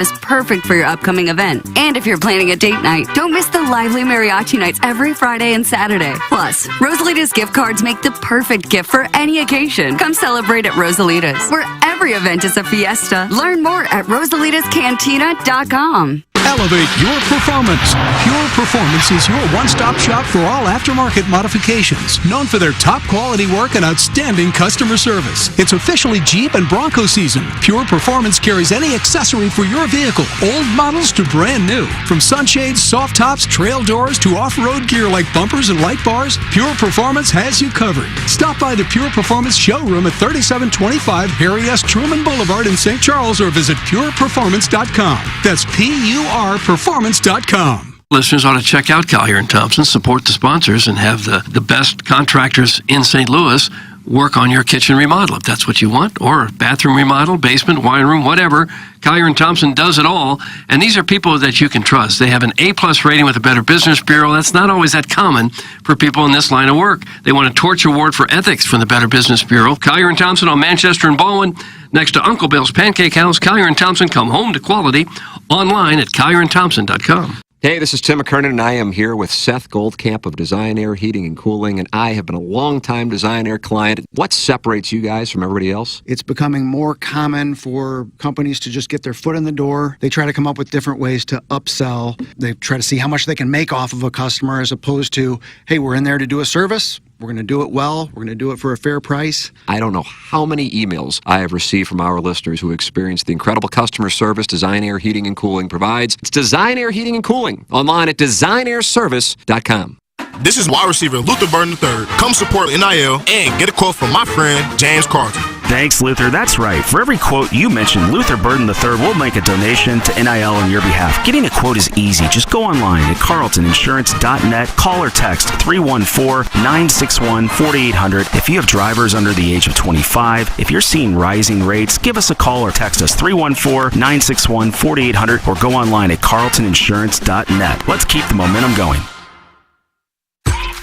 is perfect for your upcoming event. And if you're planning a date night, don't miss the lively mariachi nights every Friday and Saturday. Plus, Rosalita's gift cards make the perfect gift for any occasion. Come celebrate at Rosalita's, where every event is a fiesta. Learn more at rosalitascantina.com. Elevate your performance. Pure Performance is your one-stop shop for all aftermarket modifications, known for their top quality work and outstanding customer service. It's officially Jeep and Bronco season. Pure Performance carries any accessory for your vehicle, old models to brand new. From sunshades, soft tops, trail doors, to off-road gear like bumpers and light bars, Pure Performance has you covered. Stop by the Pure Performance showroom at 3725 Harry S. Truman Boulevard in St. Charles or visit pureperformance.com. That's PURperformance.com. Listeners ought to check out Collier & Thompson, support the sponsors, and have the best contractors in St. Louis work on your kitchen remodel, if that's what you want, or bathroom remodel, basement, wine room, whatever. Collier & Thompson does it all, and these are people that you can trust. They have an A-plus rating with the Better Business Bureau. That's not always that common for people in this line of work. They won a Torch Award for Ethics from the Better Business Bureau. Collier & Thompson on Manchester and Ballwin, next to Uncle Bill's Pancake House. Collier & Thompson, come home to quality. Online at collierandthompson.com. Hey, this is Tim McKernan, and I am here with Seth Goldcamp of Design Air Heating and Cooling, and I have been a long-time Design Air client. What separates you guys from everybody else? It's becoming more common for companies to just get their foot in the door. They try to come up with different ways to upsell. They try to see how much they can make off of a customer as opposed to, hey, we're in there to do a service. We're going to do it well. We're going to do it for a fair price. I don't know how many emails I have received from our listeners who experience the incredible customer service Design Air Heating and Cooling provides. It's Design Air Heating and Cooling, online at designairservice.com. This is wide receiver Luther Burton III. Come support NIL and get a quote from my friend James Carlton. Thanks, Luther. That's right. For every quote you mention, Luther Burton III will make a donation to NIL on your behalf. Getting a quote is easy. Just go online at carltoninsurance.net. Call or text 314-961-4800. If you have drivers under the age of 25, if you're seeing rising rates, give us a call or text us 314-961-4800 or go online at carltoninsurance.net. Let's keep the momentum going.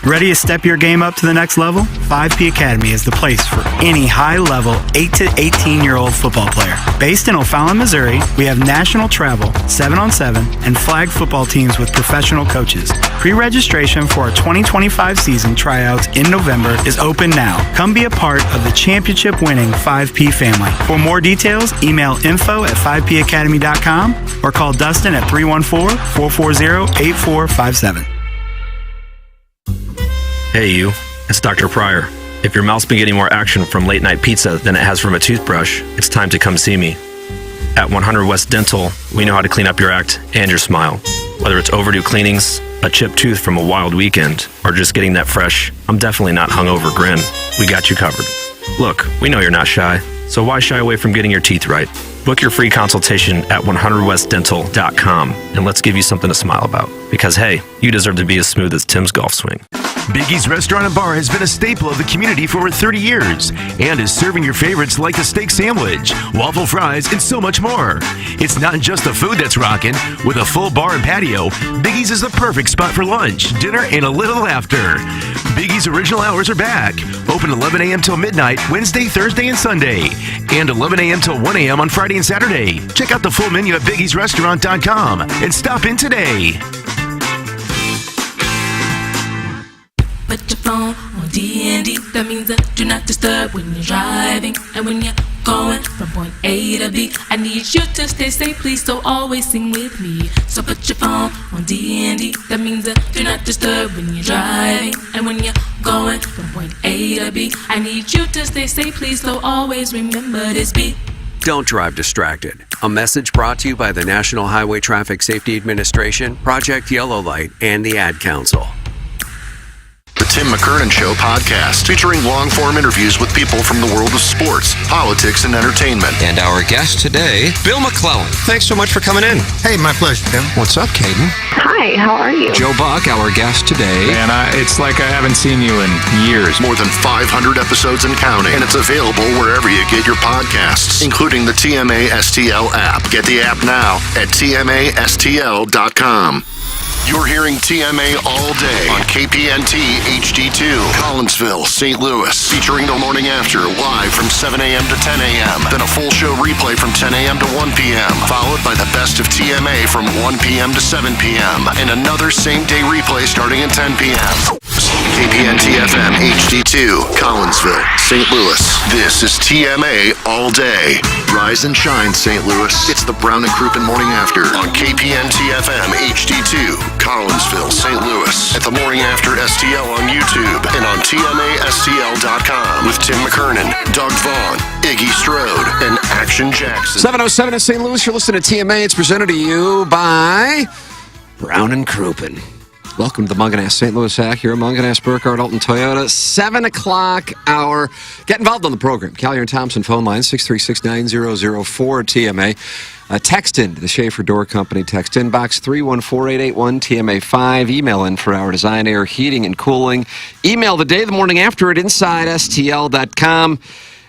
Ready to step your game up to the next level? 5P Academy is the place for any high-level 8 to 18-year-old football player. Based in O'Fallon, Missouri, we have national travel, 7-on-7, and flag football teams with professional coaches. Pre-registration for our 2025 season tryouts in November is open now. Come be a part of the championship-winning 5P family. For more details, email info@5pacademy.com or call Dustin at 314-440-8457. Hey you, it's Dr. Pryor. If your mouth's been getting more action from late night pizza than it has from a toothbrush, it's time to come see me. At 100 West Dental, we know how to clean up your act and your smile. Whether it's overdue cleanings, a chipped tooth from a wild weekend, or just getting that fresh, I'm definitely not hungover grin, we got you covered. Look, we know you're not shy, so why shy away from getting your teeth right? Book your free consultation at 100westdental.com and let's give you something to smile about. Because hey, you deserve to be as smooth as Tim's golf swing. Biggie's Restaurant and Bar has been a staple of the community for over 30 years and is serving your favorites like the steak sandwich, waffle fries, and so much more. It's not just the food that's rocking. With a full bar and patio, Biggie's is the perfect spot for lunch, dinner, and a little laughter. Biggie's original hours are back. Open 11 a.m. till midnight, Wednesday, Thursday, and Sunday. And 11 a.m. till 1 a.m. on Friday and Saturday. Check out the full menu at biggiesrestaurant.com and stop in today. Put your phone on D&D. That means do not disturb when you're driving. And when you're going from point A to B, I need you to stay safe, please, so always sing with me. So put your phone on D&D. That means do not disturb when you're driving. And when you're going from point A to B, I need you to stay safe, please, so always remember this beat. Don't drive distracted. A message brought to you by the National Highway Traffic Safety Administration, Project Yellow Light, and the Ad Council. The Tim McKernan Show podcast, featuring long-form interviews with people from the world of sports, politics, and entertainment. And our guest today, Bill McClellan. Thanks so much for coming in. Hey, my pleasure, Tim. What's up, Caden? Hi, how are you? Joe Buck, our guest today. Man, it's like I haven't seen you in years. More than 500 episodes and counting, and it's available wherever you get your podcasts, including the TMA STL app. Get the app now at tmastl.com. You're hearing TMA all day on KPNT HD2, Collinsville, St. Louis. Featuring the morning after, live from 7 a.m. to 10 a.m. Then a full show replay from 10 a.m. to 1 p.m. Followed by the best of TMA from 1 p.m. to 7 p.m. And another same-day replay starting at 10 p.m. KPNT FM HD2, Collinsville, St. Louis. This is TMA all day. Rise and shine, St. Louis. It's the Brown and Crouppen Morning After on KPNT FM HD2, Collinsville, St. Louis. At the Morning After STL on YouTube and on TMASTL.com with Tim McKernan, Doug Vaughn, Iggy Strode, and Action Jackson. 7:07 in St. Louis. You're listening to TMA. It's presented to you by Brown and Crouppen. Welcome to the Munganess St. Louis Acura, Munganess Burkhardt Alton Toyota, 7 o'clock hour. Get involved on the program. Collier and Thompson phone line, 636-9004 TMA. Text in to the Schaefer Door Company. Text inbox 314-881 TMA5. Email in for our design, air, heating, and cooling. Email the day, the morning after at InsideSTL.com.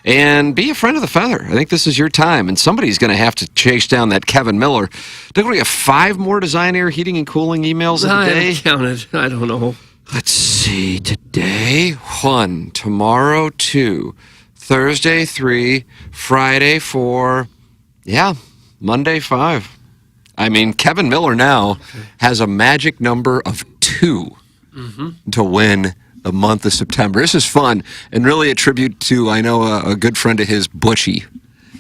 And be a friend of the feather. I think this is your time. And somebody's going to have to chase down that Kevin Miller. Don't we have 5 more design, air, heating, and cooling emails a day? I haven't counted. I don't know. Let's see. Today, 1. Tomorrow, 2. Thursday, 3. Friday, 4. Yeah, Monday, 5. I mean, Kevin Miller now has a magic number of 2 to win the month of September. This is fun, and really a tribute to, I know, a good friend of his, Butchie.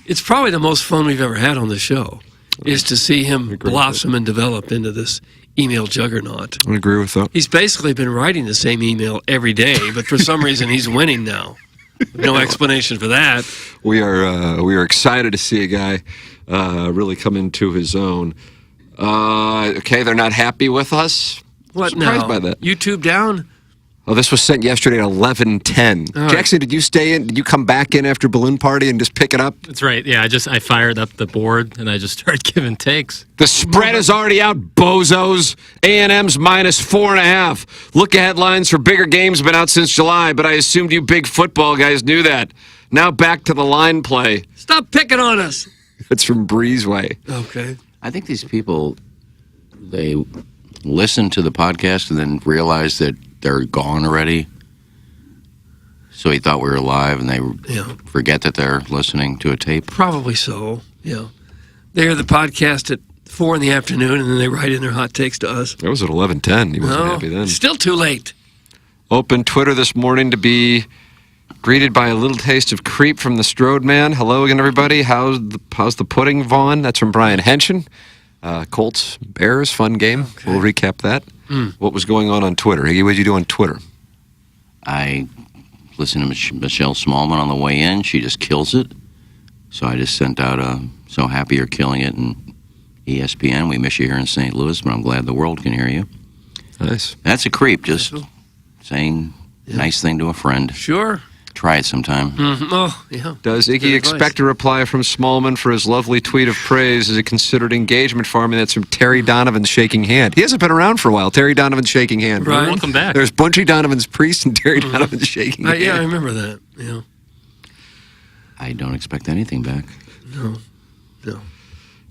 It's probably the most fun we've ever had on the show, is to see him blossom and develop into this email juggernaut. I agree with that. He's basically been writing the same email every day, but for some reason he's winning now. No explanation for that. We are excited to see a guy really come into his own. Okay, they're not happy with us. What Surprised now? by that. YouTube down? Oh, this was sent yesterday at 11:10. Right. Jackson, did you stay in? Did you come back in after Balloon Party and just pick it up? That's right. Yeah, I fired up the board and I just started giving takes. The spread is already out, bozos. A&M's minus 4.5. Look-ahead lines for bigger games have been out since July, but I assumed you big football guys knew that. Now back to the line play. Stop picking on us. It's from Breezeway. Okay. I think these people, they listen to the podcast and then realize that they're gone already. So he thought we were live, and they forget that they're listening to a tape. Probably so, yeah. They hear the podcast at 4 in the afternoon, and then they write in their hot takes to us. That was at 11:10. He wasn't happy then. Still too late. Opened Twitter this morning to be greeted by a little taste of creep from the Strode man. Hello again, everybody. How's the pudding, Vaughn? That's from Brian Henshin. Colts, Bears, fun game. Okay. We'll recap that. What was going on Twitter? Iggy, what did you do on Twitter? I listened to Michelle Smallman on the way in. She just kills it. So I just sent out a so happy you're killing it in ESPN. We miss you here in St. Louis, but I'm glad the world can hear you. Nice. That's a creep, just saying a nice thing to a friend. Sure. Try it sometime. Oh, yeah. Does Iggy expect a reply from Smallman for his lovely tweet of praise? Is it considered engagement farming? That's from Terry Donovan's shaking hand. He hasn't been around for a while. Terry Donovan's shaking hand. Right. Welcome back. There's Bunchy Donovan's priest and Terry Donovan's shaking hand. Yeah, I remember that. Yeah. I don't expect anything back. No.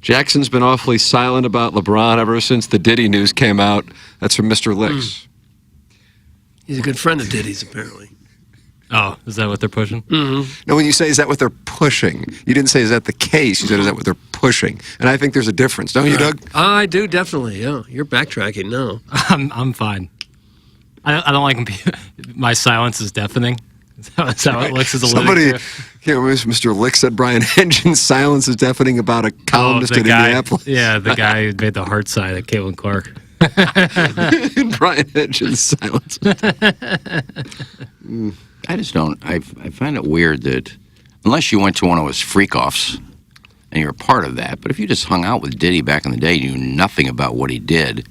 Jackson's been awfully silent about LeBron ever since the Diddy news came out. That's from Mr. Licks. He's a good friend of Diddy's, apparently. Oh, is that what they're pushing? No, when you say, is that what they're pushing? You didn't say, is that the case? You said, is that what they're pushing? And I think there's a difference. Don't you, Doug? I do, definitely, yeah. You're backtracking now. I'm fine. I don't like my silence is deafening. That's how it looks as a Somebody, can't remember if Mr. Lick said Brian Hengen's silence is deafening about a columnist in Indianapolis. Yeah, the guy who made the heart side at Caitlin Clark. Brian Hengen's silence. I just don't. I find it weird that unless you went to one of his freak-offs and you're a part of that, but if you just hung out with Diddy back in the day, you knew nothing about what he did,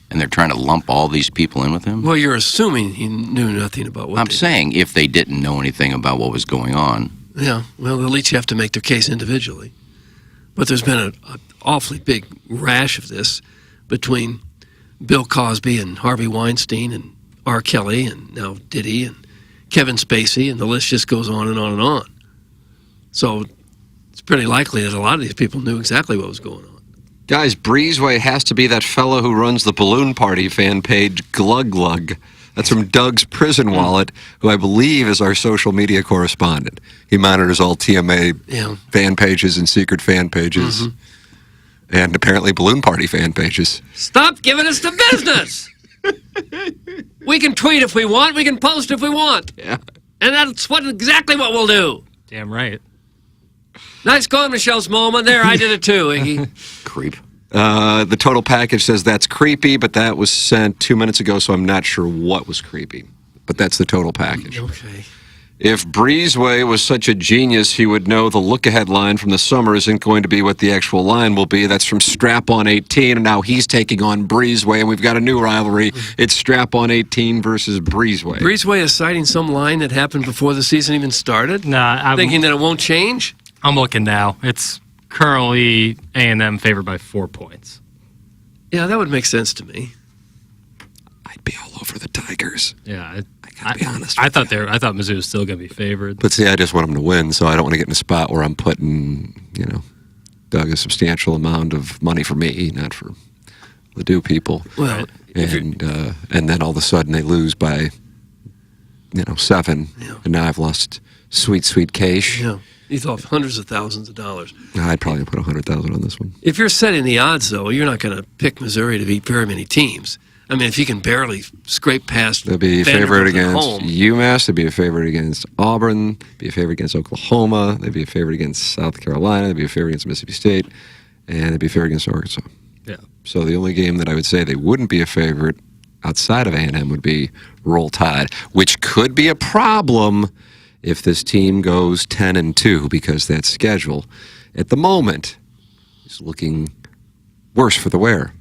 and they're trying to lump all these people in with him. Well, you're assuming he knew nothing about what I'm saying if they didn't know anything about what was going on. Yeah, well, at least you have to make their case individually. But there's been an awfully big rash of this between Bill Cosby and Harvey Weinstein and R. Kelly and now Diddy and Kevin Spacey, and the list just goes on and on and on. So it's pretty likely that a lot of these people knew exactly what was going on. Guys, Breezeway has to be that fellow who runs the balloon party fan page, Glug Glug. That's from Doug's Prison Wallet, who I believe is our social media correspondent. He monitors all TMA fan pages and secret fan pages. And apparently balloon party fan pages. Stop giving us the business! We can tweet if we want. We can post if we want. Yeah. And that's exactly what we'll do. Damn right. Nice going, Michelle Smallman. There, I did it too, Iggy. Creep. The total package says that's creepy, but that was sent 2 minutes ago, so I'm not sure what was creepy. But that's the total package. Okay. If Breezeway was such a genius, he would know the look-ahead line from the summer isn't going to be what the actual line will be. That's from Strap-On 18, and now he's taking on Breezeway, and we've got a new rivalry. It's Strap-On 18 versus Breezeway. Breezeway is citing some line that happened before the season even started? Nah, I'm thinking that it won't change? I'm looking now. It's currently A&M favored by 4 points. Yeah, that would make sense to me. I'd be all over the Tigers. Yeah, I gotta be honest. I thought Mizzou was still going to be favored. But see, I just want them to win, so I don't want to get in a spot where I'm putting, Doug, a substantial amount of money for me, not for the Dew people. Well, and then all of a sudden they lose by, 7, and now I've lost sweet cash. Yeah. You thought hundreds of thousands of dollars. I'd probably put 100,000 on this one. If you're setting the odds, though, you're not going to pick Missouri to beat very many teams. I mean, if you can barely scrape past They'll be a favorite against UMass. They'd be a favorite against Auburn. Be a favorite against Oklahoma. They'd be a favorite against South Carolina. They'd be a favorite against Mississippi State. And they'd be a favorite against Arkansas. Yeah. So the only game that I would say they wouldn't be a favorite outside of A&M would be Roll Tide, which could be a problem if this team goes 10-2, because that schedule at the moment is looking worse for the wear.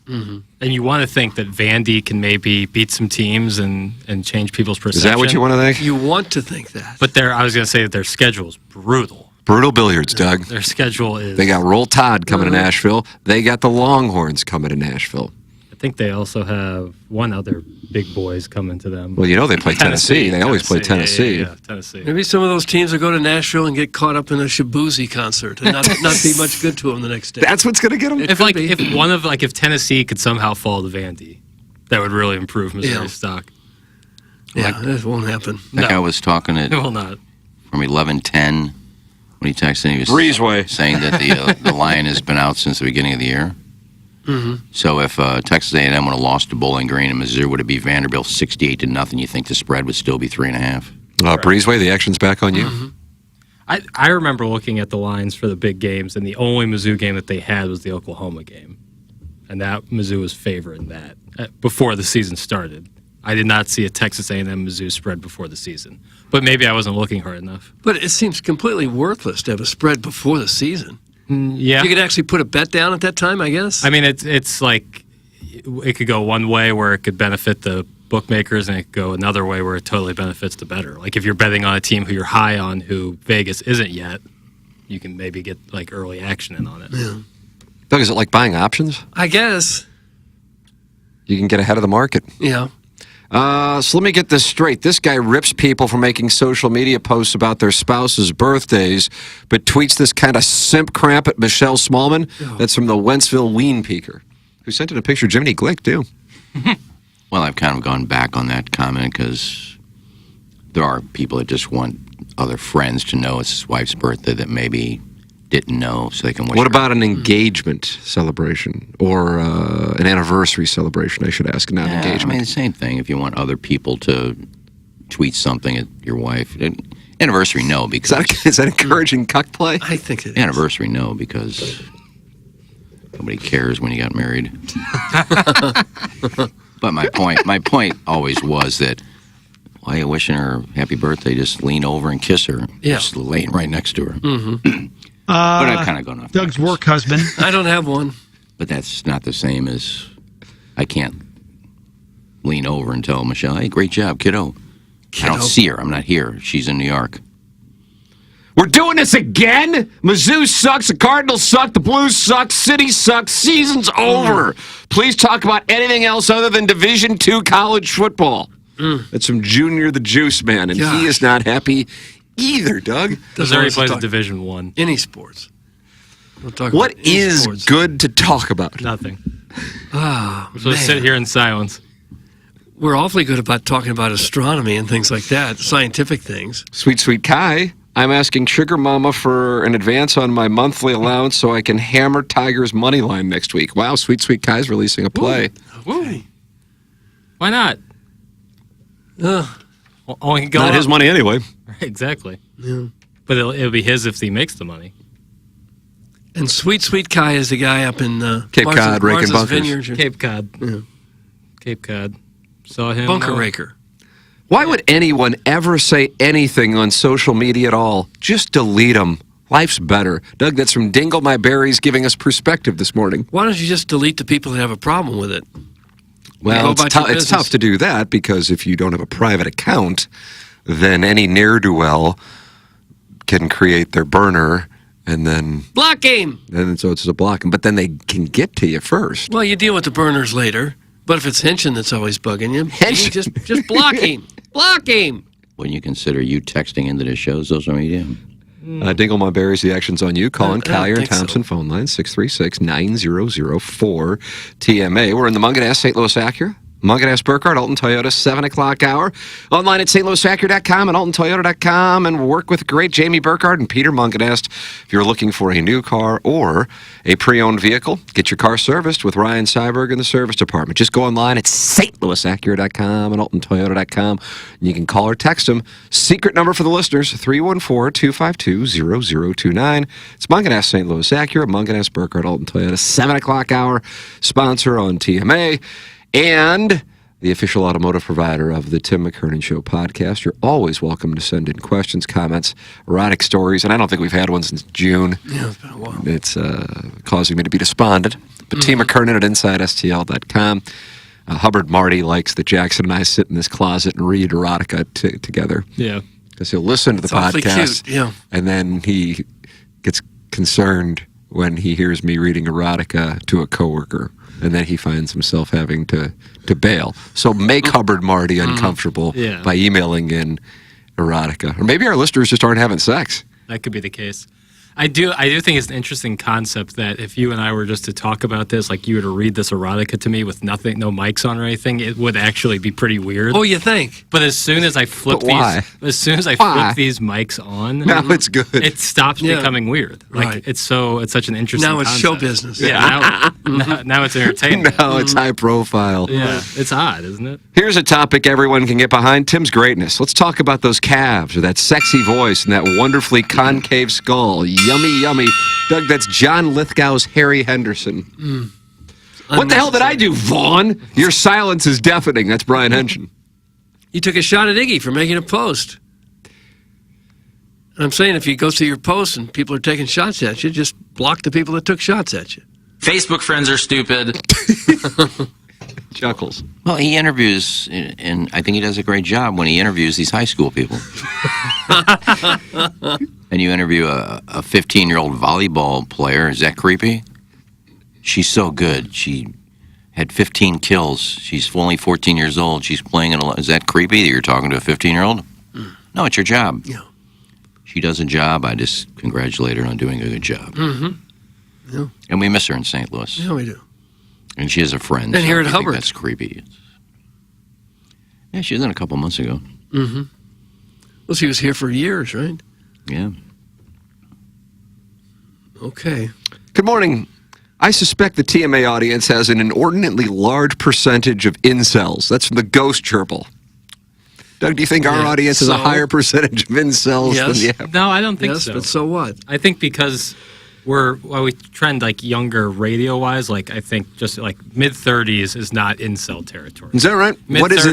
Mm-hmm. And you want to think that Vandy can maybe beat some teams and change people's perception. Is that what you want to think? You want to think that. But I was going to say that their schedule is brutal. Brutal billiards, Doug. Their schedule is... They got Roll Tide coming to Nashville. They got the Longhorns coming to Nashville. I think they also have one other big boys coming to them. Well, they play Tennessee. They always play Tennessee. Yeah, Tennessee. Maybe some of those teams will go to Nashville and get caught up in a Shabuzi concert and not be much good to them the next day. That's what's going to get them. If Tennessee could somehow fall to Vandy, that would really improve Missouri's stock. Yeah, that won't happen. That guy was talking It will not. From 11:10 when he texted. He was Breezeway saying that the line has been out since the beginning of the year. Mm-hmm. So if Texas A&M would have lost to Bowling Green and Missouri would have beat Vanderbilt 68-0, you think the spread would still be 3.5? Breezeway, the action's back on you. Mm-hmm. I remember looking at the lines for the big games, and the only Mizzou game that they had was the Oklahoma game, and that Mizzou was favoring that before the season started. I did not see a Texas A&M Mizzou spread before the season, but maybe I wasn't looking hard enough. But it seems completely worthless to have a spread before the season. Yeah, you could actually put a bet down at that time, I guess. I mean, it's like it could go one way where it could benefit the bookmakers, and it could go another way where it totally benefits the bettor. Like if you're betting on a team who you're high on, who Vegas isn't yet, you can maybe get like early action in on it. Yeah. Doug, is it like buying options? I guess. You can get ahead of the market. Yeah. So let me get this straight. This guy rips people for making social media posts about their spouse's birthdays, but tweets this kind of simp crap at Michelle Smallman. Oh. That's from the Wentzville Ween Peaker, who sent in a picture of Jiminy Glick, too. Well, I've kind of gone back on that comment because there are people that just want other friends to know it's his wife's birthday that maybe didn't know, so they can wish What her. about an engagement celebration or an anniversary celebration, I should ask, not an engagement? I mean, the same thing. If you want other people to tweet something at your wife. Anniversary, no, because... Is that encouraging cuck play? I think it is. Anniversary, no, because nobody cares when you got married. But my point always was that why are you wishing her happy birthday? Just lean over and kiss her. Yeah. Just laying right next to her. Mm-hmm. But I've kind of gone off. Doug's work husband. I don't have one. But that's not the same as I can't lean over and tell Michelle, hey, great job, kiddo. I don't see her. I'm not here. She's in New York. We're doing this again? Mizzou sucks, the Cardinals suck, the Blues suck, City sucks, season's over. Please talk about anything else other than Division II college football. That's from Junior the Juice Man, and he is not happy either, Doug. Missouri plays Division I. Any sports. What is good to talk about? Nothing. Ah, We're supposed to sit here in silence. We're awfully good about talking about astronomy and things like that, scientific things. Sweet, sweet Kai. I'm asking Sugar Mama for an advance on my monthly allowance so I can hammer Tiger's money line next week. Wow, Sweet, sweet Kai's releasing a play. Woo. Why not? Only go Not up. his money anyway. Right, exactly. Yeah. But it'll be his if he makes the money. And Sweet, sweet Kai is the guy up in Cape Cod, raking bunkers. Vineyard. Cape Cod. Yeah. Cape Cod. Saw him. Bunker raker. Why would anyone ever say anything on social media at all? Just delete them. Life's better. Doug, that's from Dingle My Berries giving us perspective this morning. Why don't you just delete the people that have a problem with it? Well, Go it's, about your it's tough business. to do that because if you don't have a private account, then any ne'er-do-well can create their burner and then... Block him! And so it's a block. But then they can get to you first. Well, you deal with the burners later. But if it's Henshin that's always bugging you, just block him. Block him. When you consider you texting into the show, social media. Dingle My Berries, the action's on you. Colin I don't Collier and think Thompson phone line 636-9004-TMA. We're in the Munganess St. Louis Acura. Munganess Burkhardt, Alton Toyota, 7 o'clock hour. Online at stlouisacura.com and altontoyota.com. And we'll work with great Jamie Burkhardt and Peter Munganess. If you're looking for a new car or a pre-owned vehicle, get your car serviced with Ryan Seiberg in the service department. Just go online at stlouisacura.com and altontoyota.com. And you can call or text them. Secret number for the listeners, 314-252-0029. It's Munganess St. Louis Acura, Munganess Burkhardt, Alton Toyota, 7 o'clock hour. Sponsor on TMA. And the official automotive provider of the Tim McKernan Show podcast. You're always welcome to send in questions, comments, erotic stories, and I don't think we've had one since June. Yeah, it's been a while. It's causing me to be despondent. But T. McKernan at InsideSTL.com. Hubbard Marty likes that Jackson and I sit in this closet and read erotica together. Yeah. Because he'll listen to the It's awfully podcast, cute, yeah. and then he gets concerned when he hears me reading erotica to a coworker. And then he finds himself having to bail. So make Hubbard Marty uncomfortable by emailing in erotica. Or maybe our listeners just aren't having sex. That could be the case. I do think it's an interesting concept that if you and I were just to talk about this, like you were to read this erotica to me with no mics on or anything, it would actually be pretty weird. Oh, you think? But as soon as I flip But why? flip these mics on, Now it's good. It stops becoming weird. Like Right. it's such an interesting Now it's concept. show business. Yeah, now it's entertainment. Now it's high profile. Yeah, it's odd, isn't it? Here's a topic everyone can get behind, Tim's greatness. Let's talk about those calves, or that sexy voice, and that wonderfully concave skull. Yummy, yummy. Doug, that's John Lithgow's Harry Henderson. What the hell did I do, Vaughn? Your silence is deafening. That's Brian Henshin. You took a shot at Iggy for making a post. And I'm saying if you go through your post and people are taking shots at you, just block the people that took shots at you. Facebook friends are stupid. Chuckles. Well, he interviews, and I think he does a great job when he interviews these high school people. And you interview a 15-year-old volleyball player. Is that creepy? She's so good. She had 15 kills. She's only 14 years old. She's playing in a... Is that creepy that you're talking to a 15-year-old? No, it's your job. Yeah. She does a job. I just congratulate her on doing a good job. Mm-hmm. Yeah. And we miss her in St. Louis. Yeah, we do. And she has a friend. And here at I think Hubbard. That's creepy. Yeah, she was in a couple months ago. Mm-hmm. Well, she was here for years, right? Yeah. Okay. Good morning. I suspect the TMA audience has an inordinately large percentage of incels. That's from the Ghost Chirple. Doug, do you think our audience has a higher percentage of incels than the average? No, I don't think Yes, so. but so what? I think because we trend like younger radio-wise, like I think just like mid-30s is not incel territory. Is that right? What is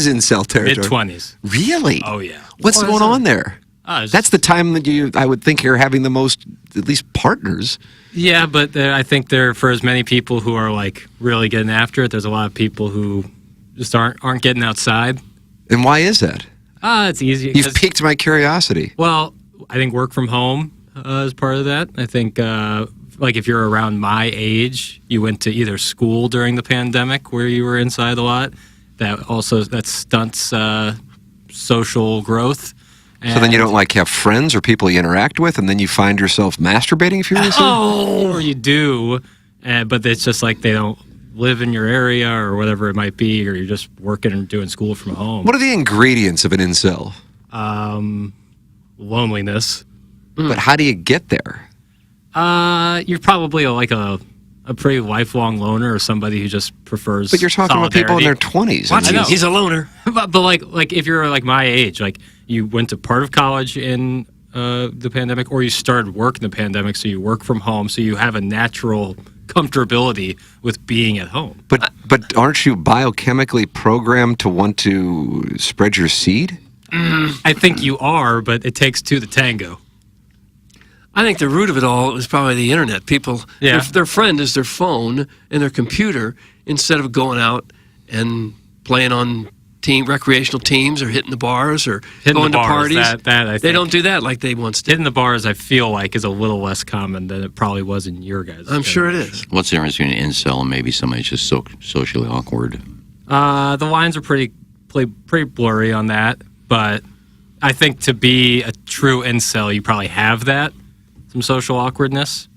incel territory? Mid-20s. Really? Oh, yeah. What's going on there? That's the time that I would think you're having the most, at least partners. Yeah, but I think for as many people who are like really getting after it, there's a lot of people who just aren't getting outside. And why is that? It's easy. You've piqued my curiosity. Well, I think work from home is part of that. I think like if you're around my age, you went to either school during the pandemic where you were inside a lot. That stunts social growth. So then you don't have friends or people you interact with, and then you find yourself masturbating furiously? Or you do, but it's just like they don't live in your area or whatever it might be, or you're just working and doing school from home. What are the ingredients of an incel? Loneliness. But how do you get there? You're probably like a pretty lifelong loner or somebody who just prefers. But you're talking about people in their 20s. I know. He's a loner. but like if you're like my age, like you went to part of college in the pandemic, or you started work in the pandemic, so you work from home, so you have a natural comfortability with being at home. But aren't you biochemically programmed to want to spread your seed? I think you are, but it takes two to tango. I think the root of it all is probably the internet. People, their friend is their phone and their computer, instead of going out and playing on recreational teams or hitting the bars or going to parties. I think. They don't do that like they once did. Hitting the bars, I feel like, is a little less common than it probably was in your guys' I'm sure it is. What's the difference between an incel and maybe somebody's just socially awkward? The lines are pretty blurry on that, but I think to be a true incel, you probably have that, some social awkwardness.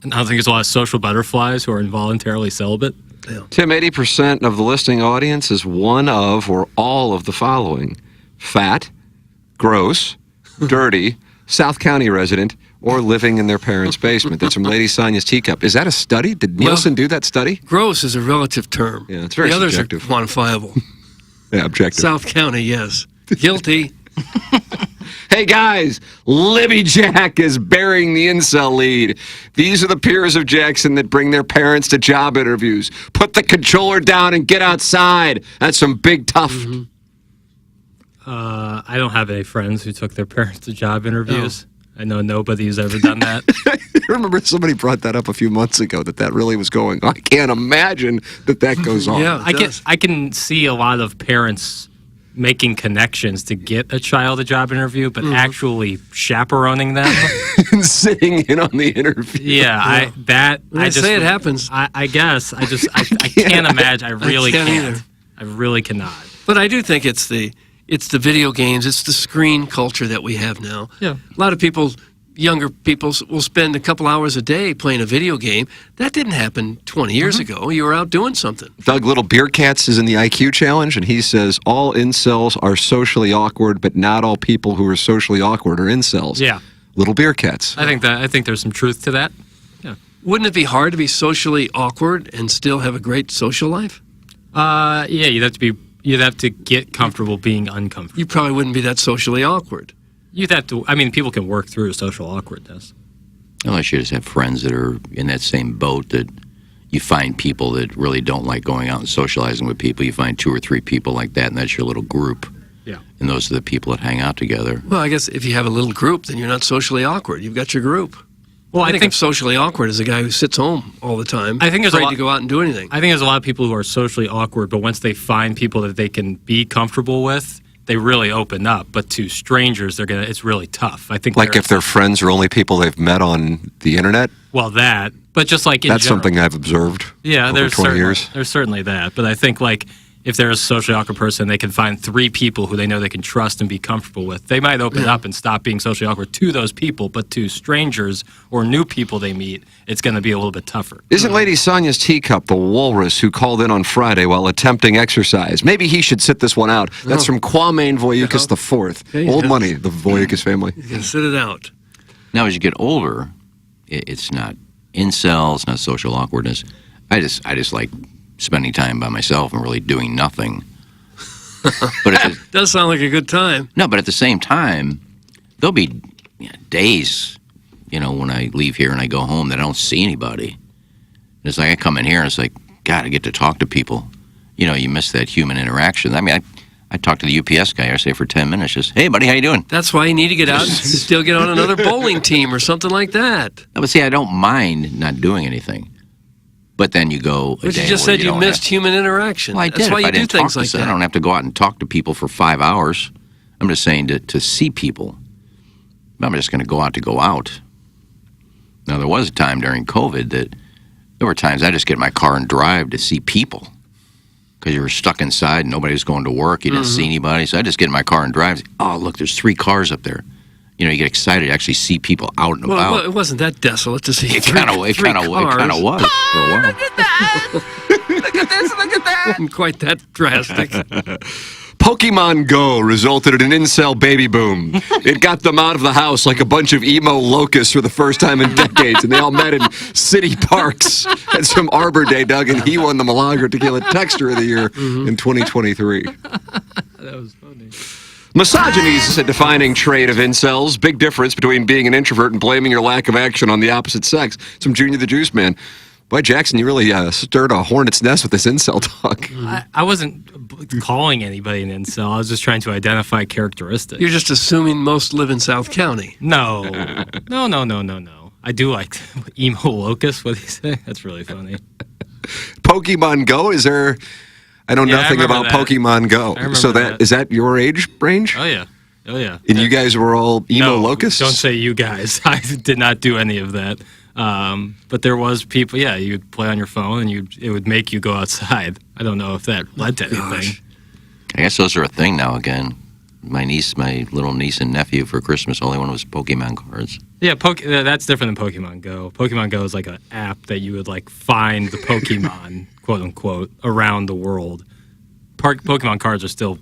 And I don't think there's a lot of social butterflies who are involuntarily celibate. Yeah. Tim, 80% of the listening audience is one of or all of the following: fat, gross, dirty, South County resident, or living in their parents' basement. That's from Lady Sonia's Teacup. Is that a study? Did Nielsen do that study? Gross is a relative term. Yeah, it's very The others subjective. are quantifiable. Yeah, objective. South County, yes. Guilty. Hey guys, Libby Jack is bearing the incel lead. These are the peers of Jackson that bring their parents to job interviews. Put the controller down and get outside. That's some big tough. Mm-hmm. I don't have any friends who took their parents to job interviews. I know nobody who's ever done that. I remember somebody brought that up a few months ago, that really was going on. I can't imagine that goes on. Yeah, I can see a lot of parents making connections to get a child a job interview, but actually chaperoning them and sitting in on the interview. Yeah, I just say it happens. I guess I can't imagine. I really can't can't. either. I really cannot. But I do think it's the video games, it's the screen culture that we have now. Yeah. A lot of people, younger people, will spend a couple hours a day playing a video game. That didn't happen 20 years ago. You were out doing something. Doug Little Beer Cats is in the IQ challenge, and he says all incels are socially awkward, but not all people who are socially awkward are incels. Yeah. Little Beer Cats. I think there's some truth to that. Yeah. Wouldn't it be hard to be socially awkward and still have a great social life? Yeah, you'd have to get comfortable being uncomfortable. You probably wouldn't be that socially awkward. You'd have to. I mean, people can work through social awkwardness. Unless you just have friends that are in that same boat, that you find people that really don't like going out and socializing with people. You find 2 or 3 people like that, and that's your little group. Yeah. And those are the people that hang out together. Well, I guess if you have a little group, then you're not socially awkward. You've got your group. Well, I think of socially awkward as a guy who sits home all the time. I think there's afraid to go out and do anything. I think there's a lot of people who are socially awkward, but once they find people that they can be comfortable with, they really open up. But to strangers, it's really tough. I think Like if their friends are only people they've met on the internet? Well, that. But just like in That's general. something I've observed over there's 20 years. There's certainly that. But I think like if they're a socially awkward person, they can find 3 people who they know they can trust and be comfortable with. They might open up and stop being socially awkward to those people, but to strangers or new people they meet, it's going to be a little bit tougher. Isn't Lady Sonia's Teacup the walrus who called in on Friday while attempting exercise? Maybe he should sit this one out. That's from Kwame Voyoukas IV. Okay, Old yeah. money, the Voyoukas family. You can sit it out. Now, as you get older, it's not incels, not social awkwardness. I just like spending time by myself and really doing nothing. But it does sound like a good time. No, but at the same time, there'll be days, when I leave here and I go home that I don't see anybody. And it's like I come in here and it's like, God, I get to talk to people. You miss that human interaction. I mean, I talk to the UPS guy, I say for 10 minutes, just, hey, buddy, how you doing? That's why you need to get out and still get on another bowling team or something like that. No, but see, I don't mind not doing anything. But then you go. But you just said you missed human interaction. Well, I That's did. why If you I do didn't things talk like to, that. I don't have to go out and talk to people for 5 hours. I'm just saying to see people. I'm just going to go out. Now, there was a time during COVID that there were times I just get in my car and drive to see people. because you were stuck inside and nobody was going to work. You didn't see anybody. So I just get in my car and drive. Oh, look, there's 3 cars up there. You know, you get excited to actually see people out and about. Well, it wasn't that desolate to see It kind of was for a while. Look at that! Look at this, look at that! Wasn't quite that drastic. Pokemon Go resulted in an incel baby boom. It got them out of the house like a bunch of emo locusts for the first time in decades, and they all met in city parks at some Arbor Day, Doug, and he won the Milagro Tequila Texture of the Year in 2023. That was funny. Misogyny is a defining trait of incels. Big difference between being an introvert and blaming your lack of action on the opposite sex. Some Junior the Juice Man. Boy, Jackson, you really stirred a hornet's nest with this incel talk. I wasn't calling anybody an incel. I was just trying to identify characteristics. You're just assuming most live in South County. No. I do like emo locust. What do you say? That's really funny. Pokemon Go, is there... I know nothing about that. Pokemon Go. So is that your age range? Oh, yeah. And you guys were all emo locusts? Don't say you guys. I did not do any of that. But there was people, you'd play on your phone and it would make you go outside. I don't know if that led to anything. I guess those are a thing now again. My little niece and nephew for Christmas, all they wanted was Pokemon cards. Yeah, that's different than Pokemon Go. Pokemon Go is like an app that you would like find the Pokemon, quote unquote, around the world. Pokemon cards are still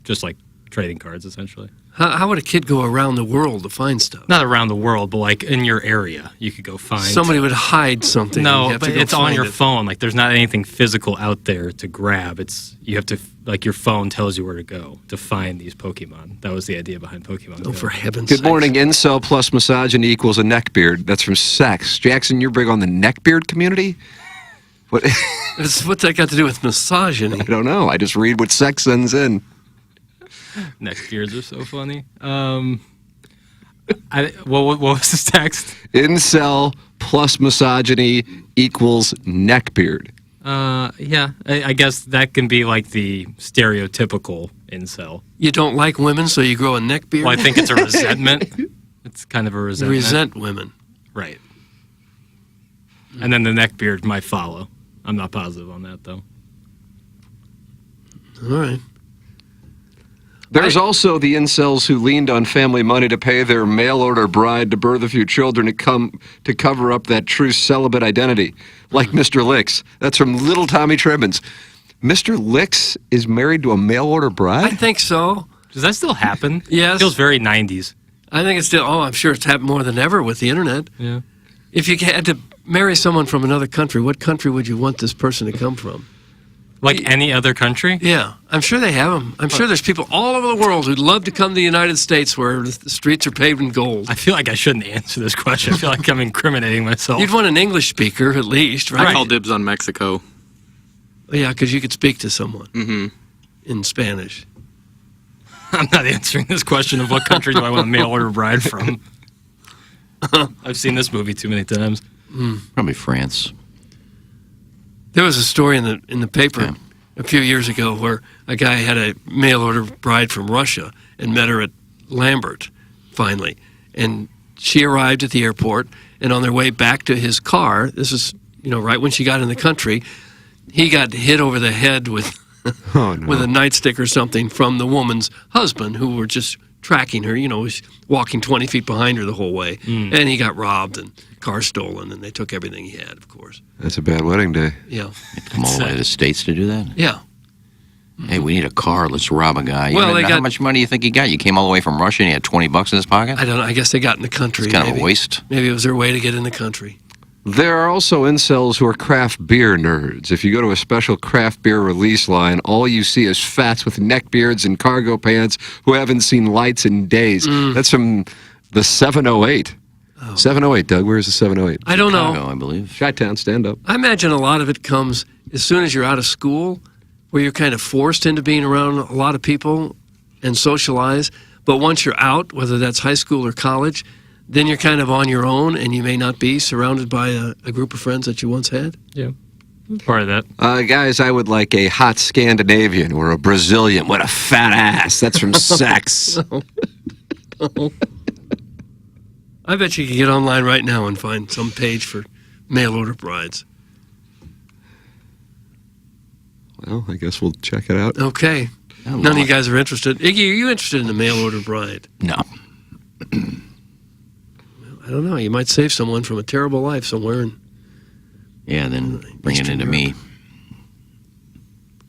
just like trading cards, essentially. How would a kid go around the world to find stuff? Not around the world, but like in your area, you could go find. Somebody would hide something. No, but it's on your phone. Like there's not anything physical out there to grab. You have to your phone tells you where to go to find these Pokemon. That was the idea behind Pokemon Go. For heaven's sake. Good morning. Incel plus misogyny equals a neckbeard. That's from Sex. Jackson, you're big on the neckbeard community? What's that got to do with misogyny? I don't know. I just read what Sex sends in. Neckbeards are so funny. What was this text? Incel plus misogyny equals neckbeard. I guess that can be like the stereotypical incel. You don't like women, so you grow a neckbeard? Well, I think it's a resentment. It's kind of a resentment. Resent women. Right. And then the neckbeard might follow. I'm not positive on that, though. All right. There's also the incels who leaned on family money to pay their mail-order bride to birth a few children to cover up that true celibate identity, like Mr. Licks. That's from Little Tommy Trebbins. Mr. Licks is married to a mail-order bride? I think so. Does that still happen? Yes. It feels very 90s. I think it's still, I'm sure it's happened more than ever with the internet. Yeah. If you had to marry someone from another country, what country would you want this person to come from? Like any other country? Yeah, I'm sure they have them. I'm sure there's people all over the world who'd love to come to the United States where the streets are paved in gold. I feel like I shouldn't answer this question. I feel like I'm incriminating myself. You'd want an English speaker at least, right? I call dibs on Mexico. Yeah, because you could speak to someone in Spanish. I'm not answering this question of what country do I want a mail order bride from. I've seen this movie too many times. Probably France. There was a story in the paper a few years ago where a guy had a mail order bride from Russia and met her at Lambert finally, and she arrived at the airport, and on their way back to his car, this is right when she got in the country, he got hit over the head with with a nightstick or something from the woman's husband, who were just tracking her, was walking 20 feet behind her the whole way, and he got robbed and car stolen, and they took everything he had, of course. That's a bad wedding day. Yeah. Come all the way to the States to do that? Yeah. Hey, we need a car. Let's rob a guy. Well, how much money do you think he got? You came all the way from Russia and he had $20 in his pocket? I don't know. I guess they got in the country. It's kind of a waste. Maybe it was their way to get in the country. There are also incels who are craft beer nerds. If you go to a special craft beer release line, all you see is fats with neckbeards and cargo pants who haven't seen lights in days. That's from the 708. 708, Doug. Where's the 708? I don't know. Chicago, I believe. Chi-Town, stand up. I imagine a lot of it comes as soon as you're out of school, where you're kind of forced into being around a lot of people and socialize. But once you're out, whether that's high school or college, then you're kind of on your own, and you may not be surrounded by a group of friends that you once had. Yeah, part of that. Guys, I would like a hot Scandinavian or a Brazilian. What a fat ass. That's from Sex. I bet you could get online right now and find some page for mail order brides. Well, I guess we'll check it out. Okay. None of you guys are interested. Iggy, are you interested in a mail order bride? No. I don't know. You might save someone from a terrible life somewhere. Yeah, then bring it into me.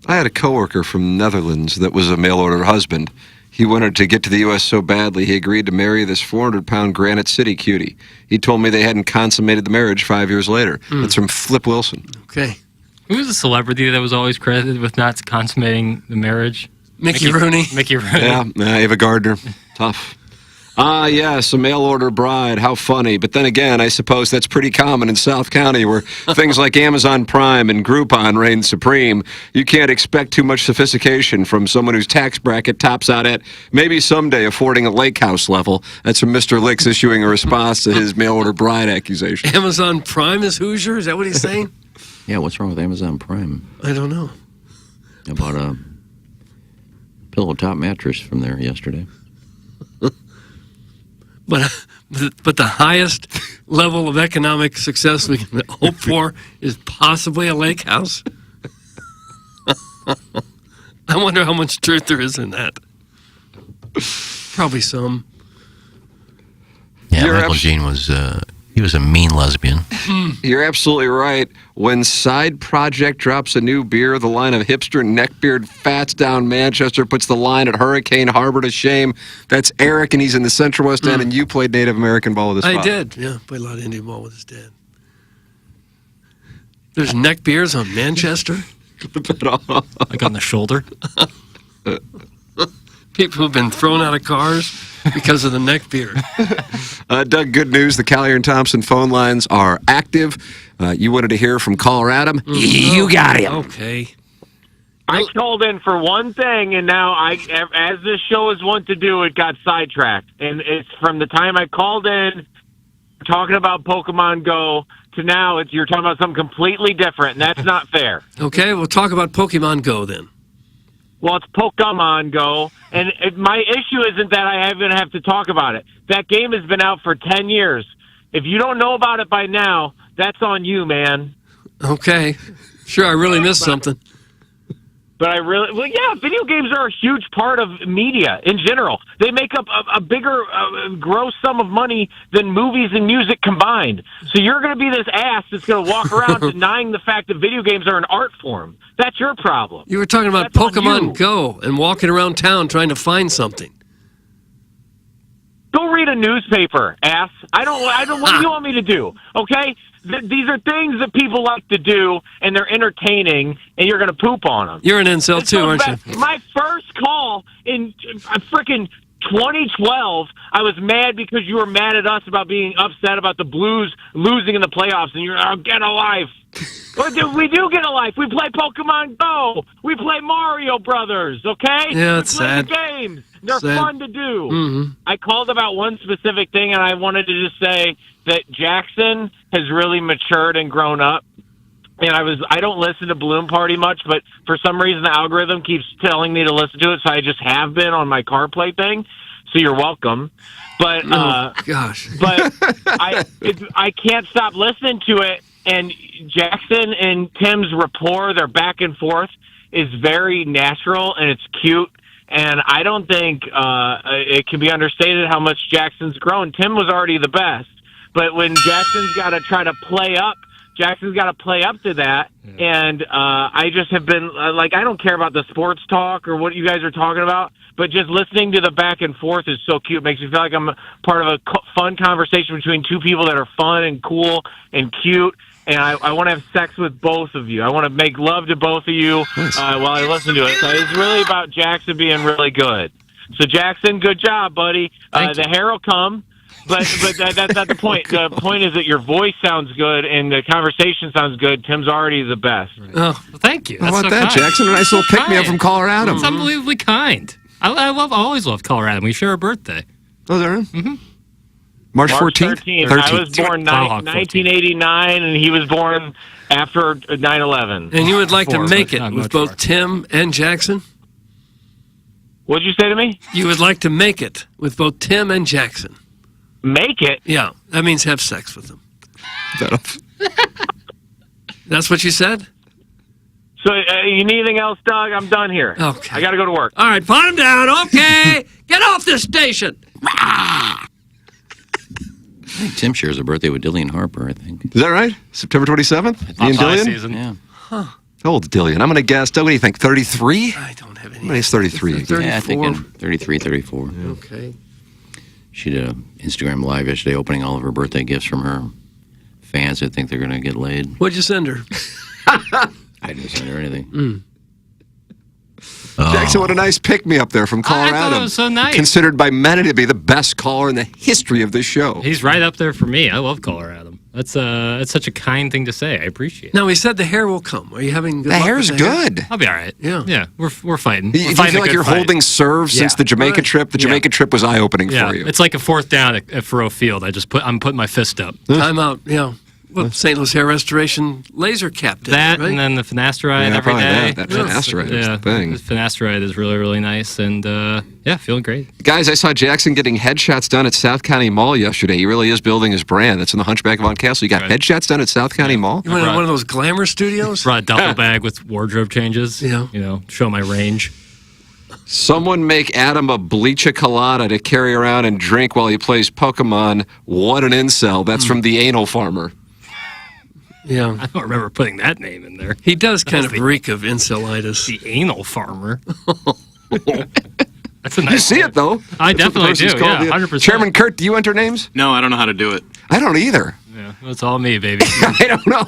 I had a coworker from Netherlands that was a mail order husband. He wanted to get to the U.S. so badly he agreed to marry this 400-pound Granite City cutie. He told me they hadn't consummated the marriage 5 years later. That's from Flip Wilson. Okay. Who was a celebrity that was always credited with not consummating the marriage? Mickey Rooney. Mickey Rooney. Yeah, Ava Gardner. Tough. Yes, a mail order bride. How funny. But then again, I suppose that's pretty common in South County where things like Amazon Prime and Groupon reign supreme. You can't expect too much sophistication from someone whose tax bracket tops out at maybe someday affording a lake house level. That's from Mr. Licks issuing a response to his mail order bride accusation. Amazon Prime is Hoosier? Is that what he's saying? Yeah, what's wrong with Amazon Prime? I don't know. I bought a pillow top mattress from there yesterday. But the highest level of economic success we can hope for is possibly a lake house. I wonder how much truth there is in that. Probably some. Yeah, Michael Jean was he was a mean lesbian. You're absolutely right. When Side Project drops a new beer, the line of hipster neckbeard fats down Manchester puts the line at Hurricane Harbor to shame. That's Eric, and he's in the Central West End, and you played Native American ball with his father. I did, yeah. Played a lot of Indian ball with his dad. There's neck beers on Manchester? Like on the shoulder? People who've been thrown out of cars because of the neck beard. Doug, good news. The Collier and Thompson phone lines are active. You wanted to hear from caller Adam? You got him. Okay. I called in for one thing, and now, as this show is wont to do, it got sidetracked. And it's from the time I called in, talking about Pokemon Go, to now you're talking about something completely different, and that's not fair. Okay, we'll talk about Pokemon Go then. Well, it's Pokemon Go, and my issue isn't that I even have to talk about it. That game has been out for 10 years. If you don't know about it by now, that's on you, man. Okay. Sure, I really missed something. But video games are a huge part of media in general. They make up a bigger gross sum of money than movies and music combined. So you're going to be this ass that's going to walk around denying the fact that video games are an art form. That's your problem. You were talking about Pokemon Go and walking around town trying to find something. Go read a newspaper, ass. I don't. What do you want me to do? Okay, these are things that people like to do, and they're entertaining, and you're going to poop on them. You're an incel too, aren't you? My first call in freaking 2012, I was mad because you were mad at us about being upset about the Blues losing in the playoffs, and you're get a life. We do get a life. We play Pokemon Go. We play Mario Brothers. Okay. Yeah, it's we play sad. The games. They're Sad. fun to do. Mm-hmm. I called about one specific thing, and I wanted to just say that Jackson has really matured and grown up. And I don't listen to Balloon Party much, but for some reason the algorithm keeps telling me to listen to it, so I just have been on my CarPlay thing. So you're welcome. But gosh. But I can't stop listening to it. And Jackson and Tim's rapport, their back and forth, is very natural and it's cute. And I don't think it can be understated how much Jackson's grown. Tim was already the best, but when Jackson's got to try to play up, Jackson's got to play up to that. And I just have been I don't care about the sports talk or what you guys are talking about, but just listening to the back and forth is so cute. It makes me feel like I'm part of a fun conversation between two people that are fun and cool and cute. And I want to have sex with both of you. I want to make love to both of you while I listen to it. So it's really about Jackson being really good. So Jackson, good job, buddy. The hair will come, but that's not the point. The point is that your voice sounds good and the conversation sounds good. Tim's already the best. Oh, well, thank you. How That's about so that, kind. Jackson? A nice little pick-me-up from caller Adam. It's unbelievably kind. I always loved caller Adam. We share a birthday. Oh, there? Mm-hmm. March 14th? 13th. I was born 1989, and he was born after 9/11. And you would like to make it with both Tim and Jackson? What'd you say to me? You would like to make it with both Tim and Jackson. Make it? Yeah, that means have sex with them. That's what you said? So you need anything else, Doug? I'm done here. Okay. I got to go to work. All right, put him down. Okay. Get off this station. I think Tim shares a birthday with Dillian Harper, I think. Is that right? September 27th? Me and Dillian? Season. Yeah. How old's Dillian? I'm going to guess. Doug, what do you think? 33? I don't have any. He's 33. Yeah, I think 33, 34. Okay. She did an Instagram Live yesterday opening all of her birthday gifts from her fans that think they're going to get laid. What'd you send her? I didn't send her anything. Jackson, what a nice pick-me-up there from Colorado. I thought it was so nice. Considered by many to be the best caller in the history of this show. He's right up there for me. I love Colorado. That's such a kind thing to say. I appreciate it. No, he said the hair will come. Are you having good The luck hair's with the hair? good. I'll be all right. Yeah. We're fighting. Do We're you fighting feel a like good you're fight. holding serve since the Jamaica trip? The Jamaica trip was eye-opening for you. It's like a fourth down at Faroe Field. I'm putting my fist up. Time out. Yeah. Well, St. Louis Hair Restoration laser cap did That right? and then the finasteride every probably day. that finasteride is the thing. The finasteride is really, really nice. And feeling great. Guys, I saw Jackson getting headshots done at South County Mall yesterday. He really is building his brand. That's in the Hunchback of Von Castle. You got headshots done at South County Mall? You went to one of those glamour studios? Brought a duffel bag with wardrobe changes. Yeah. Show my range. Someone make Adam a bleach colada to carry around and drink while he plays Pokemon. What an incel. That's from the Anal Farmer. Yeah. I don't remember putting that name in there. He does kind of reek of incelitis. The Anal Farmer. That's a nice You see it, though. I That's what the definitely person's do. called. Yeah, 100%. Chairman Kurt, do you enter names? No, I don't know how to do it. I don't either. Yeah, that's all me, baby. I don't know.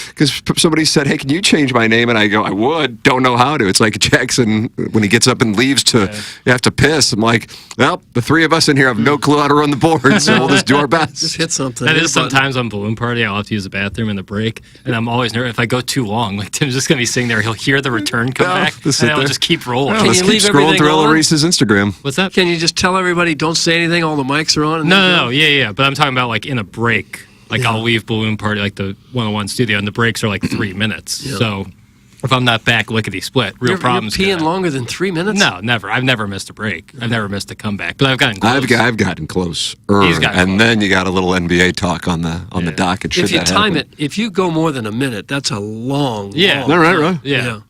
Because somebody said, hey, can you change my name? And I go, I would. Don't know how to. It's like Jackson, when he gets up and leaves you have to piss. I'm like, well, the three of us in here have no clue how to run the board, so we'll just do our best. Just hit something. That is sometimes on Balloon Party, I'll have to use the bathroom in the break, and I'm always nervous. If I go too long, like Tim's just going to be sitting there, he'll hear the return come back, and then I'll just keep rolling. Can Let's you keep leave scrolling everything through Ella on? Reese's Instagram. What's that? Can you just tell everybody, don't say anything, all the mics are on? And No, yeah. But I'm talking about like in a break. Like I'll leave Balloon Party, like the 101 studio, and the breaks are like 3 minutes. Yeah. So if I'm not back lickety split, real problems. You're peeing longer than 3 minutes? No, never. I've never missed a break. I've never missed a comeback. But I've gotten close. I've gotten close. He's gotten and then you got a little NBA talk on the docket. Should If you that time happen. it, if you go more than a minute, that's a long, Yeah. long Right. Yeah.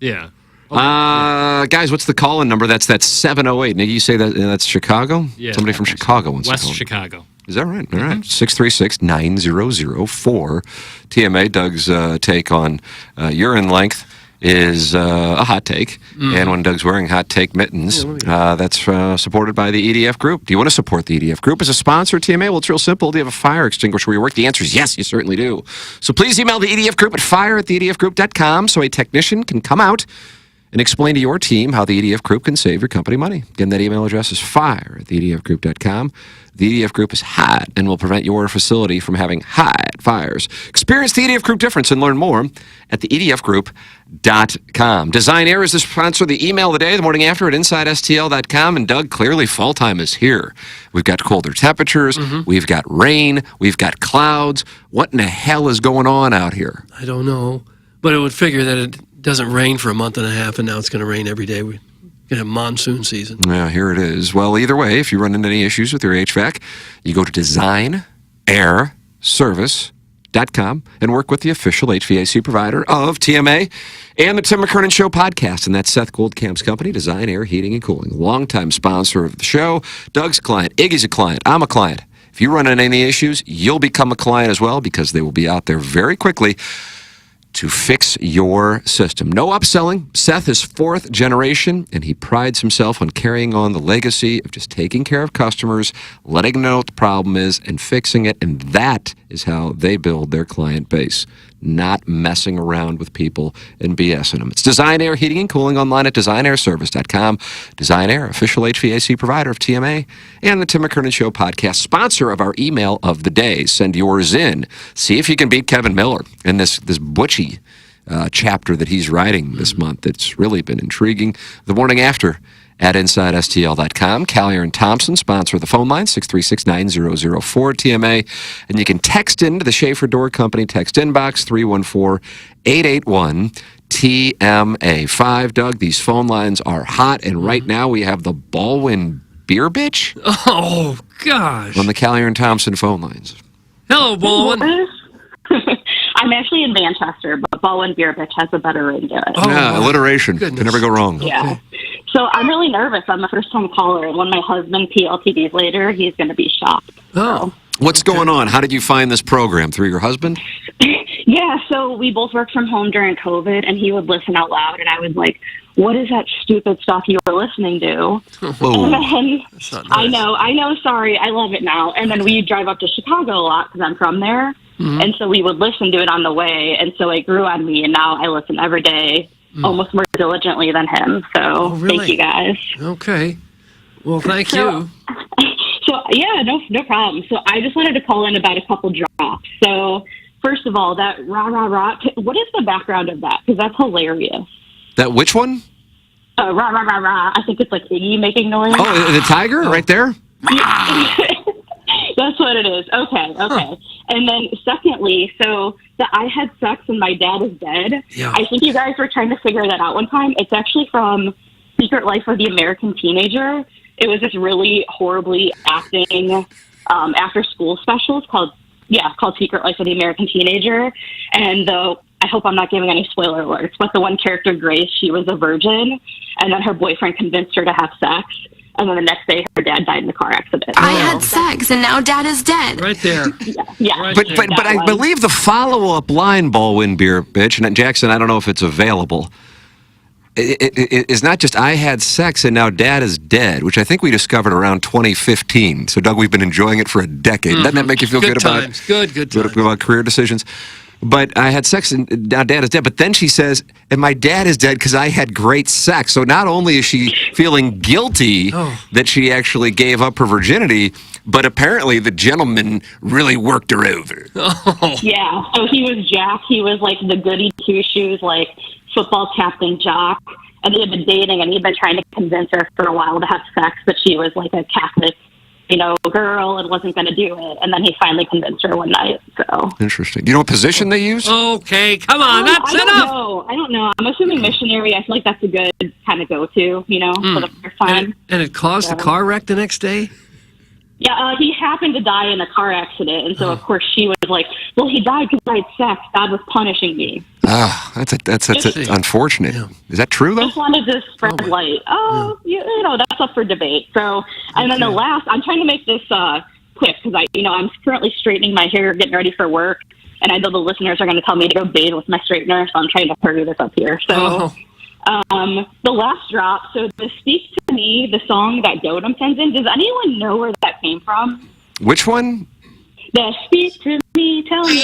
Guys, what's the call-in number? That's 708. Nick, you say that's Chicago? Yeah. Somebody from Chicago wants to West call. Chicago. Is that right? All right. 636-9004. TMA, Doug's take on urine length is a hot take. And when Doug's wearing hot take mittens, that's supported by the EDF Group. Do you want to support the EDF Group as a sponsor of TMA? Well, it's real simple. Do you have a fire extinguisher where you work? The answer is yes, you certainly do. So please email the EDF Group at fire@theedfgroup.com so a technician can come out and explain to your team how the EDF Group can save your company money. Again, that email address is fire@theedfgroup.com. The EDF Group is hot and will prevent your facility from having hot fires. Experience the EDF Group difference and learn more at theedfgroup.com. Design Air is the sponsor of the email of the day, the morning after at InsideSTL.com. And Doug, clearly fall time is here. We've got colder temperatures. We've got rain. We've got clouds. What in the hell is going on out here? I don't know. But it would figure that it doesn't rain for a month and a half, and now it's going to rain every day. We're going to have monsoon season. Yeah, here it is. Well, either way, if you run into any issues with your HVAC, you go to designairservice.com and work with the official HVAC provider of TMA and the Tim McKernan Show podcast. And that's Seth Goldcamp's company, Design Air Heating and Cooling, longtime sponsor of the show. Doug's a client. Iggy's a client. I'm a client. If you run into any issues, you'll become a client as well because they will be out there very quickly to fix your system. No upselling. Seth is fourth generation, and he prides himself on carrying on the legacy of just taking care of customers, letting them know what the problem is, and fixing it. And that is how they build their client base, not messing around with people and BSing them. It's Design Air Heating and Cooling online at designairservice.com. Design Air, official HVAC provider of TMA and the Tim McKernan Show podcast, sponsor of our email of the day. Send yours in. See if you can beat Kevin Miller in this butchy chapter that he's writing this month. It's really been intriguing. The morning after at InsideSTL.com. Callier and Thompson sponsor the phone line, 636-9004 TMA. And you can text into the Schaefer Door Company text inbox, 314-881-TMA5. Doug, these phone lines are hot, and right now we have the Ballwin beer bitch. Oh, gosh. On the Callier and Thompson phone lines. Hello, Ballwin. I'm actually in Manchester, but Ballwin Beer Bitch has a better ring to it. Yeah, alliteration. Can never go wrong. Yeah. So I'm really nervous. I'm a first-time caller, and when my husband PLTDs later, he's going to be shocked. Oh. What's going on? How did you find this program? Through your husband? Yeah, so we both worked from home during COVID, and he would listen out loud, and I was like, what is that stupid stuff you were listening to? Whoa. And then, That's not I know, sorry, I love it now. And then we drive up to Chicago a lot because I'm from there, and so we would listen to it on the way, and so it grew on me, and now I listen every day, almost more diligently than him. So thank you guys. Okay. Well, thank you. So yeah, no problem. So I just wanted to call in about a couple drops. So first of all, that rah rah rah. What is the background of that? Because that's hilarious. That which one? Rah rah rah rah. I think it's like Biggie making noise. Oh, the tiger right there? That's what it is. Okay. And then secondly, so the I had sex and my dad is dead. Yeah. I think you guys were trying to figure that out one time. It's actually from Secret Life of the American Teenager. It was this really horribly acting after school specials called Secret Life of the American Teenager. And I hope I'm not giving any spoiler alerts, but the one character, Grace, she was a virgin, and then her boyfriend convinced her to have sex. And then the next day, her dad died in a car accident. I had sex, and now dad is dead. Right there. Yeah. Right But I believe the follow-up line, Ballwin Beer Bitch, and Jackson, I don't know if it's available, it is not just I had sex and now dad is dead, which I think we discovered around 2015. So, Doug, we've been enjoying it for a decade. Doesn't that make you feel good about times. Good times. about career decisions? But I had sex and now dad is dead. But then she says, and my dad is dead because I had great sex. So not only is she feeling guilty that she actually gave up her virginity, but apparently the gentleman really worked her over. Yeah. So he was Jack. He was like the goody two-shoes, like football captain jock. And they had been dating, and he'd been trying to convince her for a while to have sex, but she was like a Catholic, girl and wasn't going to do it. And then he finally convinced her one night. So interesting. You know what position they use? Okay, come on, that's enough. I don't know. I'm assuming missionary. I feel like that's a good kind of go-to, for the first time. And it caused a car wreck the next day? Yeah, he happened to die in a car accident, and so of course she was like, "Well, he died because I had sex. God was punishing me." That's unfortunate. Yeah. Is that true though? Just wanted to spread light. That's up for debate. So, and then the last, I'm trying to make this quick because I'm currently straightening my hair, getting ready for work, and I know the listeners are going to tell me to go bathe with my straightener, so I'm trying to hurry this up here. So. The last drop, so the Speak to Me, the song that Dotem sends in, does anyone know where that came from? Which one? The Speak to Me, Tell Me.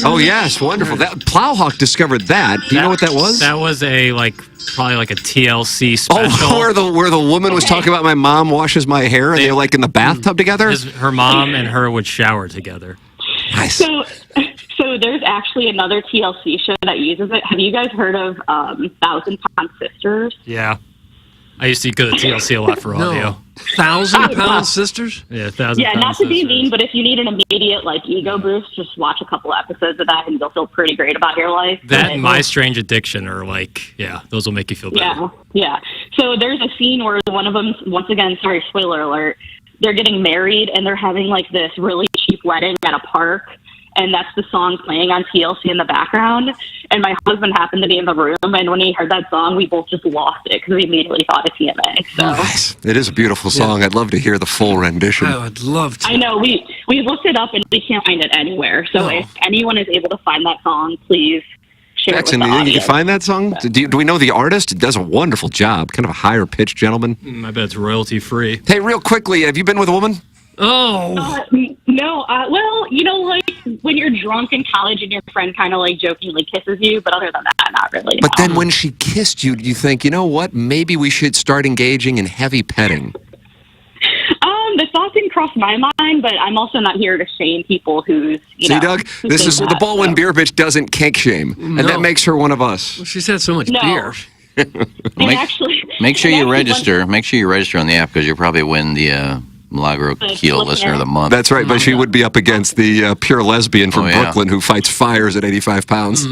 Oh, yes, wonderful. That Plowhawk discovered that. Do you know what that was? That was probably like a TLC special. Oh, where the woman was talking about my mom washes my hair, and they were like in the bathtub together? Her mom and her would shower together. Nice. So there's actually another TLC show that uses it. Have you guys heard of 1,000 Pound Sisters? Yeah. I used to go to TLC a lot for audio. 1,000 Pound Sisters? Yeah, 1,000 Yeah, Pound not to be Sisters. mean, but if you need an immediate ego boost, just watch a couple episodes of that and you'll feel pretty great about your life. That and My Strange Addiction are those will make you feel better. Yeah. So there's a scene where one of them, once again, sorry, spoiler alert, they're getting married and they're having this really cheap wedding at a park. And that's the song playing on TLC in the background. And my husband happened to be in the room, and when he heard that song, we both just lost it because we immediately thought of TMA. So. Nice. It is a beautiful song. Yeah. I'd love to hear the full rendition. I would love to. I know. We looked it up, and we can't find it anywhere. So if anyone is able to find that song, please share Jackson, it with the do you think audience. you can find that song? Do we know the artist? It does a wonderful job. Kind of a higher-pitched gentleman. I bet it's royalty-free. Hey, real quickly, have you been with a woman? Oh. No. Well, when you're drunk in college and your friend kind of jokingly kisses you, but other than that, not really. But then when she kissed you, you think, you know what? Maybe we should start engaging in heavy petting. The thought didn't cross my mind, but I'm also not here to shame people who's, See, Doug, this is the Ballwin Beer Bitch doesn't kink shame, and that makes her one of us. Well, she's had so much beer. Make sure you register. Make sure you register on the app because you'll probably win the Milagro Keel Listener of the Month. That's right, but she would be up against the pure lesbian from Brooklyn who fights fires at 85 pounds.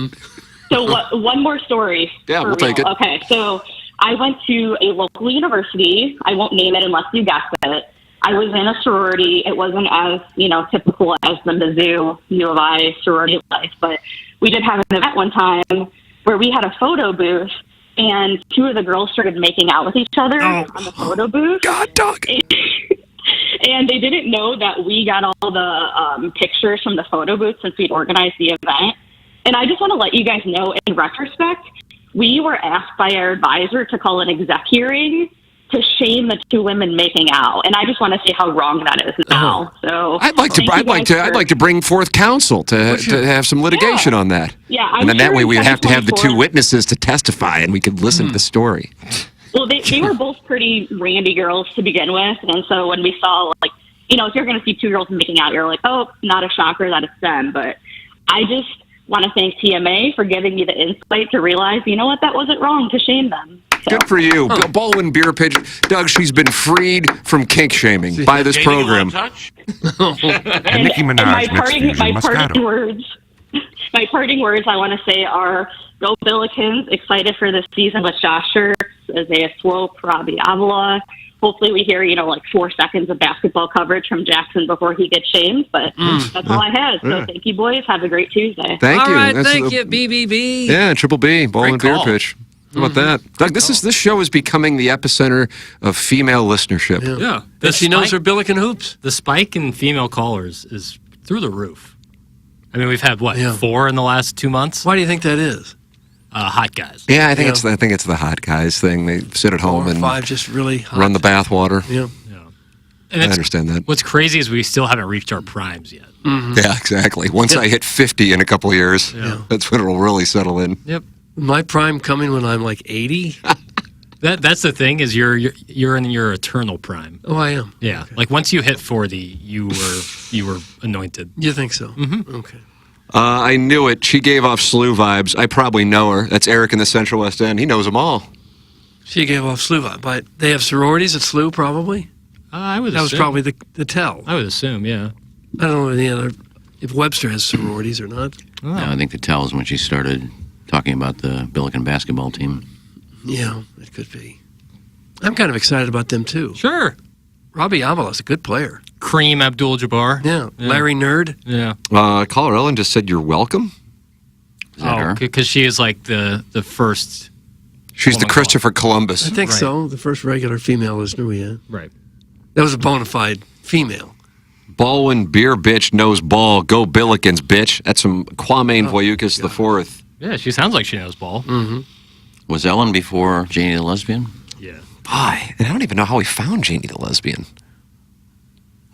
So one more story. Yeah, we'll take it. Okay, so I went to a local university. I won't name it unless you guess it. I was in a sorority. It wasn't as, typical as the Mizzou U of I sorority life, but we did have an event one time where we had a photo booth, and two of the girls started making out with each other on the photo booth. God, dog. And they didn't know that we got all the pictures from the photo booth since we'd organized the event. And I just want to let you guys know, in retrospect, we were asked by our advisor to call an exec hearing to shame the two women making out, and I just want to say how wrong that is now. So I'd like to bring forth counsel to have some litigation on that. Yeah, I'm and then sure that way in we have to have the two 2024 witnesses to testify, and we could listen to the story. Well, they were both pretty randy girls to begin with, and so when we saw, like, you know, if you're going to see two girls making out, you're like, oh, not a shocker that it's them. But I just want to thank TMA for giving me the insight to realize, you know what, that wasn't wrong to shame them. So. Good for you. Ballwin Beer Pitch. Doug, she's been freed from kink shaming by this program. And Nicki Minaj my parting words I want to say are, go Billikens, excited for this season with Josh Schertz, Isaiah Swope, Robbie Avila. Hopefully we hear, 4 seconds of basketball coverage from Jackson before he gets shamed, but that's all I had. So thank you, boys. Have a great Tuesday. Thank you. All right, That's thank you, BBB. Yeah, Triple B, Ballwin Beer Pitch. How about that? Doug, this show is becoming the epicenter of female listenership. Yeah. She knows her Billiken hoops. The spike in female callers is through the roof. I mean, we've had, 4 in the last 2 months? Why do you think that is? Hot guys. Yeah, I think it's the hot guys thing. They sit at home and 5 just really hot. run the bathwater. Yeah. And I understand that. What's crazy is we still haven't reached our primes yet. Mm-hmm. Yeah, exactly. Once I hit 50 in a couple of years, that's when it'll really settle in. Yep. My prime coming when I'm like 80. That's the thing, is you're in your eternal prime. Oh, I am. Yeah. Okay. Like once you hit 40, you were anointed. You think so? Mm-hmm. Okay. I knew it. She gave off SLU vibes. I probably know her. That's Eric in the Central West End. He knows them all. She gave off SLU vibe. But they have sororities at SLU, probably? I would That assume. was probably the tell. I would assume, yeah. I don't know if Webster has sororities or not. No, I think the tell is when she started talking about the Billiken basketball team. Yeah, it could be. I'm kind of excited about them, too. Sure. Robbie Avila's a good player. Kareem Abdul-Jabbar. Yeah. Larry Nerd. Yeah. Caller Ellen just said you're welcome. Is that her? Because she is like the first. She's the Christopher Columbus. I think so. The first regular female listener we had. Right. That was a bona fide female. Ballwin Beer Bitch knows ball. Go Billikens, bitch. That's from Kwame Voyukas the Fourth. Yeah, she sounds like she knows ball. Mm-hmm. Was Ellen before Janie the lesbian? Yeah. Boy, and I don't even know how we found Janie the lesbian.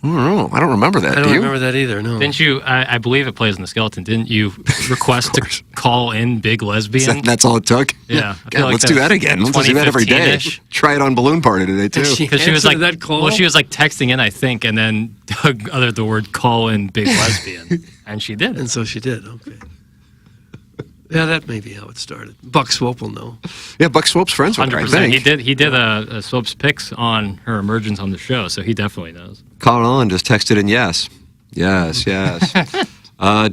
I don't know. I don't remember that. I don't Do you? remember that either, no. Didn't you, I believe it plays in the skeleton, didn't you request to call in Big Lesbian? That's all it took? Yeah. God, let's do that again. Let's do that every day. 2015-ish. Try it on Balloon Party today, too. Because she was like, that call? well, she was like texting in, I think, and then Doug uttered the word "call in Big Lesbian," and she did. And so she did, okay. Yeah, that may be how it started. Buck Swope will know. Yeah, Buck Swope's friends with her, I 100%. think. He did a Swope's picks on her emergence on the show, so he definitely knows. Colin Ellen just texted in yes. Yes.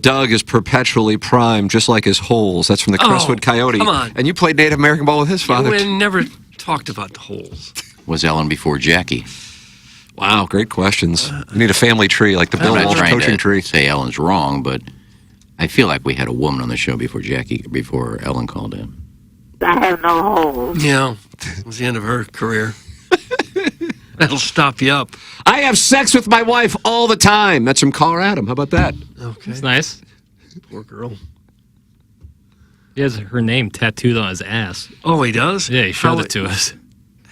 Doug is perpetually primed, just like his holes. That's from the Crestwood Coyote. Come on. And you played Native American ball with his father. We never talked about the holes. Was Ellen before Jackie? Wow, great questions. We need a family tree, like the Bill I'm not Walsh trying coaching to tree. say Ellen's wrong, but I feel like we had a woman on the show before Ellen called in. I have no holes. Yeah, it was the end of her career. That'll stop you up. I have sex with my wife all the time. That's from Caller Adam. How about that? Okay. It's nice. Poor girl. He has her name tattooed on his ass. Oh, he does? Yeah, he showed it to us.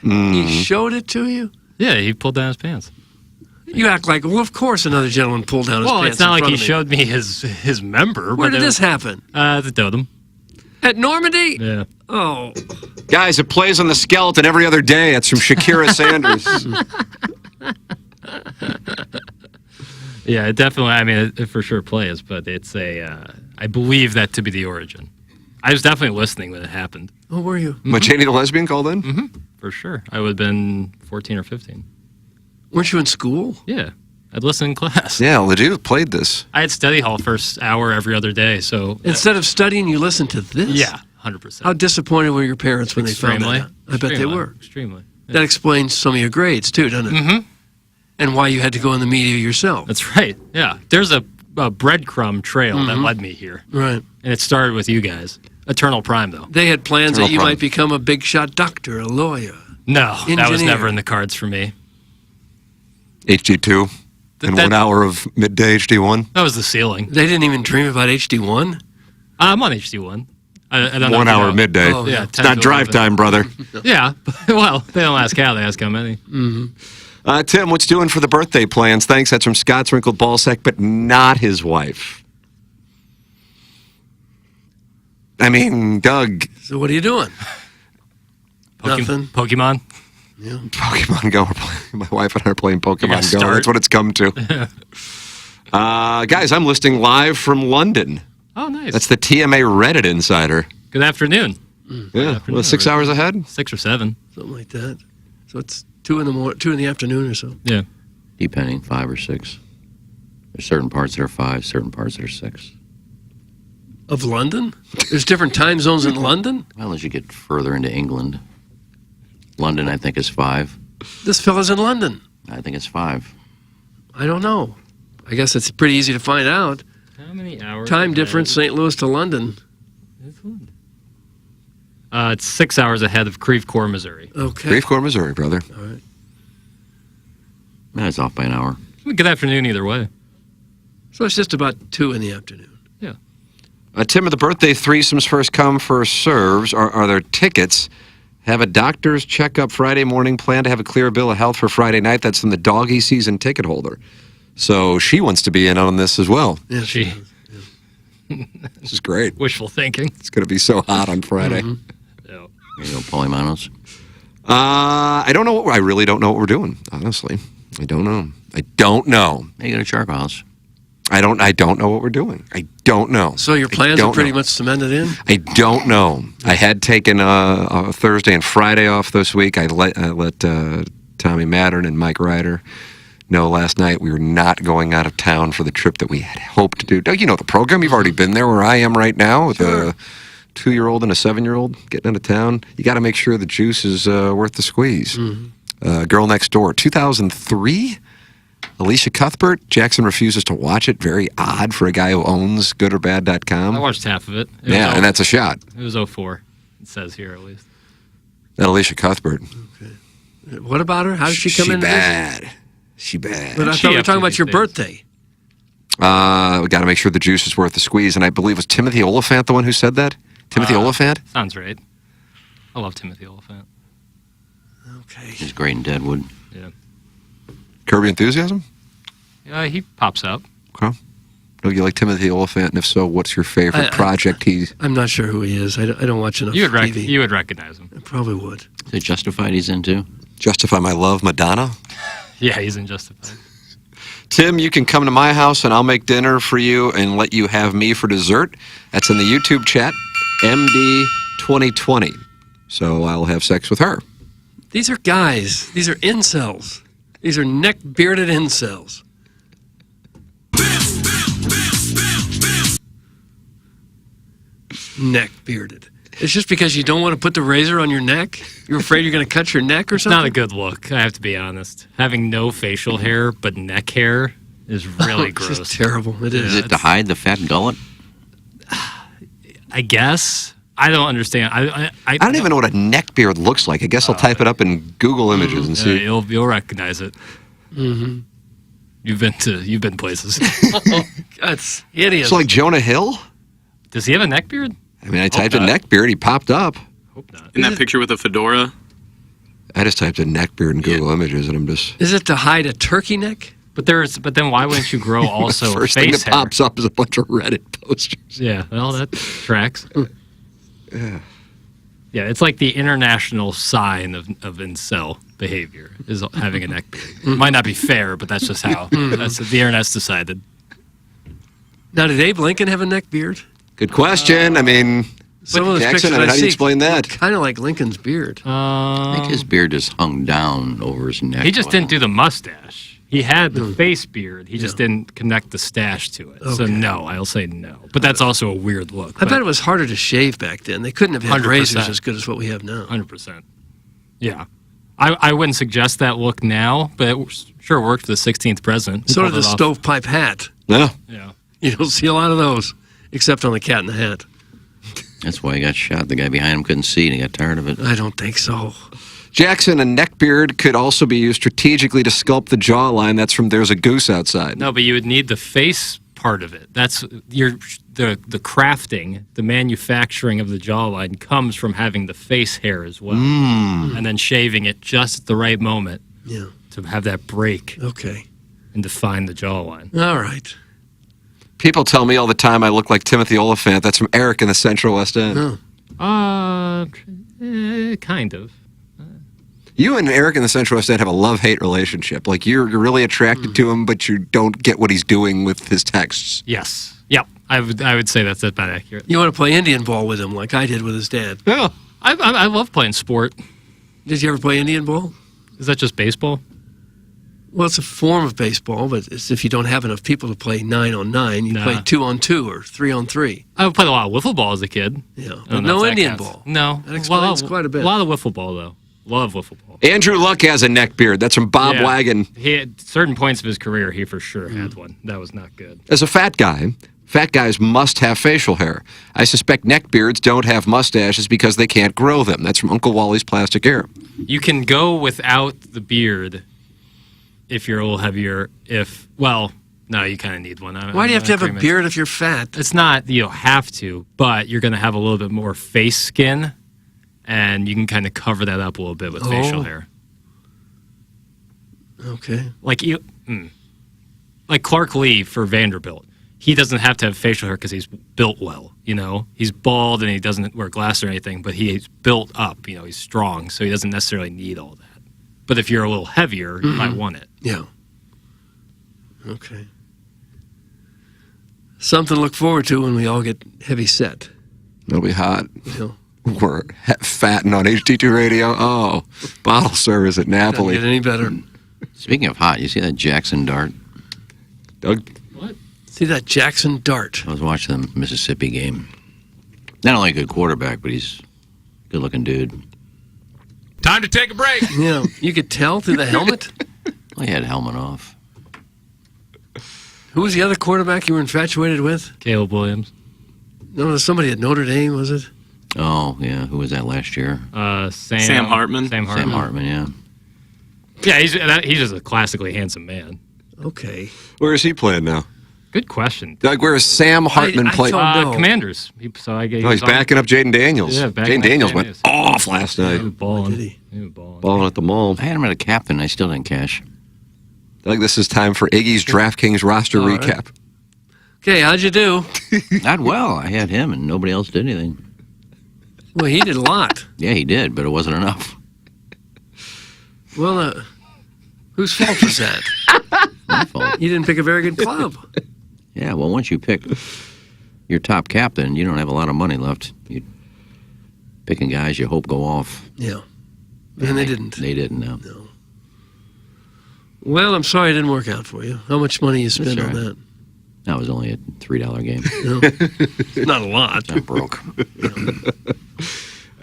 He showed it to you? Yeah, he pulled down his pants. You act like, well, of course another gentleman pulled down his Well, pants. it's not in like he front of me. showed me his member. Where but did this happen? The totem. At Normandy? Yeah. Oh. Guys, it plays on the skeleton every other day. It's from Shakira Sanders. Yeah, it definitely, I mean, it for sure plays, but it's I believe that to be the origin. I was definitely listening when it happened. Oh, were you? When Janie the lesbian called in? Mm-hmm. For sure. I would have been 14 or 15. Weren't you in school? Yeah. I'd listen in class. Yeah, Ledoux played this. I had study hall first hour every other day, so... Instead of studying, you listened to this? Yeah, 100%. How disappointed were your parents when they found that out? I bet they were. Extremely. Yeah. That explains some of your grades, too, doesn't it? Mm-hmm. And why you had to go in the media yourself. That's right. Yeah. There's a breadcrumb trail that led me here. Right. And it started with you guys. Eternal Prime, though. They had plans Eternal that you Prime. might become a big shot doctor, a lawyer. No, that was Engineer. never in the cards for me. HD2 and 1 hour of midday HD1. That was the ceiling. They didn't even dream about HD1? I'm on HD1. I don't know 1 if you hour know. midday. Oh, yeah, It's not drive time, brother. Yeah. Well, they don't ask how, they ask how many. Tim, what's doing for the birthday plans? Thanks. That's from Scott's Wrinkled Ballsack, but not his wife. I mean, Doug. So what are you doing? Nothing. Pokemon? Yeah. Pokemon Go. My wife and I are playing Pokemon Go. start. That's what it's come to. Guys, I'm listing live from London. Oh, nice. That's the TMA Reddit Insider. Good afternoon. Yeah, well, 6 hours ahead? 6 or 7. Something like that. So it's 2 in the afternoon or so. Yeah. Depending, 5 or 6. There's certain parts that are 5, certain parts that are 6. Of London? There's different time zones in London? Well, as you get further into England, London, I think, is 5. This fella's in London. I think it's 5. I don't know. I guess it's pretty easy to find out. How many hours? Time difference, St. Louis to London. It's 6 hours ahead of Creve Coeur, Missouri. Okay. Creve Coeur, Missouri, brother. All right. That's off by an hour. Good afternoon either way. So it's just about 2 in the afternoon. Yeah. Tim, of the birthday threesomes first come, first serves. Are there tickets? Have a doctor's checkup Friday morning. Plan to have a clear bill of health for Friday night. That's from the doggy season ticket holder. So she wants to be in on this as well. Yeah, She. This is great. Wishful thinking. It's going to be so hot on Friday. Yeah. There you go, Polymanos. I don't know. I really don't know what we're doing, honestly. I don't know. Hey, you go to Charcoal House. I don't know what we're doing. I don't know. So your plans are pretty much cemented in? I don't know. I had taken Thursday and Friday off this week. I let Tommy Mattern and Mike Ryder know last night we were not going out of town for the trip that we had hoped to do. Doug, you know the program. You've already been there where I am right now with a 2-year-old and a 7-year-old getting out of town. You got to make sure the juice is worth the squeeze. Girl Next Door, 2003. Alicia Cuthbert. Jackson refuses to watch it. Very odd for a guy who owns goodorbad.com. I watched half of it. Yeah, and that's a shot. It was 04. It says here at least. That Alicia Cuthbert. Okay. What about her? How did she come in? She bad. But I thought we were talking about your birthday. We got to make sure the juice is worth the squeeze. And I believe was Timothy Oliphant the one who said that? Timothy Oliphant? Sounds right. I love Timothy Oliphant. Okay. He's great in Deadwood. Yeah. Curb Your Enthusiasm? Yeah, he pops up. Okay. Do you like Timothy Oliphant? And if so, what's your favorite project he's... I'm not sure who he is. I don't watch enough TV. You would recognize him. I probably would. Is it Justified he's into? Justify My Love, Madonna? Yeah, he's in Justified. Tim, you can come to my house and I'll make dinner for you and let you have me for dessert. That's in the YouTube chat, MD2020. So I'll have sex with her. These are guys. These are incels. These are neck-bearded incels. Neck-bearded. It's just because you don't want to put the razor on your neck? You're afraid you're going to cut your neck or It's something? not a good look, I have to be honest. Having no facial hair but neck hair is really It's gross. just terrible. It is. Is it to hide the fat gullet? I guess. I don't understand. I don't even know what a neck beard looks like. I guess I'll type it up in Google Images and see. You'll recognize it. Mm-hmm. You've been places. That's hideous. It's like Jonah Hill. Does he have a neck beard? I mean, I typed in neck beard. He popped up. Hope not. In that picture with a fedora? I just typed in neck beard in Google Images, and I'm just... Is it to hide a turkey neck? But then why wouldn't you grow also First face thing that hair? pops up is a bunch of Reddit posters. Yeah, well, that tracks. Yeah. Yeah, it's like the international sign of incel behavior is having a neck beard. It might not be fair, but that's just how that's the internet's decided. Now, did Abe Lincoln have a neck beard? Good question. I mean, Some of those Jackson, pictures how I do you see explain that? kind of like Lincoln's beard. I think his beard just hung down over his neck. He just didn't do the mustache. He had the face beard. He just didn't connect the stash to it. So Okay. no, I'll say no. But that's also a weird look. I bet it was harder to shave back then. They couldn't have had 100%. razors as good as what we have now. 100%. Yeah. I wouldn't suggest that look now, but it sure worked for the 16th president. He So did pulled the it off. stovepipe hat. Yeah. Yeah. You don't see a lot of those except on the Cat in the Hat. That's why he got shot. The guy behind him couldn't see, and he got tired of it. I don't think so. Jackson, a neckbeard could also be used strategically to sculpt the jawline. That's from There's a Goose Outside. No, but you would need the face part of it. That's the crafting, the manufacturing of the jawline comes from having the face hair as well. And then shaving it just at the right moment to have that break. Okay. And define the jawline. All right. People tell me all the time I look like Timothy Oliphant. That's from Eric in the Central West End. Kind of. You and Eric in the Central West End have a love-hate relationship. Like, you're really attracted to him, but you don't get what he's doing with his texts. Yes. Yep. I would say that's about accurate. You want to play Indian ball with him like I did with his dad. Yeah. I love playing sport. Did you ever play Indian ball? Is that just baseball? Well, it's a form of baseball, but it's if you don't have enough people to play 9-on-9, you play 2-on-2 or 3-on-3. I played a lot of wiffle ball as a kid. Yeah, but no Indian ball. No. That explains quite a bit. A lot of wiffle ball, though. Love wiffle ball. Andrew Luck has a neckbeard. That's from Bob Wagon. He had certain points of his career, he for sure had one. That was not good. As a fat guys must have facial hair. I suspect neckbeards don't have mustaches because they can't grow them. That's from Uncle Wally's Plastic Air. You can go without the beard if you're a little heavier. No, you kind of need one. Why do you have to have a beard if you're fat? It's not, you don't have to, but you're going to have a little bit more face skin, and you can kind of cover that up a little bit with facial hair. Okay. Like Clark Lee for Vanderbilt. He doesn't have to have facial hair because he's built well, you know? He's bald and he doesn't wear glasses or anything, but he's built up, you know, he's strong, so he doesn't necessarily need all that. But if you're a little heavier, you might want it. Yeah. Okay. Something to look forward to when we all get heavy set. It'll be hot. Yeah. We're fatting on HD2 radio. Oh, bottle service at Napoli. Doesn't get any better. Speaking of hot, you see that Jackson dart? Doug? What? See that Jackson dart? I was watching the Mississippi game. Not only a good quarterback, but he's a good-looking dude. Time to take a break. Yeah, you could tell through the helmet. Well, he had a helmet off. Who was the other quarterback you were infatuated with? Caleb Williams. No, somebody at Notre Dame, was it? Oh, yeah. Who was that last year? Sam Hartman. Sam Hartman, yeah. Yeah, he's just a classically handsome man. Okay. Where is he playing now? Good question. Doug, where is Sam Hartman playing? Commanders. He's backing up Jaden Daniels. Yeah, Jaden Daniels went off last night. He was balling. He was balling at the mall. I had him at a captain. I still didn't cash. Doug, this is time for Iggy's DraftKings roster recap. Right. Okay, how'd you do? Not well. I had him, and nobody else did anything. Well, he did a lot. Yeah, he did, but it wasn't enough. Well, whose fault was that? My fault. You didn't pick a very good club. Yeah, well, once you pick your top captain, you don't have a lot of money left. You're picking guys you hope go off. Yeah. And they didn't. They didn't, no. Well, I'm sorry it didn't work out for you. How much money you spent on that? That was only a $3 game. Not a lot. I'm broke.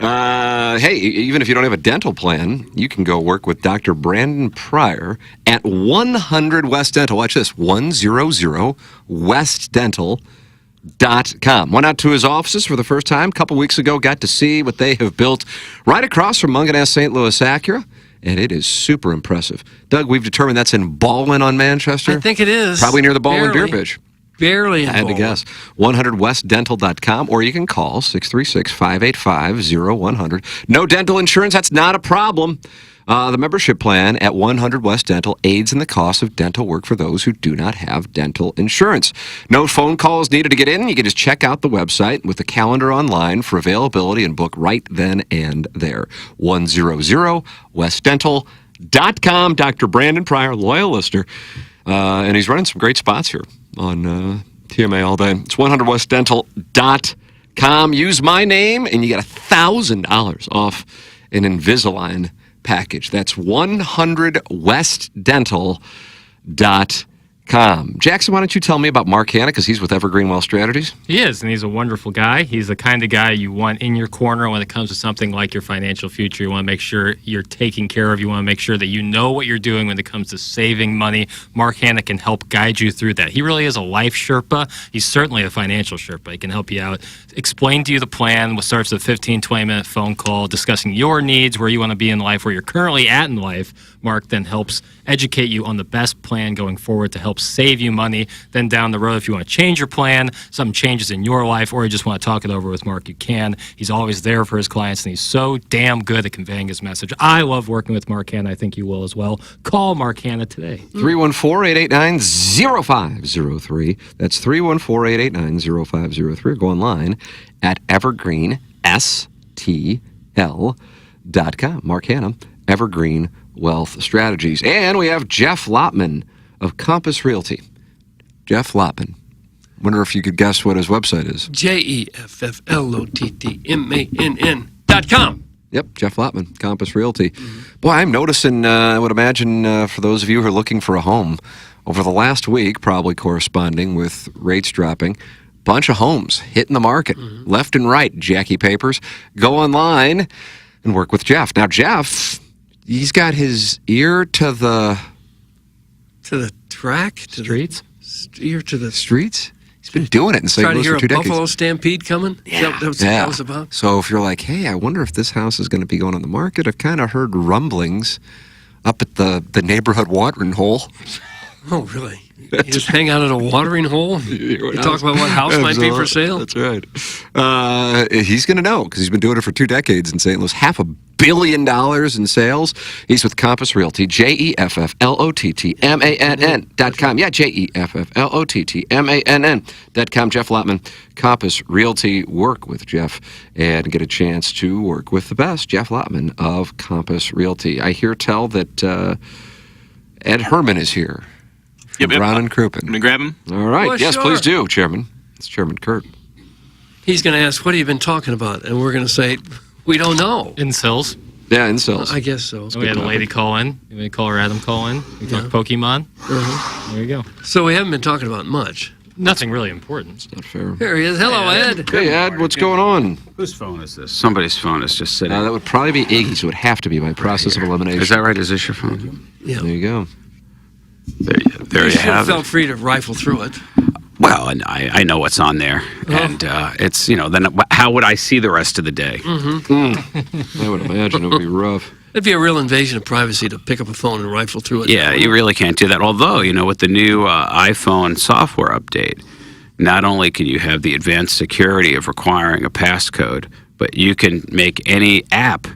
Hey, even if you don't have a dental plan, you can go work with Dr. Brandon Pryor at 100 West Dental. Watch this, 100westdental.com. Went out to his offices for the first time a couple weeks ago, got to see what they have built right across from Mungan St. Louis Acura, and it is super impressive. Doug, we've determined that's in Ballwin on Manchester. I think it is. Probably near the Ballwin Beer Pitch. Barely in I had to guess. 100westdental.com, or you can call 636-585-0100. No dental insurance, that's not a problem. The membership plan at 100 West Dental aids in the cost of dental work for those who do not have dental insurance. No phone calls needed to get in. You can just check out the website with the calendar online for availability and book right then and there. 100westdental.com. Dr. Brandon Pryor, loyal listener, and he's running some great spots here on TMA all day. It's 100westdental.com. Use my name, and you get $1,000 off an Invisalign package. That's 100westdental.com. Jackson, why don't you tell me about Mark Hanna, because he's with Evergreen Wealth Strategies. He is, and he's a wonderful guy. He's the kind of guy you want in your corner when it comes to something like your financial future. You want to make sure you're taken care of. You want to make sure that you know what you're doing when it comes to saving money. Mark Hanna can help guide you through that. He really is a life Sherpa. He's certainly a financial Sherpa. He can help you out, explain to you the plan, what starts with a 15, 20-minute phone call, discussing your needs, where you want to be in life, where you're currently at in life. Mark then helps educate you on the best plan going forward to help save you money. Then down the road, if you want to change your plan, some changes in your life, or you just want to talk it over with Mark, you can. He's always there for his clients, and he's so damn good at conveying his message. I love working with Mark Hanna. I think you will as well. Call Mark Hanna today. 314-889-0503. That's 314-889-0503. Or go online at evergreenstl.com. Mark Hanna, Evergreen Wealth Strategies. And we have Jeff Lotman of Compass Realty. Jeff Lotman. Wonder if you could guess what his website is. JEFFLOTTMANN.com. Yep, Jeff Lotman, Compass Realty. Boy, I'm noticing, I would imagine for those of you who are looking for a home, over the last week, probably corresponding with rates dropping, bunch of homes hitting the market, left and right, Jackie Papers. Go online and work with Jeff. Now, Jeff, he's got his ear to the track, to streets, ear to the streets. He's been doing it in St. Louis for 2 decades. Buffalo Stampede coming. Yeah, That's what that was about. So if you're like, hey, I wonder if this house is going to be going on the market, I've kind of heard rumblings up at the neighborhood watering hole. Oh, really? You just hang out at a watering hole? You talk about what house might be for sale? That's right. He's going to know because he's been doing it for 2 decades in St. Louis. $500 million in sales. He's with Compass Realty. JEFFLOTTMANN.com. Yeah, JEFFLOTTMANN.com. Jeff Lotman, Compass Realty. Work with Jeff and get a chance to work with the best. Jeff Lotman of Compass Realty. I hear tell that Ed Herman is here. Yep. Brown and Crouppen. Can we grab him? All right. Well, yes, sure. please do, Chairman. It's Chairman Kurt. He's going to ask, what have you been talking about? And we're going to say, we don't know. Incels. Yeah, incels. I guess so. We had a lady call in. We had a caller Adam call in. We talked Pokemon. There you go. So we haven't been talking about much. Nothing really important. It's not fair. Here he is. Hello, Ed. Hey, Ed, what's going on? Whose phone is this? Somebody's phone is just sitting. That would probably be Iggy's. It would have to be by process of elimination. Is that right? Is this your phone? Yeah. There you go. There you have felt it. free to rifle through it. Well, and I know what's on there, and it's then how would I see the rest of the day? I would imagine it would be rough. It'd be a real invasion of privacy to pick up a phone and rifle through it. Yeah, you really can't do that. Although with the new iPhone software update, not only can you have the advanced security of requiring a passcode, but you can make any app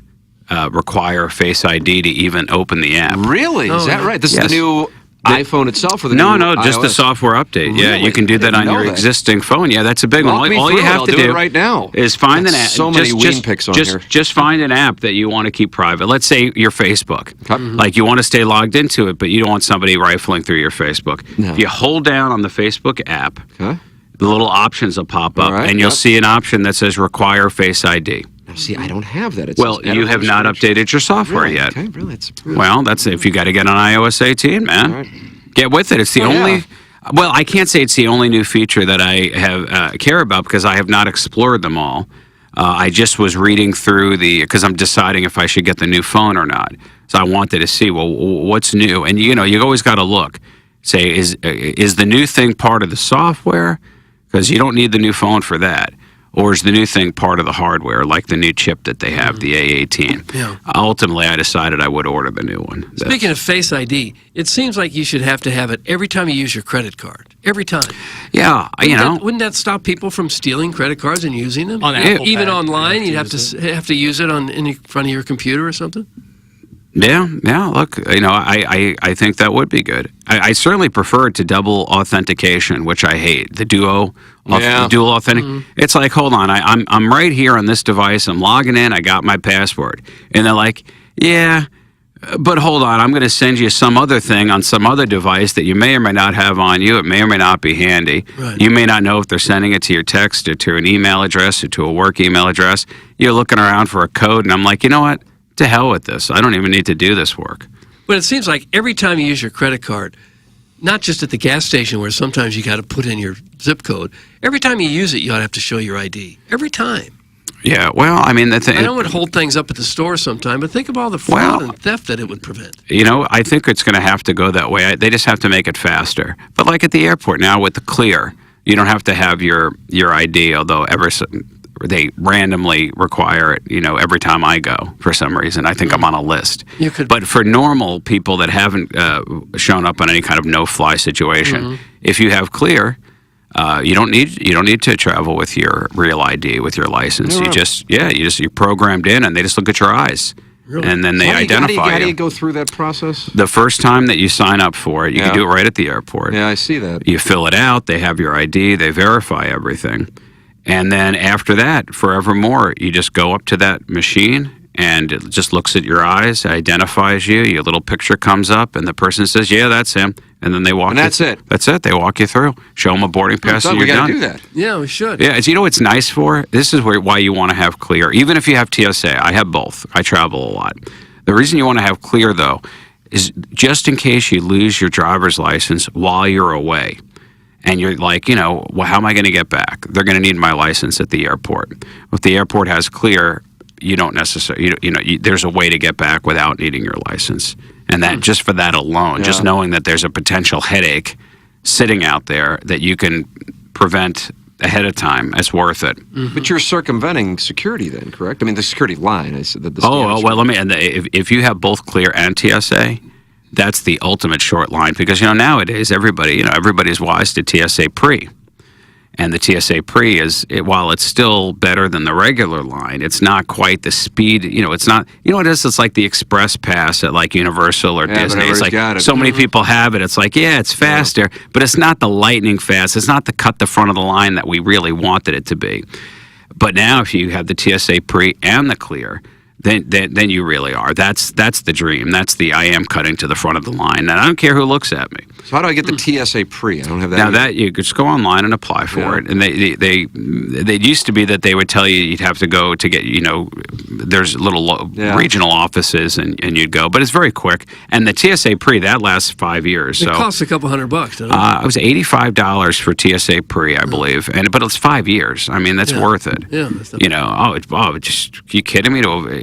require Face ID to even open the app. Really? Is that right? This is the new iPhone itself, or the no, new just iOS? the software update. Really? Yeah, you can do that on your existing phone. Yeah, that's a big one. All you have to do it right now is find an app. So many ween pics on here. Just find an app that you want to keep private. Let's say your Facebook. Like you want to stay logged into it, but you don't want somebody rifling through your Facebook. No. If you hold down on the Facebook app, the little options will pop up, and you'll see an option that says require Face ID. Now, see, I don't have that. It Well, says you have not updated your software Really? yet. Okay, really? It's Well, that's if you got to get on iOS 18, man. Get with it. It's the only. Well, I can't say it's the only new feature that I have care about because I have not explored them all. I just was reading through because I'm deciding if I should get the new phone or not. So I wanted to see what's new, and you always got to look. Say is the new thing part of the software? Because you don't need the new phone for that. Or is the new thing part of the hardware, like the new chip that they have, the A18? Yeah. Ultimately, I decided I would order the new one. Speaking of Face ID, it seems like you should have to have it every time you use your credit card. Every time. Yeah, Wouldn't that stop people from stealing credit cards and using them? On Apple Even Pay, online, you'd have to use it in front of your computer or something? Yeah. Look, I think that would be good. I certainly prefer it to double authentication, which I hate. The dual authentic. It's like, hold on, I'm right here on this device. I'm logging in. I got my password, and they're like, yeah, but hold on, I'm going to send you some other thing on some other device that you may or may not have on you. It may or may not be handy. Right. You may not know if they're sending it to your text or to an email address or to a work email address. You're looking around for a code, and I'm like, you know what? To hell with this. I don't even need to do this work. But it seems like every time you use your credit card, not just at the gas station where sometimes you got to put in your zip code. Every time you use it, you ought to have to show your ID. Every time. Yeah, well, I mean, I know it would hold things up at the store sometime, but think of all the fraud and theft that it would prevent. I think it's going to have to go that way. They just have to make it faster. But like at the airport now with the Clear, you don't have to have your ID, although they randomly require it, every time I go for some reason. I think I'm on a list. But for normal people that haven't shown up on any kind of no-fly situation, if you have Clear, you don't need to travel with your real ID, with your license. No. You're programmed in, and they just look at your eyes. Really? And then they identify How do you. you go through that process? The first time that you sign up for it, you can do it right at the airport. Yeah, I see that. You fill it out, they have your ID, they verify everything. And then after that, forevermore, you just go up to that machine and it just looks at your eyes, identifies you, your little picture comes up, and the person says, yeah, that's him. And then they walk And that's it? That's it. They walk you through. Show them a boarding pass and We you're got done. to do that. Yeah, we should. Yeah, you know what it's nice for? This is why you want to have Clear. Even if you have TSA, I have both. I travel a lot. The reason you want to have Clear, though, is just in case you lose your driver's license while you're away. And you're like, well, how am I going to get back? They're going to need my license at the airport. If the airport has Clear, you don't necessarily, there's a way to get back without needing your license. And that just for that alone, just knowing that there's a potential headache sitting out there that you can prevent ahead of time, it's worth it. But you're circumventing security then, correct? I mean, the security line. If you have both Clear and TSA, that's the ultimate short line because, nowadays everybody's wise to TSA Pre. And the TSA Pre while it's still better than the regular line, it's not quite the speed. It's not. It is. It's like the Express Pass at like Universal or Disney. It's like so many people have it. It's like, it's faster, but it's not the lightning fast. It's not the cut the front of the line that we really wanted it to be. But now, if you have the TSA Pre and the Clear, then you really are. That's the dream. That's the I am cutting to the front of the line, and I don't care who looks at me. So how do I get the TSA Pre? I don't have that. Now that you could just go online and apply for it, and they used to be that they would tell you you'd have to go to get there's little regional offices and you'd go, but it's very quick. And the TSA Pre that lasts 5 years. It costs a couple $100, doesn't it? It was $85 for TSA Pre, I believe, but it's 5 years. I mean that's worth it. Yeah. You kidding me?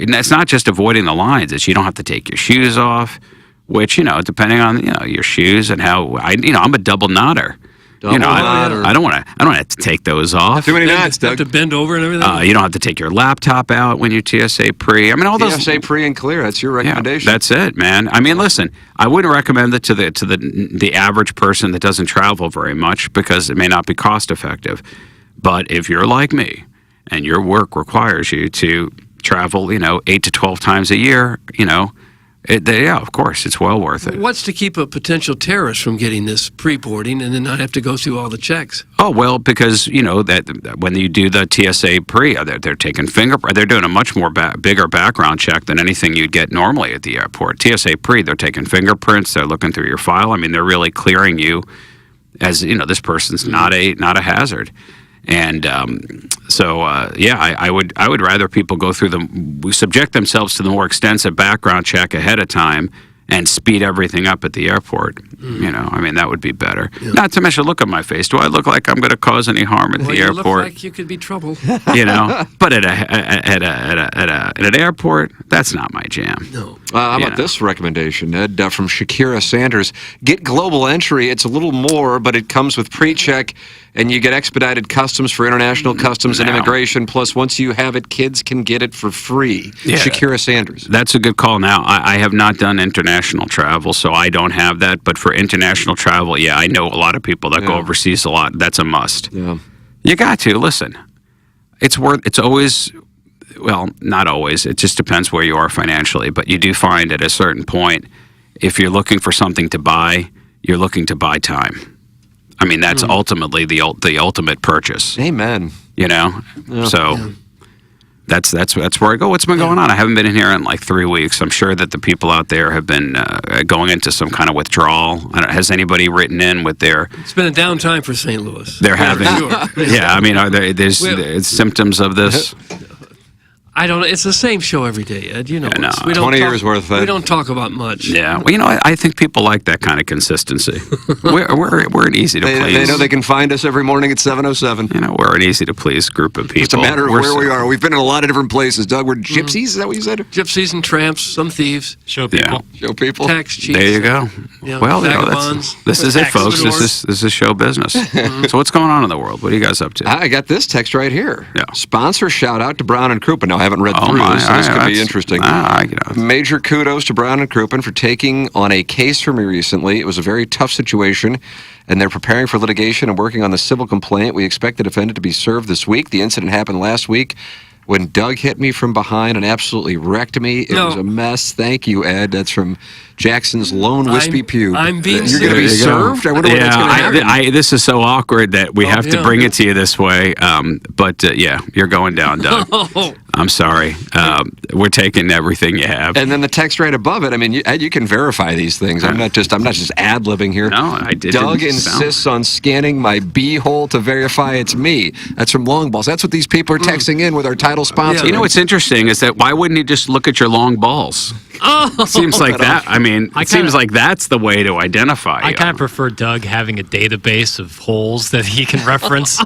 And it's not just avoiding the lines; it's you don't have to take your shoes off. Which depending on your shoes and how I'm a double knotter. I don't want to take those off. Too many knots. You have to bend over and everything. You don't have to take your laptop out when you TSA Pre. I mean, all those TSA Pre and Clear. That's your recommendation. Yeah, that's it, man. I mean, listen, I wouldn't recommend it to the average person that doesn't travel very much because it may not be cost effective. But if you're like me and your work requires you to travel, 8 to 12 times a year, of course, it's well worth it. What's to keep a potential terrorist from getting this pre-boarding and then not have to go through all the checks? Oh, well, because, that when you do the TSA Pre, they're taking fingerprint. They're doing a much more bigger background check than anything you'd get normally at the airport. TSA Pre, they're taking fingerprints. They're looking through your file. I mean, they're really clearing you as, this person's not a hazard. And I would rather people go through subject themselves to the more extensive background check ahead of time and speed everything up at the airport. That would be better. Yeah. Not to mention, look at my face. Do I look like I'm going to cause any harm at the airport? You look like you could be trouble. But at an airport, that's not my jam. No. How about this recommendation, Ed, from Shakira Sanders? Get global entry. It's a little more, but it comes with pre-check, and you get expedited customs for international customs and immigration. Plus, once you have it, kids can get it for free. Yeah. Shakira Sanders. That's a good call. Now, I have not done international travel, so I don't have that. But for international travel, I know a lot of people that go overseas a lot. That's a must. Yeah. You got to. Listen, it's always... Well, not always. It just depends where you are financially. But you do find at a certain point, if you're looking for something to buy, you're looking to buy time. I mean, that's ultimately the ultimate purchase. Amen. So that's where I go. What's been going on? I haven't been in here in like 3 weeks. I'm sure that the people out there have been going into some kind of withdrawal. Has anybody written in with their... It's been a downtime for St. Louis. They're having... Yeah, I mean, there's symptoms of this? I don't know. It's the same show every day, Ed. You know, Yeah, no. we don't 20 talk, years worth of it. We don't talk about much. Yeah, well, I think people like that kind of consistency. we're an easy to please. They know they can find us every morning at 7:07. We're an easy to please group of people. It's a matter of where we are. We've been in a lot of different places. Doug, we're gypsies. Is that what you said? Gypsies and tramps, some thieves. Show people. Show people. Tax cheats. There you go. Yeah, Well, vagabonds. this is it, Tax folks. troubadours. This is show business. So what's going on in the world? What are you guys up to? I got this text right here. Yeah. Sponsor shout out to Brown and Crouppen. Now, I haven't read Oh, through my. this, so this could be That's- interesting. you know. Major kudos to Brown and Crouppen for taking on a case for me recently. It was a very tough situation, and they're preparing for litigation and working on the civil complaint. We expect the defendant to be served this week. The incident happened last week when Doug hit me from behind and absolutely wrecked me. It was a mess. Thank you, Ed. That's from Jackson's Lone Wispy Pew. I'm being You're going to be serious. served? I wonder what that's going to happen. This is so awkward that we have to bring it to you this way. But you're going down, Doug. Oh. I'm sorry. We're taking everything you have. And then the text right above it. I mean, Ed, you can verify these things. I'm not just ad-libbing here. No, I didn't. Doug insists on scanning my B-hole to verify it's me. That's from Long Balls. That's what these people are texting in with our title sponsor. You know what's interesting is that why wouldn't he just look at your long balls? Oh, Seems like that. I mean, it seems like that's the way to identify I you. kind of prefer Doug having a database of holes that he can reference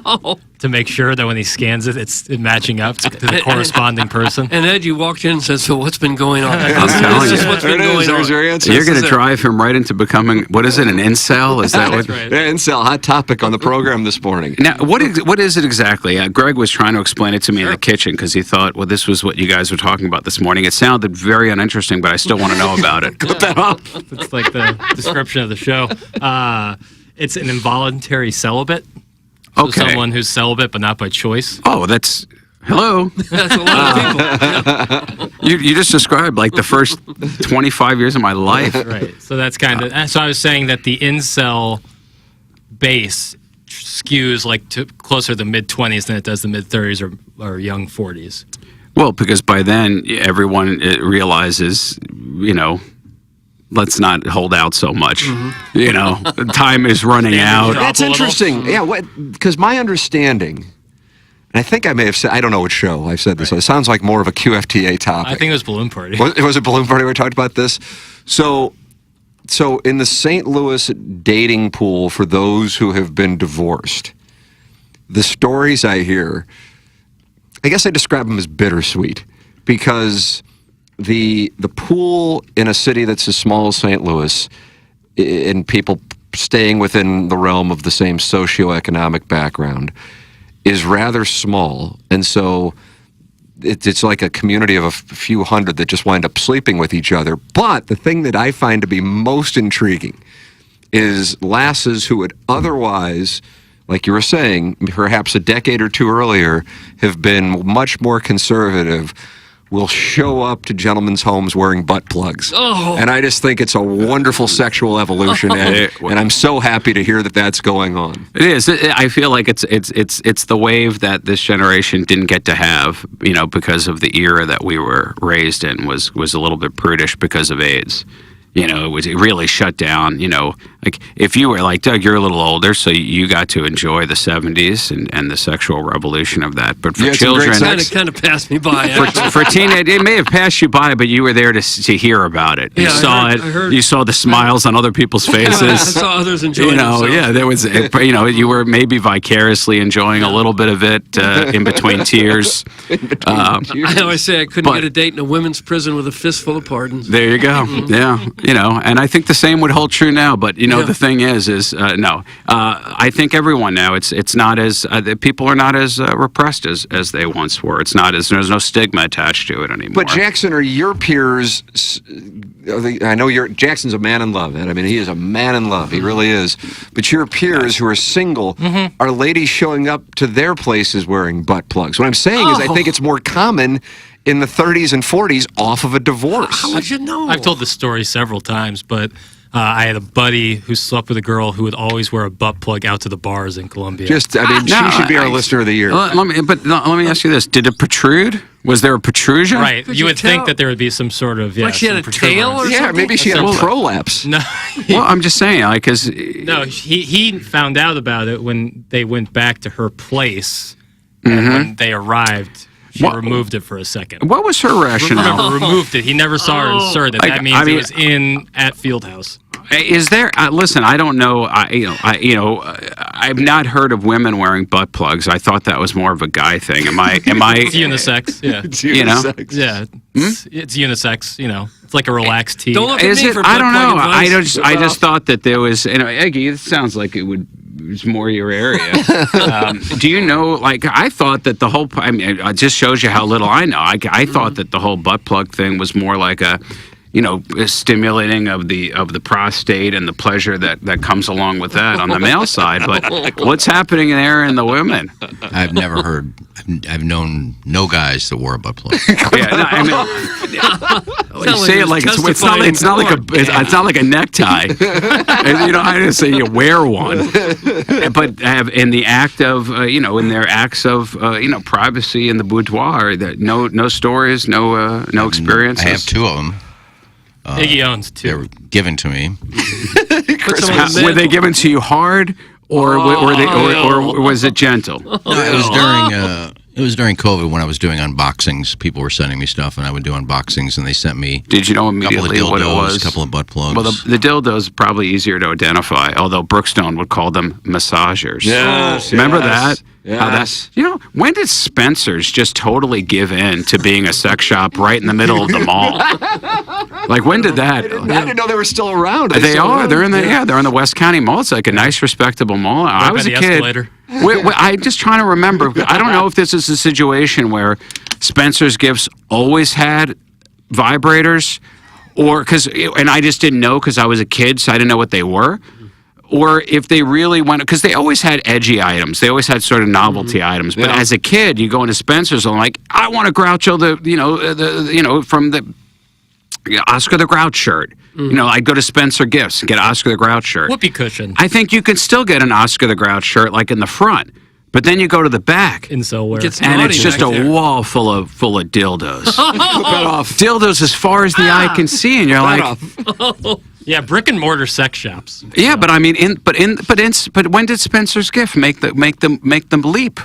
to make sure that when he scans it, it's matching up to the corresponding person. And Ed, you walked in and said, "So what's been going on?" I'm telling you. What's been going on. your answer. You're going to drive him right into becoming, what is it, an incel? Is that what? Right. Yeah, incel, hot topic on the program this morning. Now, what is it exactly? Greg was trying to explain it to me in the kitchen because he thought, well, this was what you guys were talking about this morning. It sounded very uninteresting, but I still want to know about it. Cut that off. It's like the description of the show. It's an involuntary celibate. So Okay. someone who's celibate but not by choice. Oh, that's... Hello. That's a lot of people. You just described like the first 25 years of my life. Right. So that's kind of... So I was saying that the incel base skews like to closer to the mid-20s than it does the mid-30s or young 40s. Well, because by then everyone realizes, let's not hold out so much. Time is running out. That's interesting. Yeah, because my understanding, and I think I may have said, I don't know which show I said this. So it sounds like more of a QFTA topic. I think it was Balloon Party. Was it Balloon Party where we talked about this? So in the St. Louis dating pool for those who have been divorced, the stories I hear, I guess I describe them as bittersweet because the pool in a city that's as small as St. Louis and people staying within the realm of the same socioeconomic background is rather small. And so it's like a community of a few hundred that just wind up sleeping with each other. But the thing that I find to be most intriguing is lasses who would otherwise, like you were saying, perhaps a decade or two earlier, have been much more conservative, will show up to gentlemen's homes wearing butt plugs. Oh. And I just think it's a wonderful sexual evolution, and I'm so happy to hear that that's going on. It is. I feel like it's the wave that this generation didn't get to have, because of the era that we were raised in was a little bit prudish because of AIDS. It really shut down, like if you were like, Doug, you're a little older, so you got to enjoy the 70s and the sexual revolution of that. But for children, It kind of passed me by. for teenage, it may have passed you by, but you were there to hear about it. You saw it. You saw the smiles on other people's faces. I saw others enjoying themselves. Yeah, there was, you were maybe vicariously enjoying a little bit of it in between tears. I always say I couldn't get a date in a women's prison with a fistful of pardons. There you go. Yeah. And I think the same would hold true now. But the thing is no. I think everyone now it's not as people are not as repressed as they once were. It's not as there's no stigma attached to it anymore. But Jackson, are your peers? I know Jackson's a man in love, and I mean he is a man in love. He really is. But your peers who are single, are ladies showing up to their places wearing butt plugs? What I'm saying is, I think it's more common in the 30s and 40s off of a divorce. How would you know? I've told this story several times, but I had a buddy who slept with a girl who would always wear a butt plug out to the bars in Columbia. She should be our listener of the year. Let me ask you this: did it protrude? Was there a protrusion? Right. You would think that there would be some sort of like she had a tail or something? Maybe she had a prolapse. No. Well, I'm just saying, because no, he found out about it when they went back to her place, and when they arrived. She removed it for a second. What was her rationale? Remember, removed it. He never saw her insert it. That means it was in at Fieldhouse. Is there? Listen, I don't know. I've not heard of women wearing butt plugs. I thought that was more of a guy thing. Am I? It's unisex. Yeah. It's unisex. Yeah. It's unisex. It's like a relaxed tee. Don't look at Is me it? for I don't know. advice. I just thought that there was. Eggie, it sounds like it was more your area. Do you know? Like, I thought that the whole. I mean, it just shows you how little I know. I thought that the whole butt plug thing was more like a. Stimulating of the prostate and the pleasure that comes along with that on the male side. But what's happening there in the women? I've never heard. I've known no guys that wore a butt plug. You say it like it's not like a necktie. I didn't say you wear one, but in the act of in their acts of privacy in the boudoir, that no stories, no experiences. I have two of them. Biggie owns two. They were given to me. Were they given to you hard, or was it gentle? No, it was during COVID when I was doing unboxings. People were sending me stuff, and I would do unboxings, and they sent me. Did you know immediately what it was? A couple of butt plugs. Well, the dildos probably easier to identify. Although Brookstone would call them massagers. Yes, remember that? Yes. When did Spencer's just totally give in to being a sex shop right in the middle of the mall? Like, when did that? I didn't know they were still around. They are. They're in the West County Mall. It's like a nice, respectable mall. I was a kid. Escalator. I'm just trying to remember. I don't know if this is a situation where Spencer's Gifts always had vibrators, and I just didn't know because I was a kid, so I didn't know what they were. Or if they really went, because they always had edgy items. They always had sort of novelty items. But as a kid, you go into Spencer's and like, I want a Groucho, from the Oscar the Grouch shirt. I'd go to Spencer Gifts and get an Oscar the Grouch shirt. Whoopee cushion. I think you can still get an Oscar the Grouch shirt like in the front. But then you go to the back, incel wear, and it's just a wall full of dildos. Dildos as far as the eye can see, and you're like, yeah, brick and mortar sex shops. Yeah, but I mean, but when did Spencer's Gift make them leap?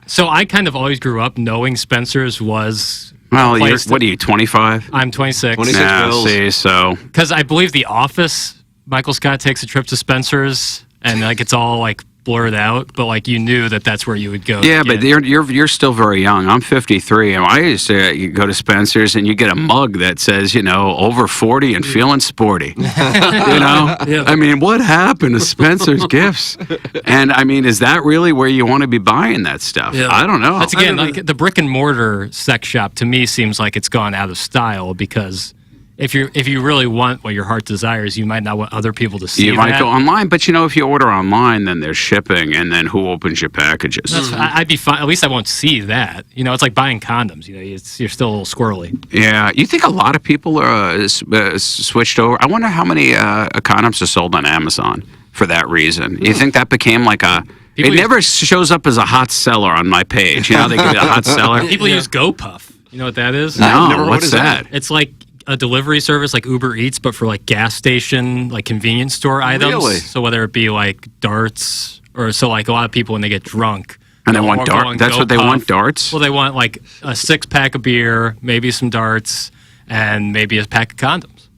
So I kind of always grew up knowing Spencer's was. Well, what are you, 25? I'm 26. 26 see, so because I believe The Office, Michael Scott takes a trip to Spencer's, and like it's all like blurred out, but like you knew that's where you would go. Yeah, but you're still very young. I'm 53, and I used to you go to Spencer's and you get a mug that says over 40 and feeling sporty. I mean, what happened to Spencer's Gifts? And I mean, is that really where you want to be buying that stuff? Yeah. I don't know. That's again like the brick and mortar sex shop to me seems like it's gone out of style because. If you really want what your heart desires, you might not want other people to see. You might go online, but if you order online, then there's shipping, and then who opens your packages? I'd be fine. At least I won't see that. It's like buying condoms. You're still a little squirrely. Yeah, you think a lot of people are switched over? I wonder how many condoms are sold on Amazon for that reason. You think that became like a? It never shows up as a hot seller on my page. They give it a hot seller. People use GoPuff. You know what that is? No, what's that? It's like a delivery service like Uber Eats, but for like gas station, like convenience store items. Really? So whether it be like darts or like a lot of people when they get drunk. And they want darts? That's what they want, darts? Well, they want like a 6-pack of beer, maybe some darts, and maybe a pack of condoms.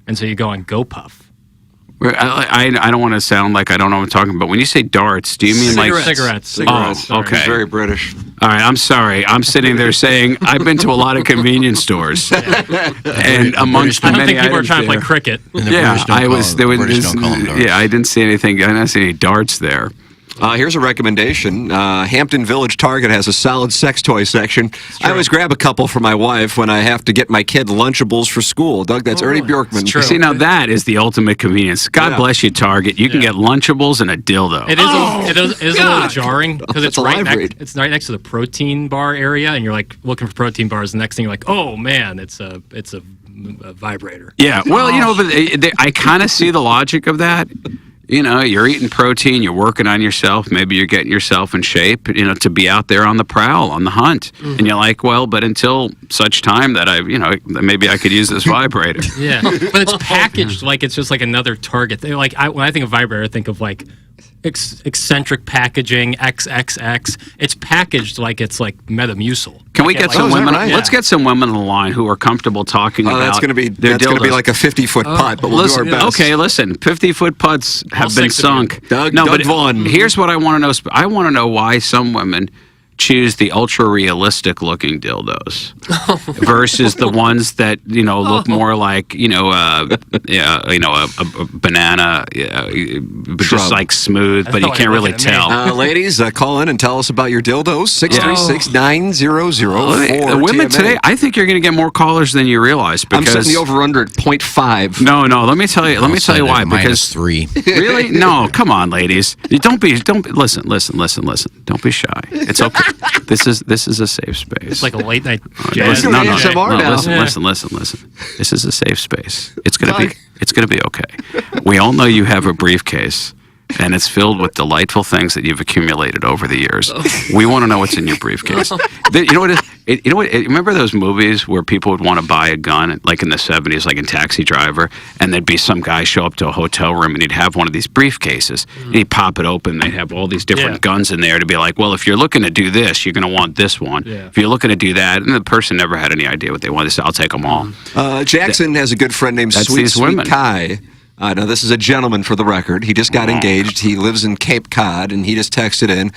And so you go on GoPuff. I don't want to sound like I don't know what I'm talking about. When you say darts, do you mean cigarettes? Oh, okay. He's very British. All right, I'm sorry. I'm sitting there saying I've been to a lot of convenience stores, and amongst the I don't many think people are items trying to play there- cricket. Yeah, I was. There was. Yeah, I didn't see anything. I didn't see any darts there. Here's a recommendation. Hampton Village Target has a solid sex toy section. I always grab a couple for my wife when I have to get my kid Lunchables for school. Doug, that's Ernie Bjorkman. See, now that is the ultimate convenience. God bless you, Target. You can get Lunchables and a dildo. It is a little jarring because it's That's a right live read. it's right next to the protein bar area, and you're like looking for protein bars. The next thing you're like, oh man, it's a vibrator. Yeah, well, but I kind of see the logic of that. You're eating protein, you're working on yourself, maybe you're getting yourself in shape, to be out there on the prowl, on the hunt. Mm-hmm. And you're like, well, but until such time that maybe I could use this vibrator. Yeah, but it's packaged like it's just like another Target. When I think of vibrator, I think of like eccentric packaging, XXX. It's packaged like it's like Metamucil. Can we get some women? right? Let's get some women on the line who are comfortable talking about. That's going to be their dildos. like a 50-foot putt, but we'll do our best. Okay, listen. 50-foot putts have been sunk. Doug but Vaughn. Here's what I want to know. I want to know why some women choose the ultra realistic looking dildos versus the ones that look more like a banana, but just like smooth, but you can't really tell. Ladies, call in and tell us about your dildos. 636-9004. The women today, I think you're going to get more callers than you realize. Because I'm setting the over/under at 0.5. No. Let me tell you. Let me tell you why. Because -3. Really? No. Come on, ladies. Don't be. Listen. Don't be shy. It's okay. This is a safe space. It's like a late night jazz. jazz. No, listen. This is a safe space. It's gonna be okay. We all know you have a briefcase, and it's filled with delightful things that you've accumulated over the years. We want to know what's in your briefcase. You know what? Remember those movies where people would want to buy a gun, like in the 70s, like in Taxi Driver, and there'd be some guy show up to a hotel room and he'd have one of these briefcases. And he'd pop it open, and they'd have all these different guns in there to be like, well, if you're looking to do this, you're going to want this one. Yeah. If you're looking to do that, and the person never had any idea what they wanted, so I'll take them all. Jackson has a good friend named Sweet Kai. Now, this is a gentleman for the record. He just got engaged. He lives in Cape Cod, and he just texted in,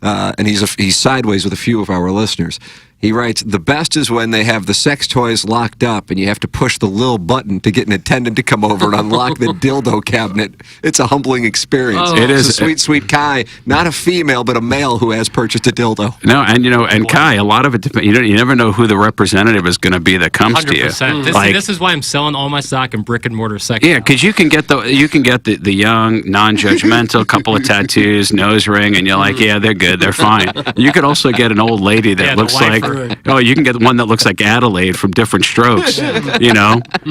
and he's sideways with a few of our listeners. He writes, the best is when they have the sex toys locked up and you have to push the little button to get an attendant to come over and unlock the dildo cabinet. It's a humbling experience. It is. So sweet Kai, not a female, but a male who has purchased a dildo. No, and Kai, a lot of it depends. You never know who the representative is going to be that comes to you. 100%. This is why I'm selling all my stock in brick and mortar sex. Yeah, because you can get the young, non-judgmental, couple of tattoos, nose ring, and you're like, yeah, they're good, they're fine. You could also get an old lady that looks like, you can get one that looks like Adelaide from Different Strokes. And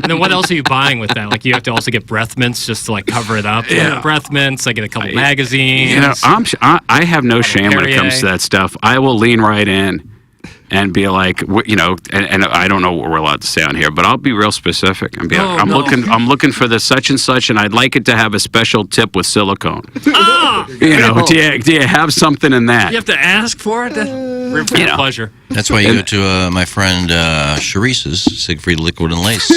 then what else are you buying with that? Like you have to also get breath mints just to like cover it up. Yeah. Breath mints. I get a couple magazines. I have no shame when it comes to that stuff. I will lean right in and be like, and I don't know what we're allowed to say on here, but I'll be real specific and be like, I'm looking for the such and such, and I'd like it to have a special tip with silicone. Do you have something in that? You have to ask for it. Pleasure. That's why you go to my friend Sharice's Siegfried Liquid and Lace.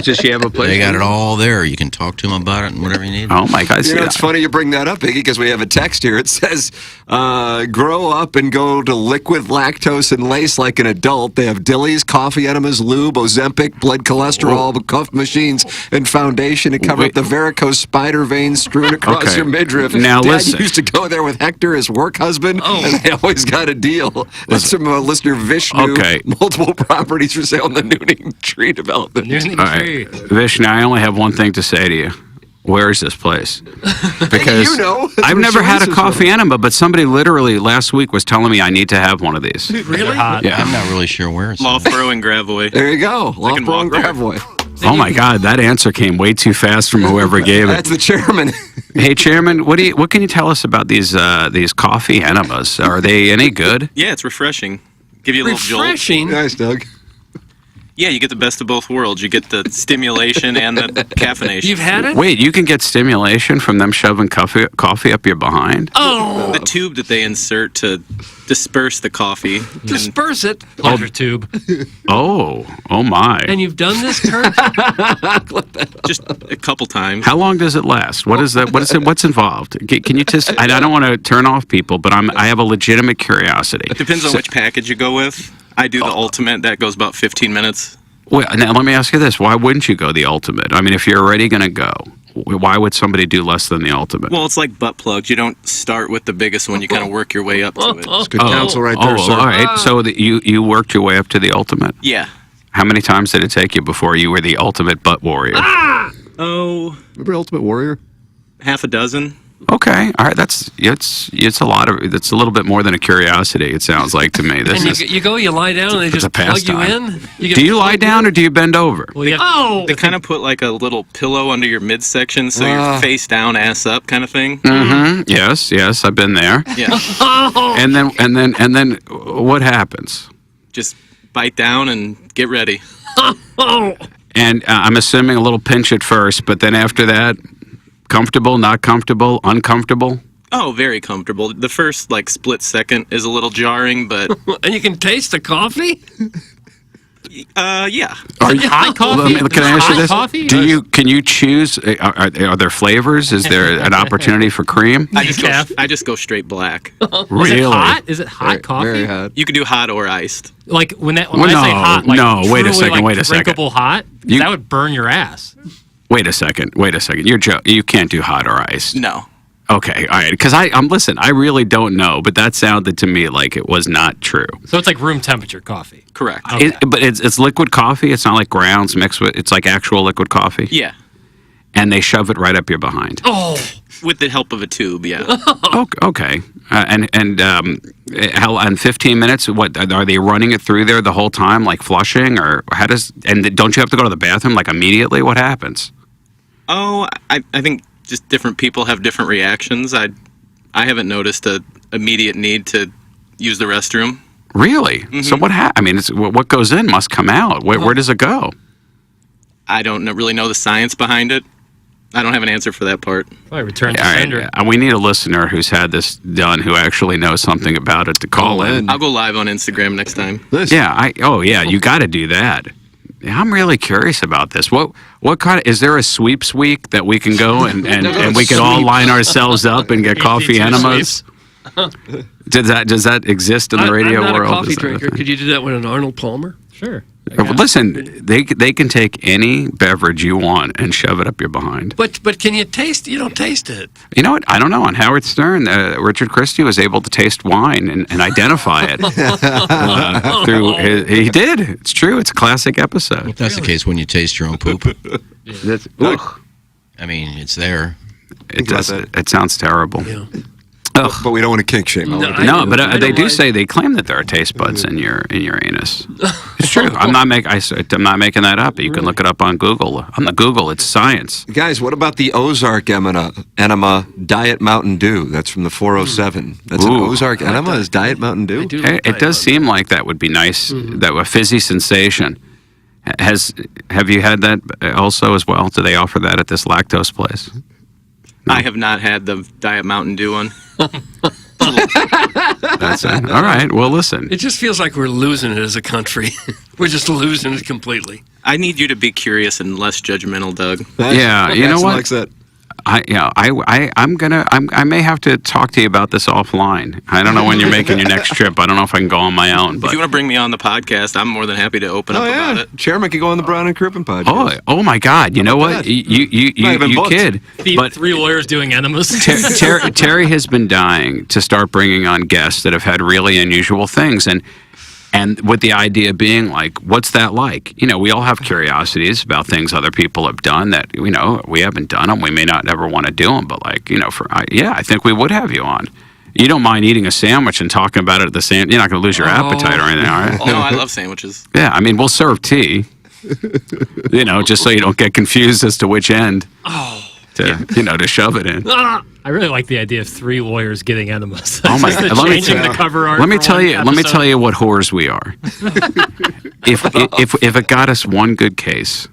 Does she have a place? They got it all there. You can talk to them about it and whatever you need. Oh my God! It's funny you bring that up, Biggie, because we have a text here. It says, "Grow up and go to liquid lactose and lace like an adult. They have dillies, coffee enemas, lube, Ozempic, blood cholesterol, cuff machines, and foundation to cover up the varicose spider veins strewn across your midriff." Now Dad listen. used to go there with Hector, his work husband, and they always got a deal. That's from listener Vishnu. Okay. Multiple properties for sale in the Nooning Tree development. All right, Vishnu, I only have one thing to say to you. Where is this place? Because I've never had a coffee enema, but somebody literally last week was telling me I need to have one of these. Really? Yeah, I'm not really sure where it's Loughborough and Gravois. There you go. Loughborough and Gravois. Oh my God, that answer came way too fast from whoever gave it. That's the chairman. Hey, Chairman, what can you tell us about these coffee enemas? Are they any good? Yeah, it's refreshing. Give you a little jolt. Refreshing. Nice, Doug. Yeah, you get the best of both worlds. You get the stimulation and the caffeination. You've had it? Wait, you can get stimulation from them shoving coffee up your behind? Oh! The tube that they insert to disperse the coffee. Disperse it. Pleasure tube. Oh my. And you've done this, Kurt? Just a couple times. How long does it last? What is that? What's involved? Can you just? I don't want to turn off people, but I have a legitimate curiosity. It depends on which package you go with. I do the ultimate. That goes about 15 minutes. Well, now let me ask you this: why wouldn't you go the ultimate? I mean, if you're already going to go, why would somebody do less than the ultimate? Well, it's like butt plugs. You don't start with the biggest one. You kind of work your way up to it. That's good counsel right there, sir. All right. So you worked your way up to the ultimate. Yeah. How many times did it take you before you were the ultimate butt warrior? Oh. Remember Ultimate Warrior? Half a dozen. Okay, all right. It's a lot of. It's a little bit more than a curiosity. It sounds like to me. This and you lie down and they just plug you in. Do you lie down or do you bend over? Well, They kind of put like a little pillow under your midsection, so you're face down, ass up, kind of thing. Mm-hmm. Yes, I've been there. Yeah. And then what happens? Just bite down and get ready. And I'm assuming a little pinch at first, but then after that, comfortable, not comfortable, uncomfortable? Oh, very comfortable. The first split second is a little jarring, but and you can taste the coffee. Yeah. Are you hot coffee? Can I ask you this? Coffee? Can you choose? Are there flavors? Is there an opportunity for cream? I just go straight black. Really? Is it hot coffee? Very hot. You can do hot or iced. Like when I say hot, wait a truly, second. Wait a second. Drinkable hot? That would burn your ass. Wait a second. You can't do hot or iced. No. Okay, all right. Because listen, I really don't know, but that sounded to me like it was not true. So it's like room temperature coffee. Correct. Okay. But it's liquid coffee. It's not like grounds mixed with. It's like actual liquid coffee. Yeah. And they shove it right up your behind. Oh. With the help of a tube, yeah. Okay. And 15 minutes. What are they running it through there the whole time, like flushing, or how does? And don't you have to go to the bathroom like immediately? What happens? Oh, I think just different people have different reactions. I haven't noticed an immediate need to use the restroom. Really? Mm-hmm. So what I mean, what goes in must come out. Where does it go? I don't really know the science behind it. I don't have an answer for that part. Probably return to sender. We need a listener who's had this done who actually knows something about it to call in. I'll go live on Instagram next time. Yeah. You got to do that. I'm really curious about this. What kind of, is there a sweeps week that we can go and we can all line ourselves up and get coffee enemas? Does that exist in the radio I'm not world? a coffee drinker. Could you do that with an Arnold Palmer? Sure. Listen, they can take any beverage you want and shove it up your behind. But can you taste? You don't taste it. You know what? I don't know. On Howard Stern, Richard Christie was able to taste wine and identify it he did. It's true. It's a classic episode. If that's the case, when you taste your own poop, I mean, it's there. It sounds terrible. Yeah. But we don't want to kink shame. But they do say they claim that there are taste buds in your anus. It's true. I'm not making that up. You can look it up on Google. On the Google, it's science. Guys, what about the Ozark enema Diet Mountain Dew? That's from the 407. That's an Ozark enema. Is Diet Mountain Dew? It does seem like that would be nice. That a fizzy sensation. Have you had that also as well? Do they offer that at this lactose place? I have not had the Diet Mountain Dew one. That's it. All right. Well, listen. It just feels like we're losing it as a country. We're just losing it completely. I need you to be curious and less judgmental, Doug. Yeah, you know what? Likes that. I may have to talk to you about this offline. I don't know when you're making your next trip. I don't know if I can go on my own. But if you want to bring me on the podcast, I'm more than happy to open up about it. Chairman could go on the Brown and Crouppen podcast. Oh my God! You know what? You kid. But 3 lawyers doing enemas. Terry has been dying to start bringing on guests that have had really unusual things, and with the idea being like, what's that like? You know, we all have curiosities about things other people have done that, you know, we haven't done them. We may not ever want to do them, but like, you know, I think we would have you on. You don't mind eating a sandwich and talking about it at the same, you're not going to lose your appetite or anything, all right? No, I love sandwiches. Yeah, I mean, we'll serve tea, you know, just so you don't get confused as to which end to shove it in. I really like the idea of 3 lawyers getting enemas. Oh my God! Changing the cover art. Let me tell you what whores we are. If it got us one good case,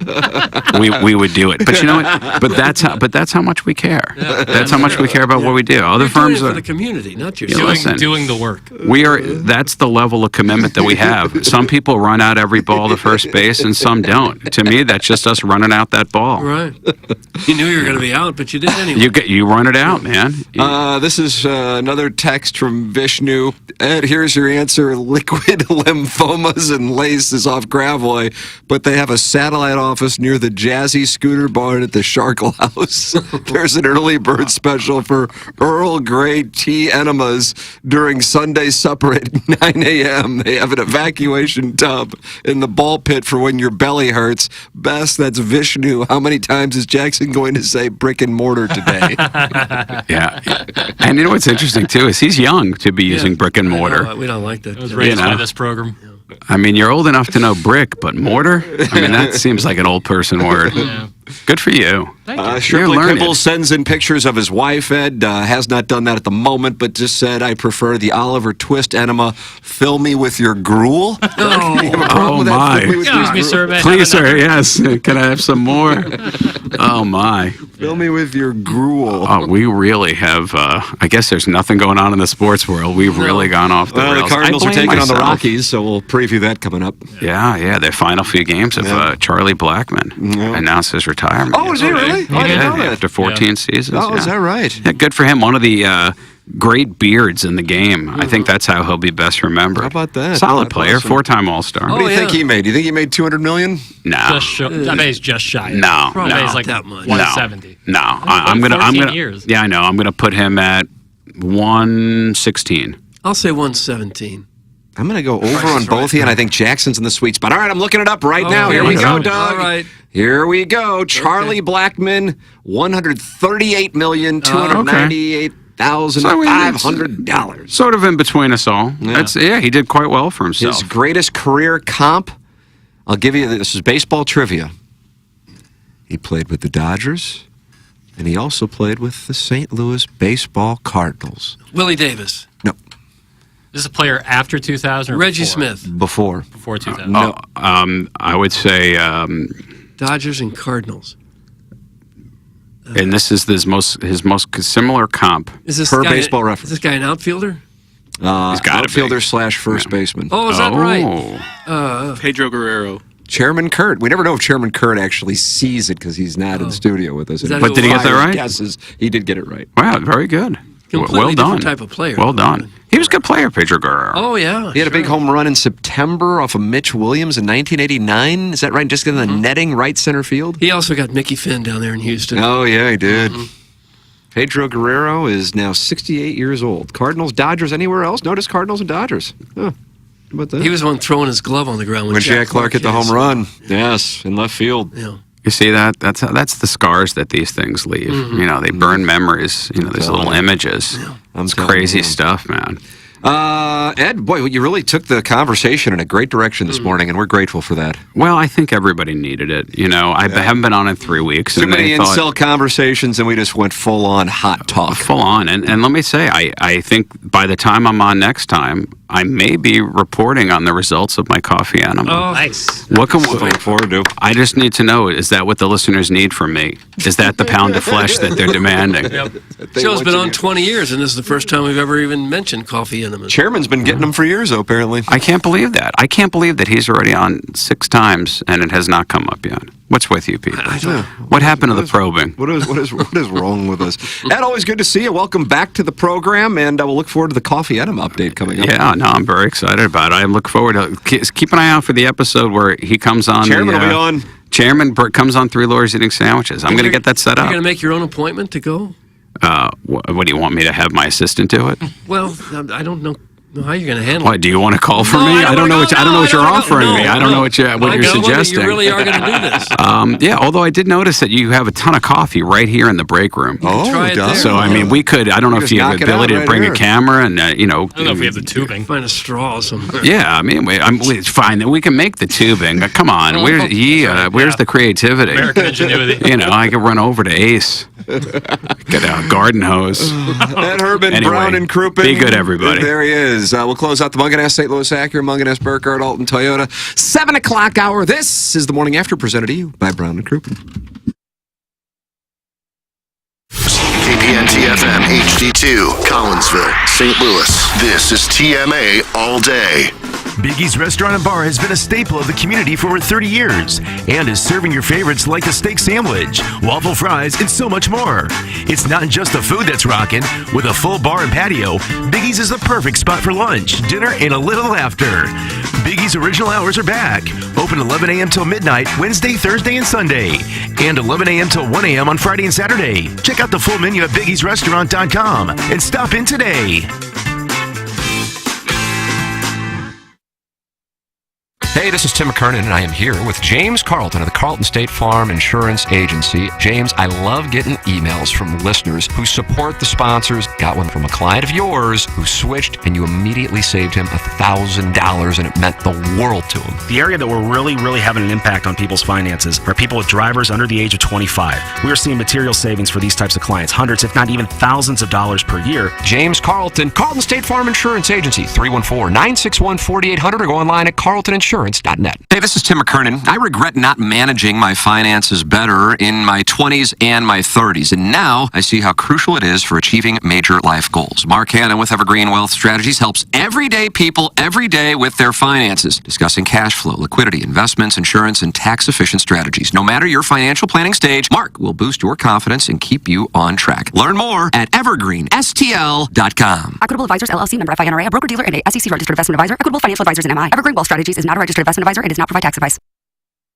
we would do it. But you know what? But that's how much we care. That's how much we care about what we do. Other firms are are for the community, not yourself. Doing the work. We are. That's the level of commitment that we have. Some people run out every ball to first base, and some don't. To me, that's just us running out that ball. Right. You knew you were going to be out, but you did anyway. You run it out, man. This is another text from Vishnu. Ed, here's your answer. Liquid lymphomas and laces off Gravois, but they have a satellite office near the Jazzy Scooter Barn at the Sharkle House. There's an early bird special for Earl Grey tea enemas during Sunday supper at 9 a.m. They have an evacuation tub in the ball pit for when your belly hurts. Best, that's Vishnu. How many times is Jackson going to say brick and mortar today? Yeah. And you know what's interesting, too, is he's young to be using brick and mortar. We don't like that. I was raised by this program. I mean, you're old enough to know brick, but mortar? I mean, that seems like an old person word. Yeah. Good for you. Shirley You're learned. Pibble sends in pictures of his wife, Ed. Has not done that at the moment, but just said, I prefer the Oliver Twist enema. Fill me with your gruel. Oh, my. Excuse me, sir. Please, sir, yes. Can I have some more? Oh, my. Fill me with your gruel. Oh, we really have, I guess there's nothing going on in the sports world. We've really gone off the Well, rails. the Cardinals I are blame taking on the myself. Rockies, so we'll preview that coming up. Yeah, their final few games of Charlie Blackmon announced his retirement. Oh, is he really? He I didn't did, know that. after 14 seasons. Oh, is that right? Yeah, good for him. One of the great beards in the game. I think that's how he'll be best remembered. How about that? Solid That's player, awesome. four-time All-Star. What do you think he made? Do you think he made $200 million? No. I bet he's just shy. No, I bet no. he's like that much. 170. No, I'm gonna. 14 years. Yeah, I know. I'm gonna put him at 116. I'll say 117. I'm going to go over Price on is both right. of you, and I think Jackson's in the sweet spot. All right, I'm looking it up right now. Here here we we go, go. Doug. All right. Here we go. Charlie Blackmon, $138,298,500. Sort of in between us all. He did quite well for himself. His greatest career comp, I'll give you, this is baseball trivia. He played with the Dodgers, and he also played with the St. Louis Baseball Cardinals. Willie Davis. No, This is a player after 2000 or Reggie before? Smith. before. Before 2000. No, I would say, Dodgers and Cardinals. and this is his most similar comp. Is this Per guy, Baseball Is Reference. this guy an outfielder? gotta Outfielder be. slash first baseman. Oh, is that right? Pedro Guerrero. Chairman Kurt. We never know if Chairman Kurt actually sees it because he's not in the studio with us. Is that But did he get that right? Guesses. He did get it right. Wow, very good. Completely well done. different type of player. Well done. He was a good player, Pedro Guerrero. Oh, yeah. He had a big home run in September off of Mitch Williams in 1989. Is that right? Just in the netting right center field? He also got Mickey Finn down there in Houston. Oh, yeah, he did. Pedro Guerrero is now 68 years old. Cardinals, Dodgers, anywhere else? Notice Cardinals and Dodgers. Huh. How about that? He was the one throwing his glove on the ground when Jack Clark hit the home run. Yes, in left field. Yeah. You see that? That's the scars that these things leave. You know, they burn memories. You know, these little images. It's crazy stuff, man. Ed, boy, you really took the conversation in a great direction this morning, and we're grateful for that. Well, I think everybody needed it. You know, I haven't been on in 3 weeks. Too and many they thought, incel conversations, and we just went full on hot talk. full on. And let me say, I think by the time I'm on next time, I may be reporting on the results of my coffee enema. Oh, nice. What can we Looking forward to. I just need to know, is that what the listeners need from me? Is that the pound of flesh that they're demanding? Show's been on 20 years, and this is the first time we've ever even mentioned coffee enemas. Chairman's been getting them for years, though, apparently. I can't believe that. I can't believe that he's already on 6 times and it has not come up yet. What's with you people? What happened to the probing? What is wrong with us? Ed, always good to see you. Welcome back to the program, and we'll look forward to the coffee enema update coming up. Yeah, no, I'm very excited about it. I look forward to keep an eye out for the episode where he comes on. Chairman will be on. Chairman comes on 3 Lawyers Eating Sandwiches. I'm going to get that set You're up. going to make your own appointment to go? What do you want me to have my assistant do it? Well, I don't know how you're going to handle What, it. do you want to call for No, me? I don't know what you're offering no, me. I don't know what you're I know suggesting. that you really are going to do this. Yeah, although I did notice that you have a ton of coffee right here in the break room. Try it there. So I mean, we could. I don't know if just you have knock the it out ability to right bring here. a camera and I don't know if we have the tubing. Find a straw somewhere. Yeah, I mean, it's fine. We can make the tubing. But come on, where's the creativity? American ingenuity. You know, I could run over to Ace, get a garden hose. Ed Herman, Anyway, Brown and Crouppen. be good, everybody. There he is. We'll close out the Mungan St. Louis Acura, Mungan Burkhardt, Alton Toyota. 7 o'clock hour. This is the Morning After, presented to you by Brown and Crouppen. KPNT FM HD2, Collinsville, St. Louis. This is TMA All Day. Biggie's Restaurant and Bar has been a staple of the community for over 30 years and is serving your favorites like the steak sandwich, waffle fries, and so much more. It's not just the food that's rocking. With a full bar and patio, Biggie's is the perfect spot for lunch, dinner, and a little laughter. Biggie's original hours are back. Open 11 a.m. till midnight, Wednesday, Thursday, and Sunday. And 11 a.m. till 1 a.m. on Friday and Saturday. Check out the full menu at biggiesrestaurant.com and stop in today. Hey, Hey, this is Tim McKernan, and I am here with James Carlton of the Carlton State Farm Insurance Agency. James, I love getting emails from listeners who support the sponsors. Got one from a client of yours who switched, and you immediately saved him $1,000, and it meant the world to him. The area that we're really having an impact on people's finances are people with drivers under the age of 25. We are seeing material savings for these types of clients, hundreds, if not even thousands of dollars per year. James Carlton, Carlton State Farm Insurance Agency, 314-961-4800, or go online at carltoninsurance.net. Hey, this is Tim McKernan. I regret not managing my finances better in my 20s and my 30s, and now I see how crucial it is for achieving major life goals. Mark Hanna with Evergreen Wealth Strategies helps everyday people every day with their finances, discussing cash flow, liquidity, investments, insurance, and tax-efficient strategies. No matter your financial planning stage, Mark will boost your confidence and keep you on track. Learn more at evergreenstl.com. Equitable Advisors, LLC, member FINRA, a broker-dealer and a SEC registered investment advisor. Equitable Financial Advisors and MI. Evergreen Wealth Strategies is not a registered investment advisor and does not provide tax advice.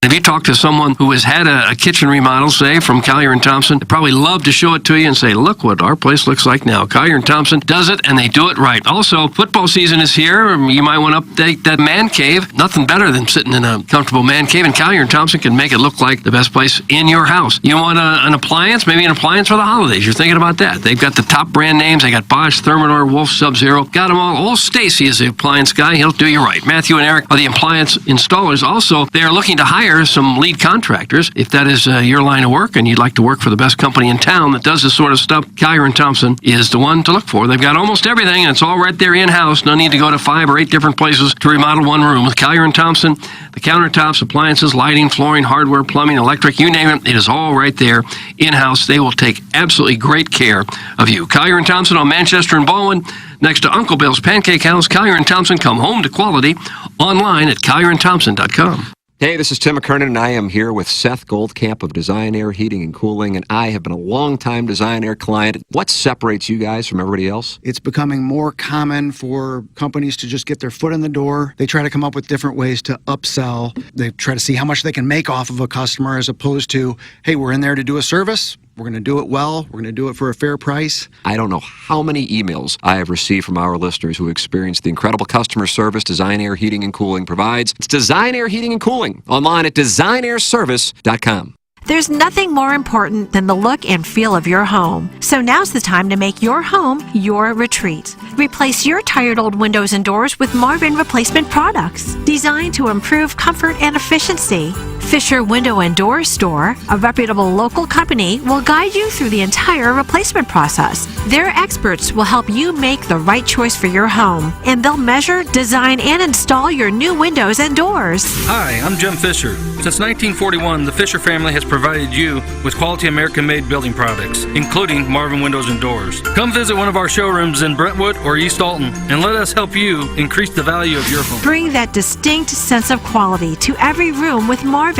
If you talk to someone who has had a kitchen remodel, say, from Collier & Thompson, they'd probably love to show it to you and say, look what our place looks like now. Collier & Thompson does it, and they do it right. Also, football season is here. You might want to update that man cave. Nothing better than sitting in a comfortable man cave, and Collier & Thompson can make it look like the best place in your house. You want an appliance? Maybe an appliance for the holidays. You're thinking about that. They've got the top brand names. They got Bosch, Thermador, Wolf, Sub-Zero. Got them all. Old Stacy is the appliance guy. He'll do you right. Matthew and Eric are the appliance installers. Also, they are looking to hire some lead contractors. If that is your line of work and you'd like to work for the best company in town that does this sort of stuff, Collier & Thompson is the one to look for. They've got almost everything, and it's all right there in-house. No need to go to 5 or 8 different places to remodel one room. With Collier & Thompson, the countertops, appliances, lighting, flooring, hardware, plumbing, electric, you name it, it is all right there in-house. They will take absolutely great care of you. Collier & Thompson on Manchester and Ballwin, next to Uncle Bill's Pancake House. Collier & Thompson, come home to quality. Online at collierandthompson.com. Hey, this is Tim McKernan, and I am here with Seth Goldcamp of Design Air Heating and Cooling, and I have been a long-time Design Air client. What separates you guys from everybody else? It's becoming more common for companies to just get their foot in the door. They try to come up with different ways to upsell. They try to see how much they can make off of a customer as opposed to, hey, we're in there to do a service. We're going to do it well. We're going to do it for a fair price. I don't know how many emails I have received from our listeners who experience the incredible customer service Design Air Heating and Cooling provides. It's Design Air Heating and Cooling, online at designairservice.com. There's nothing more important than the look and feel of your home. So now's the time to make your home your retreat. Replace your tired old windows and doors with Marvin replacement products designed to improve comfort and efficiency. Fisher Window and Door Store, a reputable local company, will guide you through the entire replacement process. Their experts will help you make the right choice for your home, and they'll measure, design, and install your new windows and doors. Hi, I'm Jim Fisher. Since 1941, the Fisher family has provided you with quality American-made building products, including Marvin Windows and Doors. Come visit one of our showrooms in Brentwood or East Alton, and let us help you increase the value of your home. Bring that distinct sense of quality to every room with Marvin.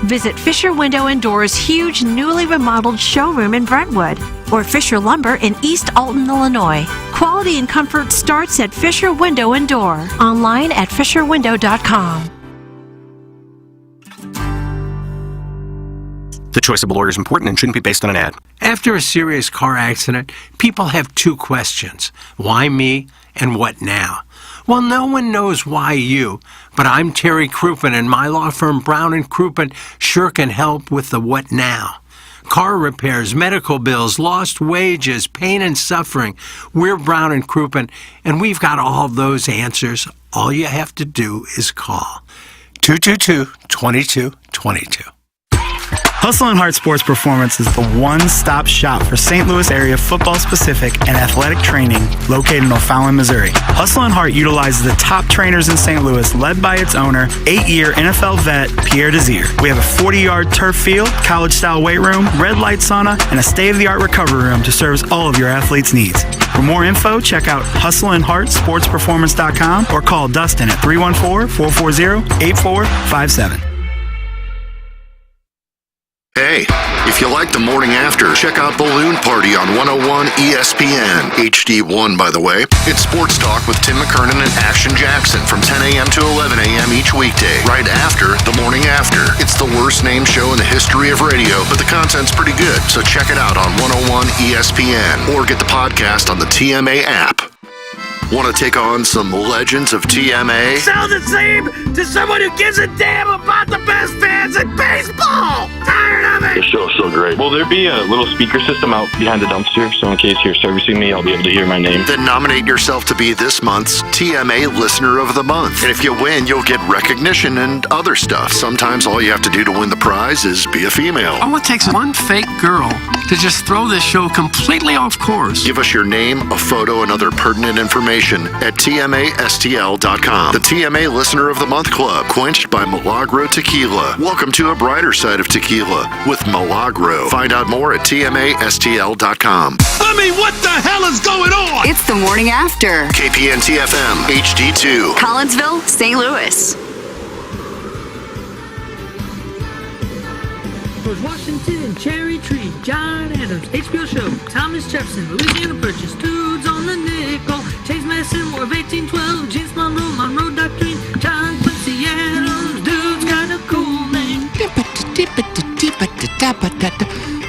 Visit Fisher Window and Doors' huge newly remodeled showroom in Brentwood or Fisher Lumber in East Alton, Illinois. Quality and comfort starts at Fisher Window and Door. Online at fisherwindow.com. The choice of a lawyer is important and shouldn't be based on an ad. After a serious car accident, people have 2 questions. Why me and what now? Well, no one knows why you, but I'm Terry Crouppen, and my law firm Brown & Crouppen sure can help with the what now. Car repairs, medical bills, lost wages, pain and suffering. We're Brown & Crouppen, and we've got all those answers. All you have to do is call 222-2222. Hustle and Heart Sports Performance is the one-stop shop for St. Louis area football-specific and athletic training located in O'Fallon, Missouri. Hustle and Heart utilizes the top trainers in St. Louis, led by its owner, 8-year NFL vet Pierre Desir. We have a 40-yard turf field, college-style weight room, red light sauna, and a state-of-the-art recovery room to service all of your athletes' needs. For more info, check out hustleandheartsportsperformance.com or call Dustin at 314-440-8457. Hey, if you like the morning after, check out Balloon Party on 101 ESPN. HD1, by the way. It's Sports Talk with Tim McKernan and Action Jackson from 10 a.m. to 11 a.m. each weekday, right after the morning after. It's the worst named show in the history of radio, but the content's pretty good, so check it out on 101 ESPN or get the podcast on the TMA app. Want to take on some legends of TMA? Sound the same to someone who gives a damn about the best fans in baseball! Tired of The it! show's so great. Will there be a little speaker system out behind the dumpster, so in case you're servicing me, I'll be able to hear my name? Then nominate yourself to be this month's TMA Listener of the Month. And if you win, you'll get recognition and other stuff. Sometimes all you have to do to win the prize is be a female. All it takes is one fake girl to just throw this show completely off course. Give us your name, a photo, and other pertinent information at TMASTL.com. The TMA Listener of the Month Club, quenched by Milagro Tequila. Welcome to a brighter side of tequila with Milagro. Find out more at TMASTL.com. I mean, what the hell is going on? It's the morning after. KPNT FM, HD2. Collinsville, St. Louis. George Washington, Cherry Tree, John Adams, HBO Show, Thomas Jefferson, Louisiana Purchase, Dudes on the Nickel, Chase Madison, War of 1812, James Monroe, Monroe Doctrine, John Quincy Adams, Dude's got a cool name.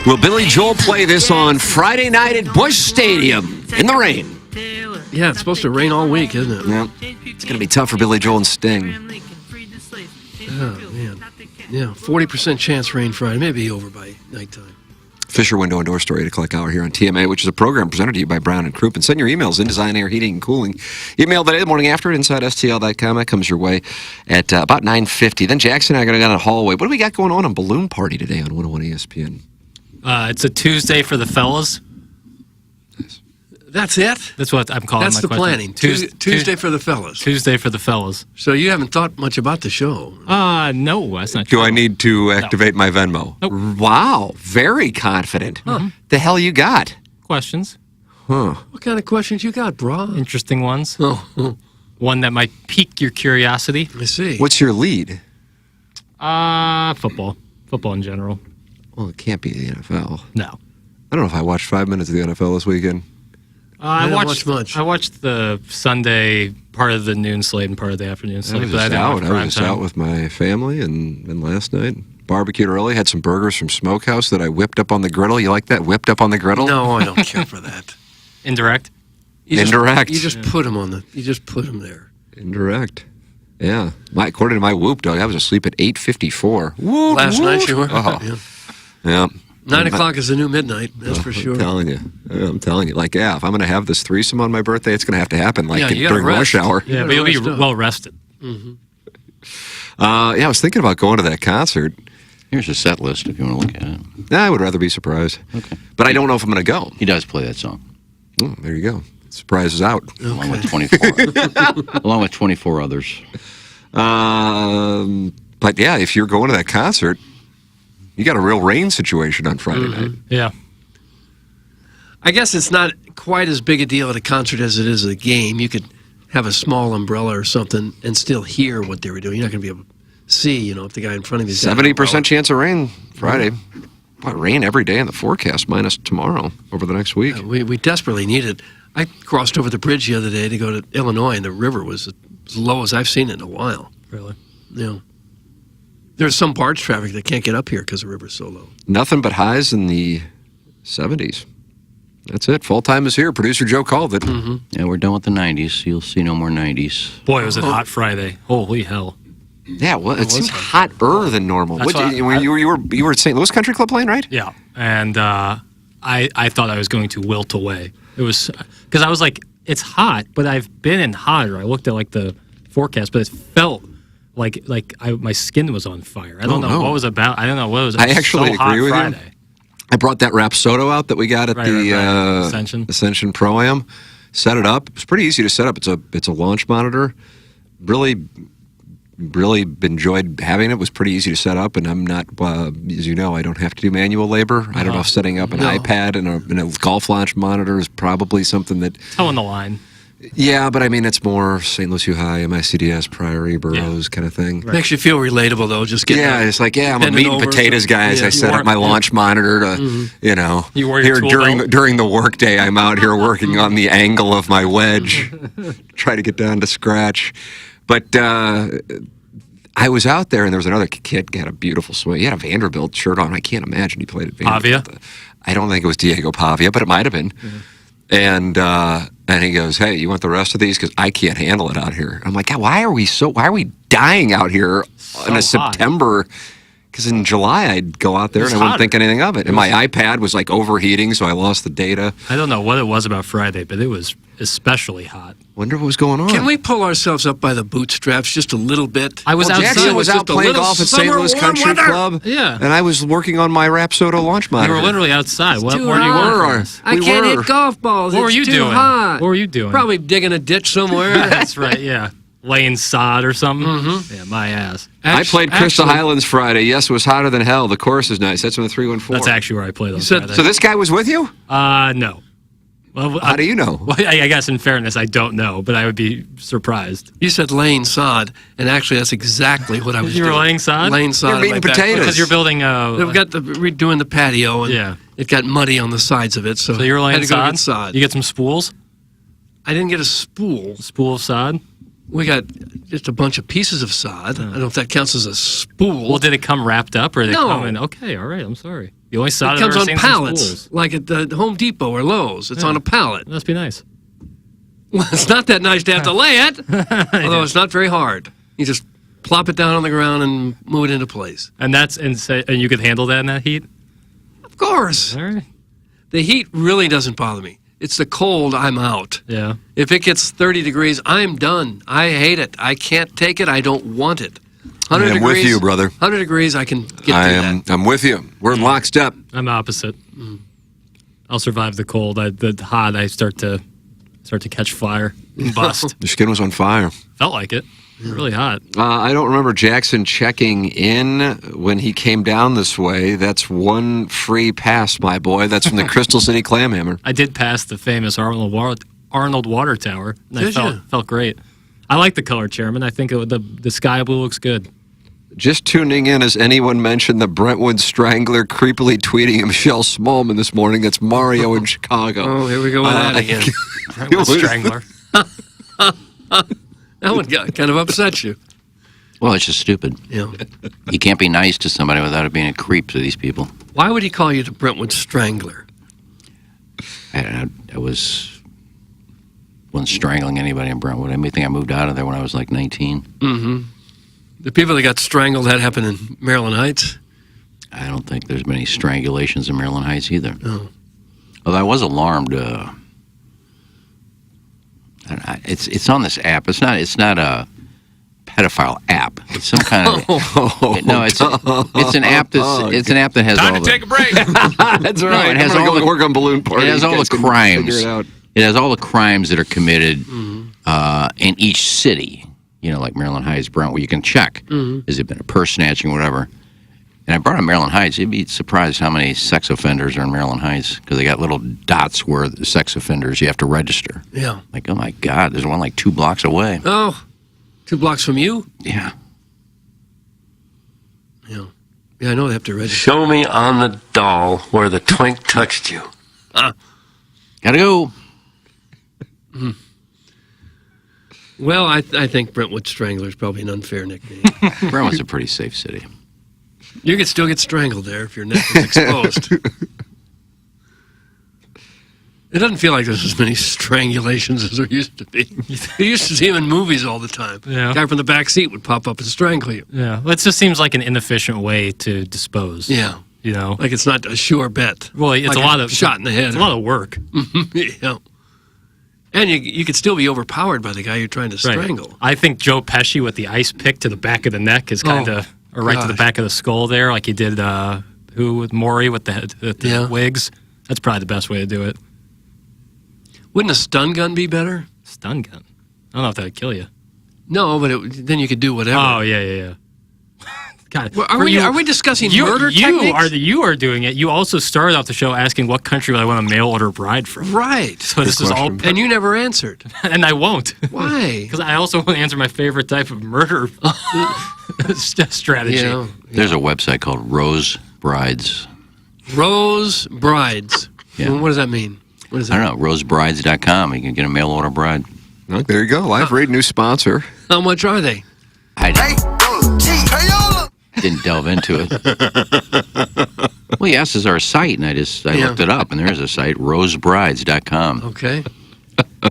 Will Billy Joel play this on Friday night at Busch Stadium in the rain? Yeah, it's supposed to rain all week, isn't it? Yeah. It's going to be tough for Billy Joel and Sting. Oh, man. Yeah, 40% chance rain Friday. Maybe over by nighttime. Fisher Window and Door Store 8 o'clock hour here on TMA, which is a program presented to you by Brown and Crouppen. Send your emails in Design, Air, Heating, and Cooling. Email today, the morning after, at InsideSTL.com. That comes your way at about 9:50. Then Jackson and I are going to go down the hallway. What do we got going on Balloon Party today on 101 ESPN? It's a Tuesday for the fellas. That's it? That's what I'm calling That's my the question. planning. Tuesday for the fellas. Tuesday for the fellas. So you haven't thought much about the show? No, that's not true. Do I need to activate my Venmo? Nope. Wow, very confident. Huh. The hell you got? Questions? Huh. What kind of questions you got, bro? Interesting ones. Oh. One that might pique your curiosity. I see. What's your lead? Football. Football in general. Well, it can't be the NFL. No. I don't know if I watched 5 minutes of the NFL this weekend. I didn't watched watch much. I watched the Sunday part of the noon slate and part of the afternoon I slate. was but just didn't out. watch I prime was just time. out with my family and last night. Barbecued early. Had some burgers from Smokehouse that I whipped up on the griddle. You like that? Whipped up on the griddle? No, I don't care for that. Indirect? Indirect. You just put them on the. You just put them there. Indirect. Yeah. According to my Whoop dog, I was asleep at 8:54. Last night you were. Oh. Yeah. 9 o'clock is the new midnight. That's for sure. I'm telling you. Like, yeah, if I'm going to have this threesome on my birthday, it's going to have to happen like Yeah, you gotta during rest. rush hour. Yeah, but you'll be well rested. Mm-hmm. Yeah, I was thinking about going to that concert. Here's a set list if you want to look at it. Nah, I would rather be surprised. Okay. But I don't know if I'm going to go. He does play that song. Oh, there you go. Surprise is out. Along with 24. Along with 24 others. But yeah, if you're going to that concert, you got a real rain situation on Friday night. Yeah. I guess it's not quite as big a deal at a concert as it is at a game. You could have a small umbrella or something and still hear what they were doing. You're not going to be able to see, if the guy in front of you is 70% chance of rain Friday. But rain every day in the forecast, minus tomorrow over the next week. We desperately need it. I crossed over the bridge the other day to go to Illinois, and the river was as low as I've seen it in a while. Really? Yeah. There's some barge traffic that can't get up here because the river's so low. Nothing but highs in the 70s. That's it. Fall time is here. Producer Joe called it. Mm-hmm. Yeah, we're done with the 90s. You'll see no more 90s. Boy, was it hot Friday. Holy hell. Yeah, well, it seems hotter than normal. That's What, what you were at St. Louis Country Club playing, right? Yeah. And I thought I was going to wilt away. It was because I was like, it's hot, but I've been in hotter. I looked at the forecast, but it felt like my skin was on fire. I don't know what was about. I don't know what it was. I actually so hot agree with Friday. you. I brought that Rapsodo out that we got at the Ascension Pro-Am. Set it up. It was pretty easy to set up. It's a launch monitor. Really enjoyed having it. It was pretty easy to set up, and I'm not, as you know, I don't have to do manual labor. I don't know if setting up an iPad and a golf launch monitor is probably something that... Toeing the line. Yeah, but I mean, it's more St. Louis U High, MICDS, Priory, Burroughs kind of thing. Right. Makes you feel relatable, though. Just getting it's like, I'm a meat and potatoes guy. I set up my launch monitor to, You wore your here during the workday, I'm out here working on the angle of my wedge, try to get down to scratch. But I was out there, and there was another kid who had a beautiful swing. He had a Vanderbilt shirt on. I can't imagine he played at Vanderbilt. Pavia? I don't think it was Diego Pavia, but it might have been. And And he goes, hey, you want the rest of these? Because I can't handle it out here. I'm like, God, why are we dying out here in a September? Because in July, I'd go out there and I wouldn't think anything of it. And my iPad was like overheating, so I lost the data. I don't know what it was about Friday, but it was especially hot. Wonder what was going on. Can we pull ourselves up by the bootstraps just a little bit? I was outside. Jackson was out playing golf at St. Louis Country Club. Yeah. And I was working on my Rapsodo launch monitor. You were literally outside. What were you hot. I can't hit golf balls. What were It's you too doing? hot. What were you doing? Probably digging a ditch somewhere. That's right, yeah. Laying sod or something. Mm-hmm. Yeah, my ass. I played Crystal Highlands Friday. Yes, it was hotter than hell. The course is nice. That's on the 314. That's actually where I played on Friday. So this guy was with you? No. Well, how do you know? Well, I guess in fairness, I don't know, but I would be surprised. You said laying sod, and actually that's exactly what I was doing. You were laying sod? Laying sod. You're eating potatoes. Because you're building We've got redoing the patio, and it got muddy on the sides of it, so you were laying I had to go sod? get sod. You get some spools? I didn't get a spool. Spool of sod? We got just a bunch of pieces of sod. I don't know if that counts as a spool. Well, did it come wrapped up, or did it No. come in? Okay, all right, I'm sorry. The only sod It comes I've on ever seen is some pallets, spools. like at the Home Depot or Lowe's. It's on a pallet. Must be nice. Well, it's not that nice to have to lay it, although it's not very hard. You just plop it down on the ground and move it into place. And and you could handle that in that heat? Of course. All right. The heat really doesn't bother me. It's the cold, I'm out. Yeah. If it gets 30 degrees, I'm done. I hate it. I can't take it. I don't want it. 100 I'm degrees, with you, brother. 100 degrees, I can get through that. I'm with you. We're in lockstep. I'm opposite. I'll survive the cold. The hot, I start to catch fire and bust. Your skin was on fire. Felt like it. Really hot. I don't remember Jackson checking in when he came down this way. That's one free pass, my boy. That's from the Crystal City Clamhammer. I did pass the famous Arnold Water Tower, and Did I felt great. I like the color, Chairman. I think the sky blue looks good. Just tuning in, has anyone mentioned the Brentwood Strangler creepily tweeting Michelle Smallman this morning? That's Mario in Chicago. Oh, here we go with that again. Brentwood Strangler. That one kind of upsets you. Well, it's just stupid. Yeah. You can't be nice to somebody without it being a creep to these people. Why would he call you the Brentwood Strangler? I wasn't strangling anybody in Brentwood. I think I moved out of there when I was like 19. Mm-hmm. The people that got strangled, that happened in Maryland Heights? I don't think there's many strangulations in Maryland Heights either. Oh. Although I was alarmed. It's on this app. It's not a pedophile app. It's some kind of it's an app that has Time all to take a break. That's No, right. it has I'm gonna all go the- work on balloon party. It has all You the guys can crimes. figure it out. It has all the crimes that are committed in each city. You know, like Maryland Heights, Brentwood. You can check. Has it been a purse snatching, whatever? And I brought up Maryland Heights. You'd be surprised how many sex offenders are in Maryland Heights because they got little dots where the sex offenders you have to register. Yeah. Like, oh my God, there's one like 2 blocks away. Oh, 2 blocks from you? Yeah. Yeah. Yeah, I know they have to register. Show me on the doll where the twink touched you. Gotta go. Well, I think Brentwood Strangler is probably an unfair nickname. Brentwood's a pretty safe city. You could still get strangled there if your neck was exposed. It doesn't feel like there's as many strangulations as there used to be. You used to see them in movies all the time. Yeah. Guy from the back seat would pop up and strangle you. Yeah, well, it just seems like an inefficient way to dispose. Yeah. You know? Like it's not a sure bet. Well, it's Like a lot of shot in the head. It's a lot of work. Yeah. And you could still be overpowered by the guy you're trying to strangle. I think Joe Pesci with the ice pick to the back of the neck is kind of, or right to the gosh. back of the skull there, like he did with Maury with the wigs. That's probably the best way to do it. Wouldn't a stun gun be better? Stun gun? I don't know if that would kill you. No, but then you could do whatever. Oh, yeah. God, Well, are we discussing murder techniques? You are doing it. You also started off the show asking what country would I want a mail order bride from. Right. So this is all, And you never answered. and I won't. Why? Because I also want to answer my favorite type of murder strategy. Yeah. There's a website called Rose Brides. Rose Brides. Yeah. Well, what does that mean? What is I that? don't know, rosebrides.com. You can get a mail order bride. Oh, there you go. Live read, new sponsor. How much are they? I didn't delve into it. Well, yes, is our site, and I looked it up, and there is a site, rosebrides.com. Okay.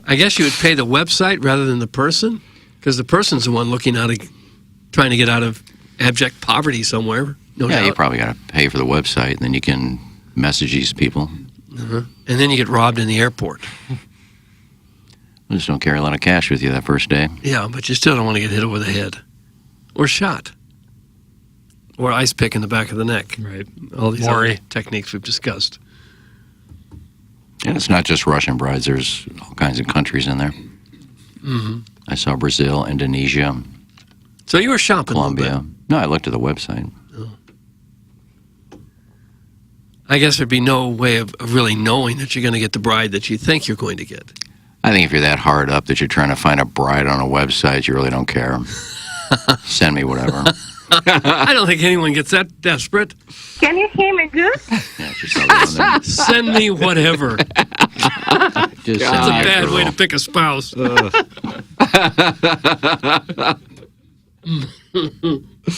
I guess you would pay the website rather than the person, because the person's the one trying to get out of abject poverty somewhere. No doubt. You probably got to pay for the website, and then you can message these people. Uh-huh. And then you get robbed in the airport. Just don't carry a lot of cash with you that first day. Yeah, but you still don't want to get hit over the head. Or shot. Or ice pick in the back of the neck. Right. All these other techniques we've discussed. And it's not just Russian brides. There's all kinds of countries in there. Mm-hmm. I saw Brazil, Indonesia. So you were shopping Colombia. a little bit. No, I looked at the website. I guess there'd be no way of really knowing that you're going to get the bride that you think you're going to get. I think if you're that hard up that you're trying to find a bride on a website, you really don't care. Send me whatever. I don't think anyone gets that desperate. Can you hear me good? Yeah, just tell Send me whatever. Just That's a bad way to pick a spouse.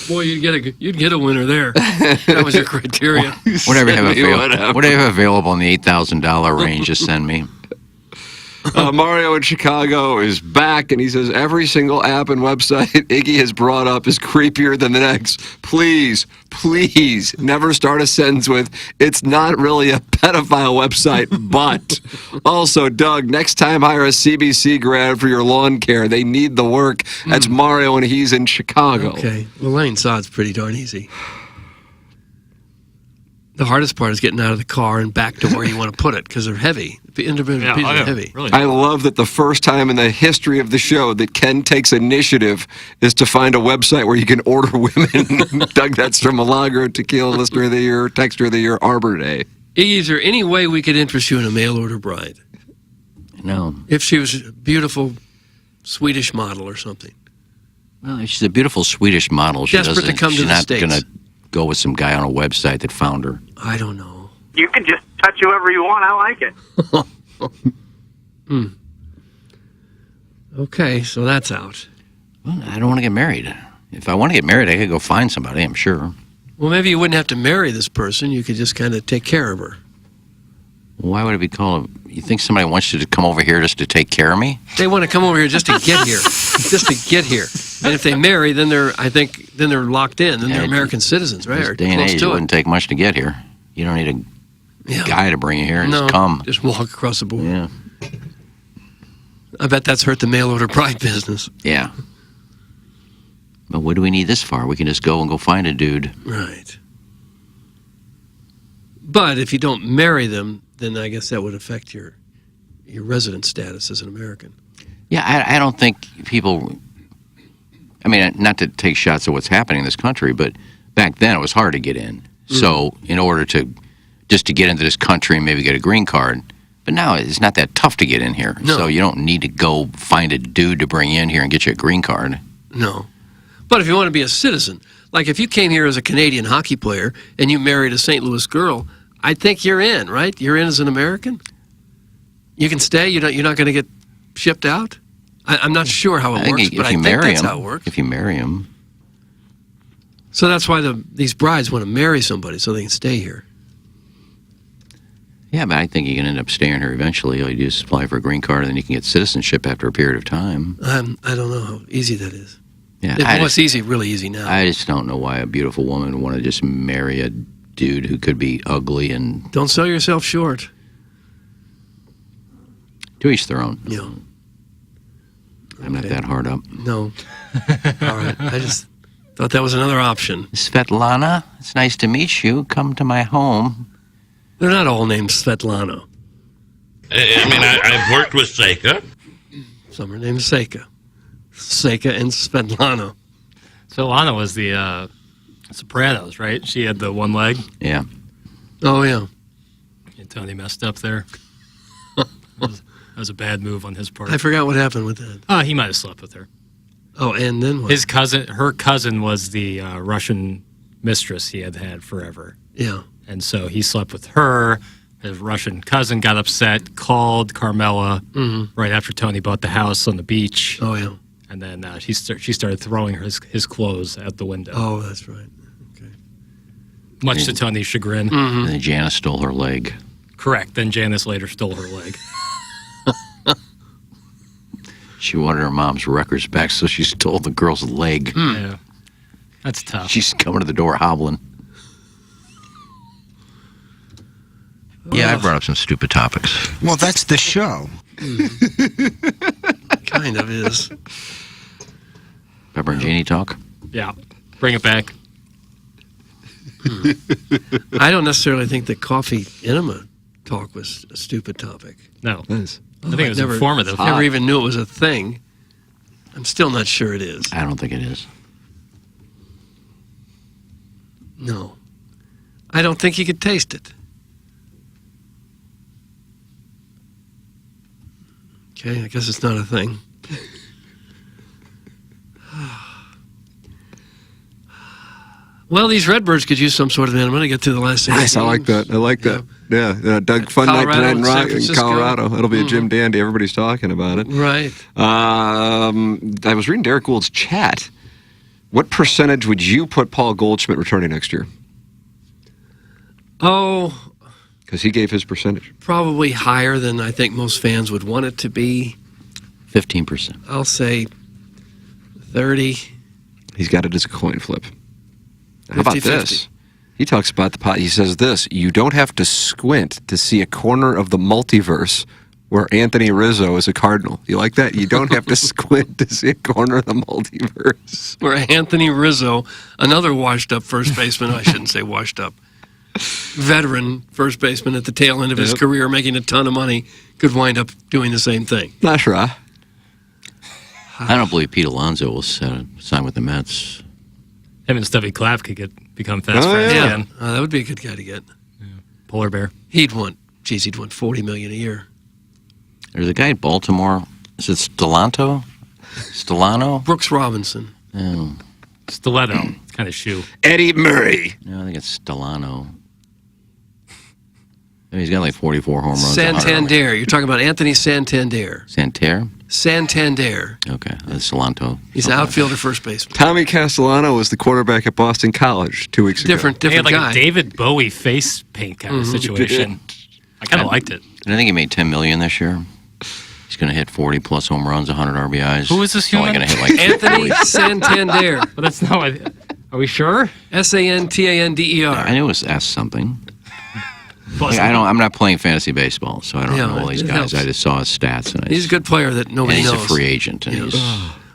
Boy, you'd get a winner there. That was your criteria. Whatever you have available in the $8,000 range, just send me. Mario in Chicago is back, and he says every single app and website Iggy has brought up is creepier than the next. Please, please, never start a sentence with, it's not really a pedophile website, but. Also, Doug, next time hire a CBC grad for your lawn care. They need the work. That's Mario, and he's in Chicago. Okay. Well, Lane saw it's pretty darn easy. The hardest part is getting out of the car and back to where you want to put it, because they're heavy. The individual pieces are heavy. Really. I love that the first time in the history of the show that Ken takes initiative is to find a website where you can order women. Doug, that's from Milagro, Tequila Listener of the Year, Texter of the Year, Arbor Day. Iggy, is there any way we could interest you in a mail-order bride? No. If she was a beautiful Swedish model or something. Well, if she's a beautiful Swedish model. Desperate to come to the States. She's not going to go with some guy on a website that found her. I don't know. You can just touch whoever you want. I like it. Okay, so that's out. Well, I don't want to get married. If I want to get married, I could go find somebody, I'm sure. Well, maybe you wouldn't have to marry this person. You could just kind of take care of her. Why would it be called? You think somebody wants you to come over here just to take care of me? They want to come over here just to get here. Just to get here. And if they marry, then they're locked in. Then they're American citizens, right? This day and age, it wouldn't take much to get here. You don't need a guy to bring you here. Just come. Just walk across the border. Yeah. I bet that's hurt the mail-order bride business. Yeah. But what do we need this for? We can just go and go find a dude. Right. But if you don't marry them, then I guess that would affect your resident status as an American. Yeah, I don't think people... I mean, not to take shots at what's happening in this country, but back then it was hard to get in. So in order to get into this country and maybe get a green card, but now it's not that tough to get in here. No. So you don't need to go find a dude to bring you in here and get you a green card. No. But if you want to be a citizen, like if you came here as a Canadian hockey player and you married a St. Louis girl, I think you're in, right? You're in as an American? You can stay? You're not going to get shipped out? I'm not sure how it works, but I think that's how it works. If you marry him. So that's why these brides want to marry somebody so they can stay here. Yeah, but I think you can end up staying here eventually. All you do is apply for a green card, and then you can get citizenship after a period of time. I don't know how easy that is. Yeah, it's easy, really easy now. I just don't know why a beautiful woman would want to just marry a dude who could be ugly and... Don't sell yourself short. To each their own. Yeah. I'm not that hard up. No. All right. I just thought that was another option. Svetlana, it's nice to meet you. Come to my home. They're not all named Svetlana. I mean, I've worked with Seika. Some are named Seika. Seika and Svetlana. Svetlana was the Sopranos, right? She had the one leg. Yeah. Oh, yeah. And Tony messed up there. That was a bad move on his part. I forgot what happened with that. He might have slept with her. Oh, and then what? Her cousin was the Russian mistress he had forever. Yeah. And so he slept with her. His Russian cousin got upset, called Carmela right after Tony bought the house on the beach. Oh, yeah. And then she started throwing his clothes out the window. Oh, that's right. Okay. Much to Tony's chagrin. And then Janice stole her leg. Correct. Then Janice later stole her leg. She wanted her mom's records back, so she stole the girl's leg. Yeah. That's tough. She's coming to the door hobbling. Yeah, I brought up some stupid topics. Well, that's the show. Kind of is. Pepper and Janie talk? Yeah. Bring it back. I don't necessarily think that coffee enema talk was a stupid topic. No. Yes. I think it was informative. Never even knew it was a thing. I'm still not sure it is. I don't think it is. No. I don't think you could taste it. Okay, I guess it's not a thing. Well, these Redbirds could use some sort of enema to get through the last 6 Nice, I like that. I like that. Yeah, Doug, fun night tonight in Colorado. It'll be a Jim Dandy. Everybody's talking about it. Right. I was reading Derek Gould's chat. What percentage would you put Paul Goldschmidt returning next year? Oh, because he gave his percentage. Probably higher than I think most fans would want it to be. 15%. I'll say 30. He's got it as a coin flip. How about 50-50. this? He talks about the pot. He says this: you don't have to squint to see a corner of the multiverse where Anthony Rizzo is a Cardinal. You like that? You don't have to squint to see a corner of the multiverse. Where Anthony Rizzo, another washed-up first baseman, I shouldn't say washed-up, veteran first baseman at the tail end of his career, making a ton of money, could wind up doing the same thing. Not sure. I don't believe Pete Alonso will sign with the Mets. Him and Stubby Clapp could become fast friends again. That would be a good guy to get. Yeah. Polar bear. He'd want $40 million a year. There's a guy in Baltimore. Is it Stellano? Brooks Robinson. Oh. Stiletto. Kind of shoe. Eddie Murray. No, I think it's Stellano. I mean, he's got like 44 home runs. Santander. You're talking about Anthony Santander. Santander. Okay, that's Solanto. He's an outfielder, first baseman. Tommy Castellano was the quarterback at Boston College 2 weeks ago. Different He had like guy. a David Bowie face paint kind of situation. I kind of liked it. And I think he made $10 million this year. He's going to hit 40-plus home runs, 100 RBIs. Who is this He's only human? going to hit like Anthony Santander. But that's not. Are we sure? Santander. I knew it was S something. Plus, I'm not playing fantasy baseball, so I don't know all these it guys. helps. I just saw his stats. And He's a good player that nobody and he's knows. a free agent. And he's,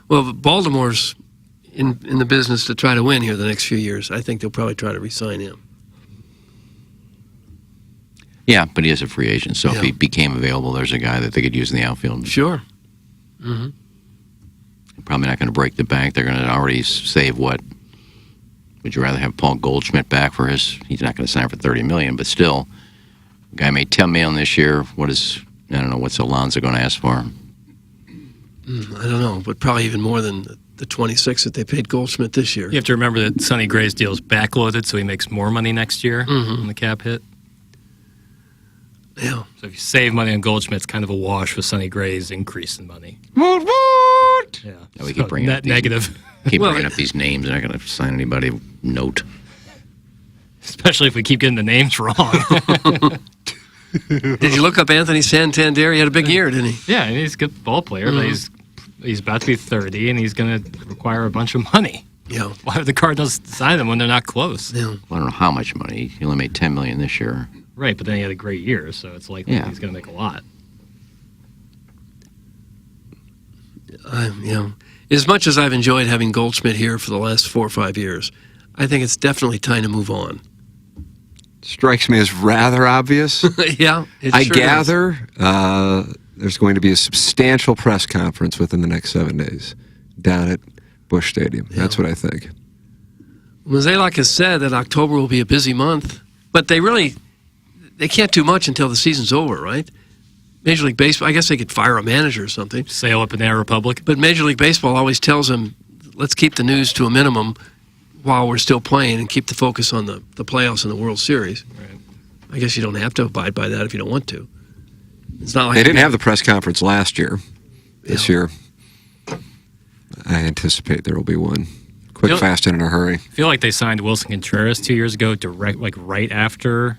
Well, Baltimore's in the business to try to win here the next few years. I think they'll probably try to re-sign him. yeah, but he is a free agent, so if he became available, there's a guy that they could use in the outfield. Sure. Mm-hmm. Probably not going to break the bank. They're going to already save what? Would you rather have Paul Goldschmidt back for his? He's not going to sign for $30 million, but still, the guy made $10 million this year. I don't know, what's Alonso going to ask for? I don't know, but probably even more than the 26 that they paid Goldschmidt this year. You have to remember that Sonny Gray's deal is backloaded, so he makes more money next year when the cap hit. Yeah. So if you save money on Goldschmidt, it's kind of a wash with Sonny Gray's increase in money. What? Yeah. We keep bringing net up these, negative. Keep bringing up these names. They're not going to sign anybody. Note. Especially if we keep getting the names wrong. Did you look up Anthony Santander? He had a big year, didn't he? Yeah, and he's a good ball player, but he's about to be 30, and he's going to require a bunch of money. Yeah. Why would the Cardinals sign him when they're not close? Yeah. Well, I don't know how much money. He only made $10 million this year. Right, but then he had a great year, so it's likely he's going to make a lot. As much as I've enjoyed having Goldschmidt here for the last 4 or 5 years, I think it's definitely time to move on. Strikes me as rather obvious. Yeah, it I sure gather there's going to be a substantial press conference within the next 7 days down at Busch Stadium. Yeah. That's what I think. Mozeliak has said that October will be a busy month, but they can't do much until the season's over, right? Major League Baseball, I guess they could fire a manager or something. Sail up in Air Republic. But Major League Baseball always tells them, let's keep the news to a minimum while we're still playing and keep the focus on the playoffs and the World Series. Right. I guess you don't have to abide by that if you don't want to. It's not like they didn't have the press conference last year. This year, I anticipate there will be one. Quick, fast, and in a hurry. I feel like they signed Wilson Contreras 2 years ago, right after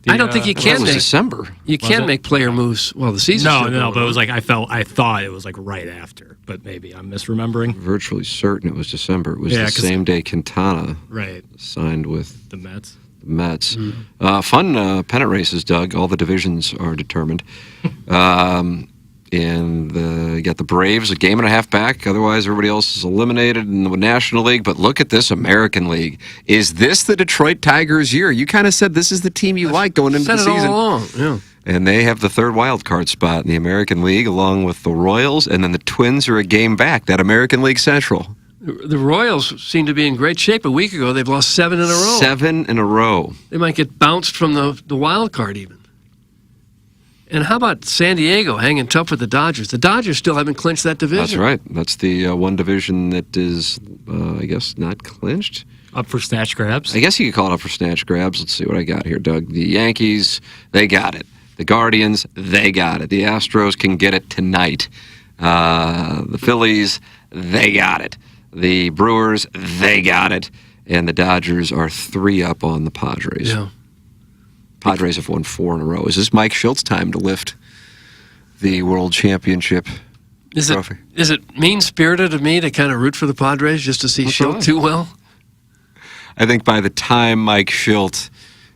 I don't think you can make December. You can make player moves while the season. No, but it was like I thought it was like right after, but maybe I'm misremembering. Virtually certain it was December. It was the same day Quintana signed with the Mets. Fun pennant races, Doug. All the divisions are determined. And you got the Braves a game and a half back. Otherwise, everybody else is eliminated in the National League. But look at this American League. Is this the Detroit Tigers' year? You kind of said this is the team you like going into the season. All along. Yeah. And they have the third wild card spot in the American League, along with the Royals. And then the Twins are a game back. That American League Central. The Royals seem to be in great shape. A week ago, they've lost 7 in a row. 7 in a row. They might get bounced from the wild card even. And how about San Diego hanging tough with the Dodgers? The Dodgers still haven't clinched that division. That's right. That's the one division that is, I guess, not clinched. Up for snatch grabs? I guess you could call it up for snatch grabs. Let's see what I got here, Doug. The Yankees, they got it. The Guardians, they got it. The Astros can get it tonight. The Phillies, they got it. The Brewers, they got it. And the Dodgers are 3 up on the Padres. Yeah. Padres have won 4 in a row. Is this Mike Schultz time to lift the World Championship trophy? Is it mean-spirited of me to kind of root for the Padres just to see Schultz do well? I think by the time Mike Schultz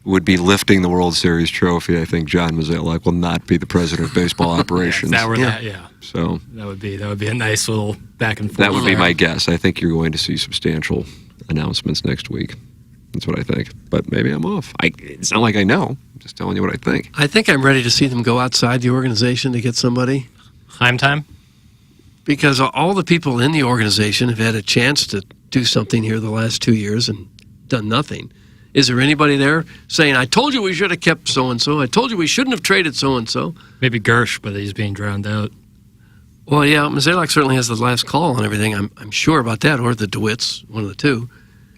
would be lifting the World Series trophy, I think John Mozeliak will not be the president of baseball operations. So that would be a nice little back and forth. That would be my guess. I think you're going to see substantial announcements next week. That's what I think. But maybe I'm off. It's not like I know. I'm just telling you what I think. I think I'm ready to see them go outside the organization to get somebody. Heim time? Because all the people in the organization have had a chance to do something here the last 2 years and done nothing. Is there anybody there saying, I told you we should have kept so-and-so. I told you we shouldn't have traded so-and-so. Maybe Gersh, but he's being drowned out. Well, yeah, Mozeliak certainly has the last call on everything. I'm sure about that, or the DeWitts, one of the two.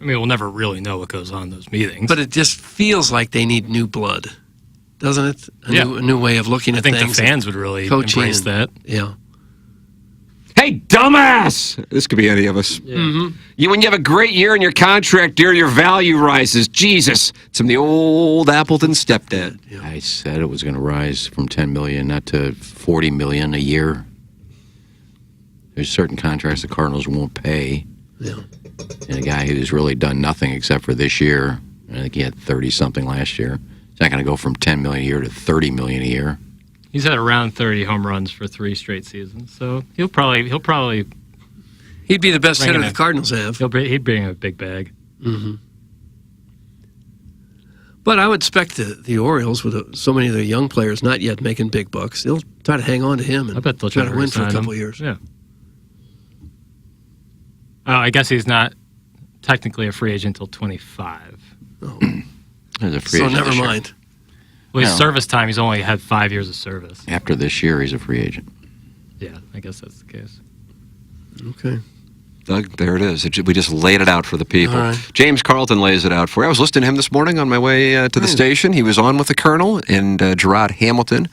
I mean, we'll never really know what goes on in those meetings. But it just feels like they need new blood, doesn't it? A new way of looking at things. I think the fans would really embrace that. Yeah. Hey, dumbass! This could be any of us. Yeah. Mm-hmm. When you have a great year in your contract, dear, your value rises. Jesus. It's from the old Appleton stepdad. Yeah. I said it was going to rise from $10 million, not to $40 million a year. There's certain contracts the Cardinals won't pay. Yeah. And a guy who's really done nothing except for this year, I think he had 30-something last year. He's not going to go from $10 million a year to $30 million a year. He's had around 30 home runs for 3 straight seasons, so he'll probably he'd be the best hitter the Cardinals have. He'd bring a big bag. Mm-hmm. But I would expect the Orioles, with so many of their young players not yet making big bucks, they'll try to hang on to him and I bet they'll try to win for a couple him. of years. Yeah. I guess he's not technically a free agent until 25. Oh. He's a free So agent never this year. mind. Well, his service time, he's only had 5 years of service. After this year, he's a free agent. Yeah, I guess that's the case. Okay. Doug, there it is. We just laid it out for the people. All right. James Carlton lays it out for you. I was listening to him this morning on my way to the station. He was on with the Colonel and Gerard Hamilton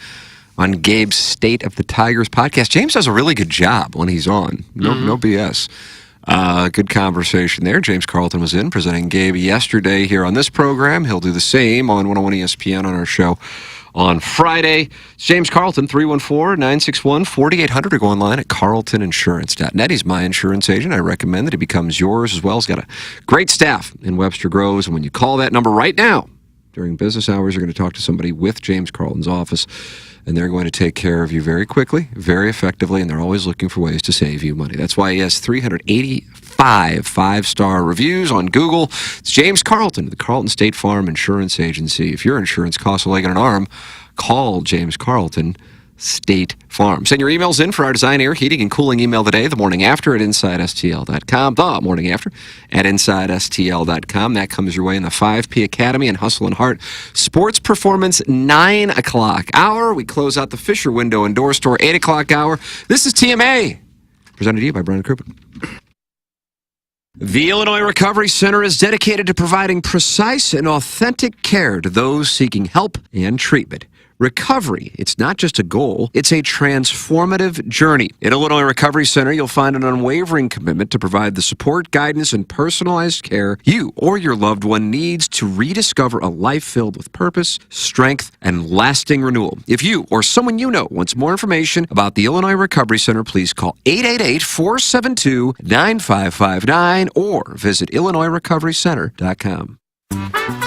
on Gabe's State of the Tigers podcast. James does a really good job when he's on. No BS. Good conversation there. James Carlton was in presenting Gabe yesterday here on this program. He'll do the same on 101 ESPN on our show on Friday. It's James Carlton, 314-961-4800, or go online at carltoninsurance.net. He's my insurance agent. I recommend that he becomes yours as well. He's got a great staff in Webster Groves, and when you call that number right now, during business hours, you're going to talk to somebody with James Carlton's office, and they're going to take care of you very quickly, very effectively, and they're always looking for ways to save you money. That's why he has 385 five-star reviews on Google. It's James Carlton, the Carlton State Farm Insurance Agency. If your insurance costs a leg and an arm, call James Carlton State Farm. Send your emails in for our design, air, heating, and cooling email today, the morning after at InsideSTL.com. The morning after at InsideSTL.com. That comes your way in the 5P Academy and Hustle and Heart Sports Performance 9 o'clock hour. We close out the Fisher Window and Door Store 8 o'clock hour. This is TMA, presented to you by Brian Crouppen. The Illinois Recovery Center is dedicated to providing precise and authentic care to those seeking help and treatment. Recovery, it's not just a goal, it's a transformative journey. In Illinois Recovery Center, you'll find an unwavering commitment to provide the support, guidance, and personalized care you or your loved one needs to rediscover a life filled with purpose, strength, and lasting renewal. If you or someone you know wants more information about the Illinois Recovery Center, please call 888-472-9559 or visit IllinoisRecoveryCenter.com.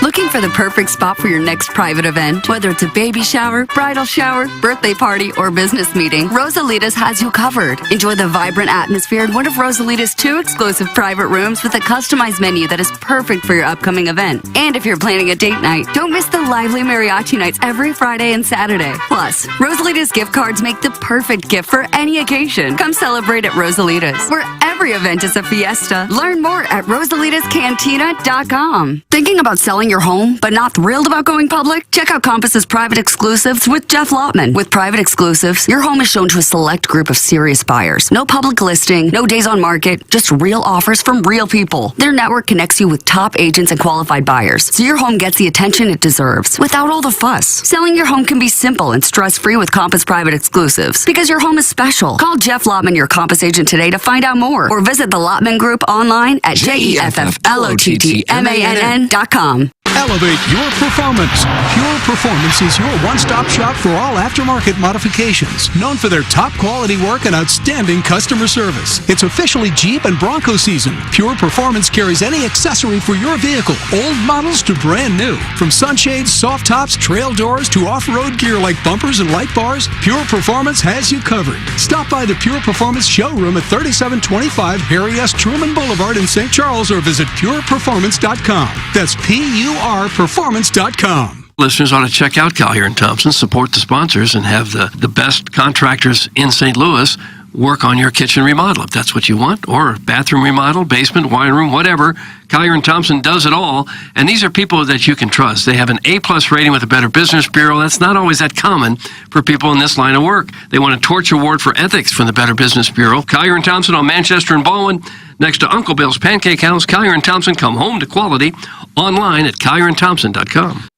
Looking for the perfect spot for your next private event? Whether it's a baby shower, bridal shower, birthday party, or business meeting, Rosalita's has you covered. Enjoy the vibrant atmosphere in one of Rosalita's 2 exclusive private rooms with a customized menu that is perfect for your upcoming event. And if you're planning a date night, don't miss the lively mariachi nights every Friday and Saturday. Plus, Rosalita's gift cards make the perfect gift for any occasion. Come celebrate at Rosalita's, where every event is a fiesta. Learn more at rosalitascantina.com. Thinking about selling your home, but not thrilled about going public? Check out Compass's private exclusives with Jeff Lotman. With private exclusives, your home is shown to a select group of serious buyers. No public listing, no days on market, just real offers from real people. Their network connects you with top agents and qualified buyers, so your home gets the attention it deserves without all the fuss. Selling your home can be simple and stress-free with Compass private exclusives, because your home is special. Call Jeff Lotman, your Compass agent, today to find out more, or visit the Lotman Group online at JEFFLOTTMANN.com. Elevate your performance. Pure Performance is your one-stop shop for all aftermarket modifications, known for their top quality work and outstanding customer service. It's officially Jeep and Bronco season. Pure Performance carries any accessory for your vehicle, old models to brand new. From sunshades, soft tops, trail doors, to off-road gear like bumpers and light bars, Pure Performance has you covered. Stop by the Pure Performance showroom at 3725 Harry S. Truman Boulevard in St. Charles or visit pureperformance.com. That's PURperformance.com. Listeners ought to check out Collier & Thompson, support the sponsors, and have the best contractors in St. Louis work on your kitchen remodel if that's what you want, or bathroom remodel, basement, wine room, whatever. Collier & Thompson does it all, and these are people that you can trust. They have an A-plus rating with the Better Business Bureau. That's not always that common for people in this line of work. They won a Torch Award for Ethics from the Better Business Bureau. Collier & Thompson on Manchester and Ballwin, next to Uncle Bill's Pancake House. Collier & Thompson, come home to quality, online at collierandthompson.com.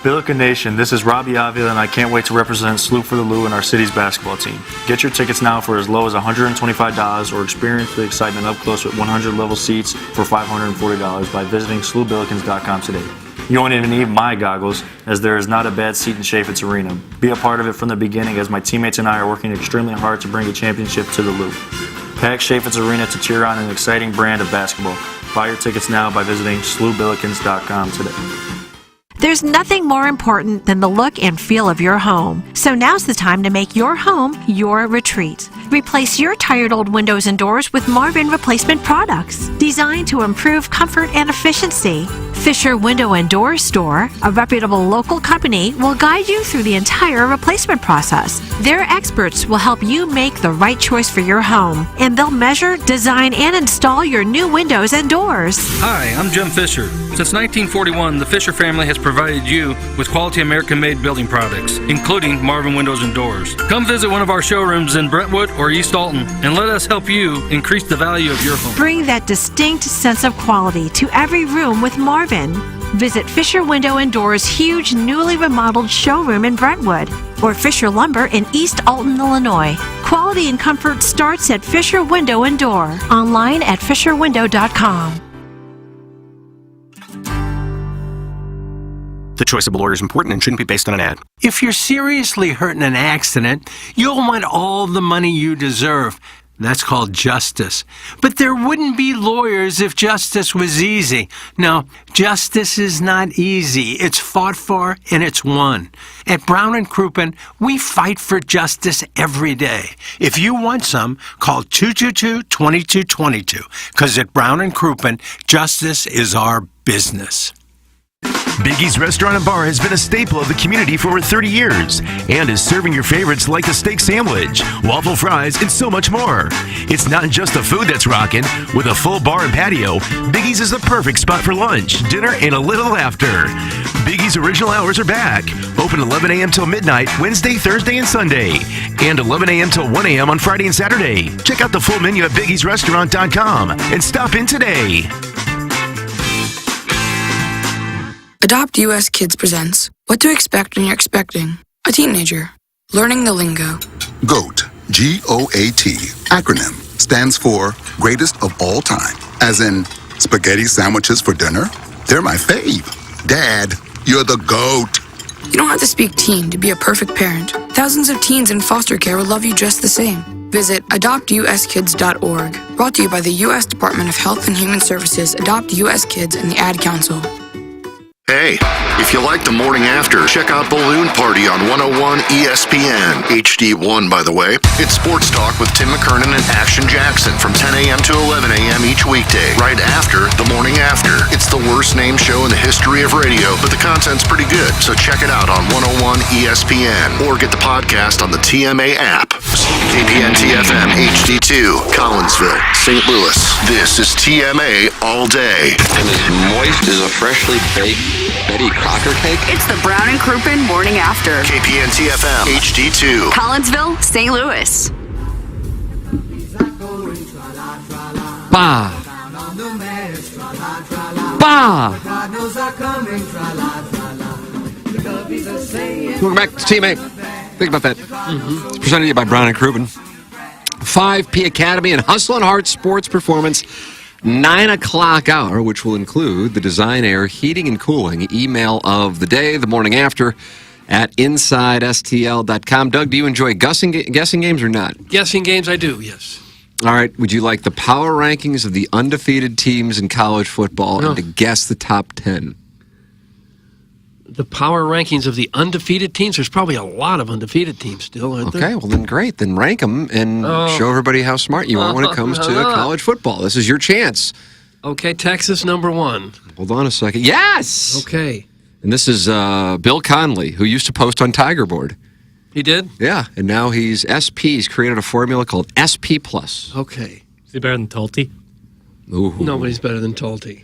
Billiken Nation, this is Robbie Avila, and I can't wait to represent Sloop for the Lou and our city's basketball team. Get your tickets now for as low as $125 or experience the excitement up close with 100 level seats for $540 by visiting slewbillikens.com today. You won't even need my goggles, as there is not a bad seat in Chaffetz Arena. Be a part of it from the beginning, as my teammates and I are working extremely hard to bring a championship to the Lou. Pack Chaffetz Arena to cheer on an exciting brand of basketball. Buy your tickets now by visiting slewbillikens.com today. There's nothing more important than the look and feel of your home. So now's the time to make your home your retreat. Replace your tired old windows and doors with Marvin replacement products designed to improve comfort and efficiency. Fisher Window and Door Store, a reputable local company, will guide you through the entire replacement process. Their experts will help you make the right choice for your home, and they'll measure, design, and install your new windows and doors. Hi, I'm Jim Fisher. Since 1941, the Fisher family has provided you with quality American-made building products, including Marvin Windows and Doors. Come visit one of our showrooms in Brentwood or East Alton, and let us help you increase the value of your home. Bring that distinct sense of quality to every room with Marvin. Visit Fisher Window and Doors' huge newly remodeled showroom in Brentwood or Fisher Lumber in East Alton, Illinois. Quality and comfort starts at Fisher Window and Door. Online at fisherwindow.com. The choice of a lawyer is important and shouldn't be based on an ad. If you're seriously hurt in an accident, you'll want all the money you deserve. That's called justice. But there wouldn't be lawyers if justice was easy. No, justice is not easy. It's fought for and it's won. At Brown & Crouppen, we fight for justice every day. If you want some, call 222-2222, because at Brown & Crouppen, justice is our business. Biggie's Restaurant and Bar has been a staple of the community for over 30 years and is serving your favorites like the steak sandwich, waffle fries, and so much more. It's not just the food that's rocking. With a full bar and patio, Biggie's is the perfect spot for lunch, dinner, and a little laughter. Biggie's original hours are back. Open 11 a.m. till midnight, Wednesday, Thursday, and Sunday. And 11 a.m. till 1 a.m. on Friday and Saturday. Check out the full menu at biggiesrestaurant.com and stop in today. Adopt US Kids presents What to expect when you're expecting a teenager. Learning the lingo. GOAT, G-O-A-T, acronym, stands for greatest of all time. As in, spaghetti sandwiches for dinner? They're my fave. Dad, you're the GOAT. You don't have to speak teen to be a perfect parent. Thousands of teens in foster care will love you just the same. Visit adoptuskids.org. Brought to you by the U.S. Department of Health and Human Services, Adopt U.S. Kids, and the Ad Council. Hey, if you like the morning after, check out Balloon Party on 101 ESPN. HD1, by the way. It's sports talk with Tim McKernan and Action Jackson from 10 a.m. to 11 a.m. each weekday, right after the morning after. It's the worst named show in the history of radio, but the content's pretty good, so check it out on 101 ESPN or get the podcast on the TMA app. KPN-TFM HD2, Collinsville, St. Louis. This is TMA all day. And as moist as a freshly baked Betty Crocker cake? It's the Brown and Crouppen Morning After. KPN-TFM HD2. Collinsville, St. Louis. Bah. Bah. Welcome back to Team 8. Think about that. It's presented to you by Brown and Crouppen. 5P Academy and Hustle and Heart Sports Performance. 9 o'clock hour, which will include the Design Air Heating and Cooling email of the day, the morning after, at InsideSTL.com. Doug, do you enjoy guessing games or not? Guessing games, I do, yes. All right. Would you like the power rankings of the undefeated teams in college football and to guess the top 10? The power rankings of the undefeated teams? There's probably a lot of undefeated teams still, aren't there? Okay, well then great. Then rank them and show everybody how smart you are when it comes to college football. This is your chance. Okay, Texas number 1. Hold on a second. Yes! Okay. And this is Bill Conley, who used to post on Tiger Board. He did? Yeah, and now he's created a formula called SP+. Okay. Is he better than Tolte? Ooh. Nobody's better than Tolte.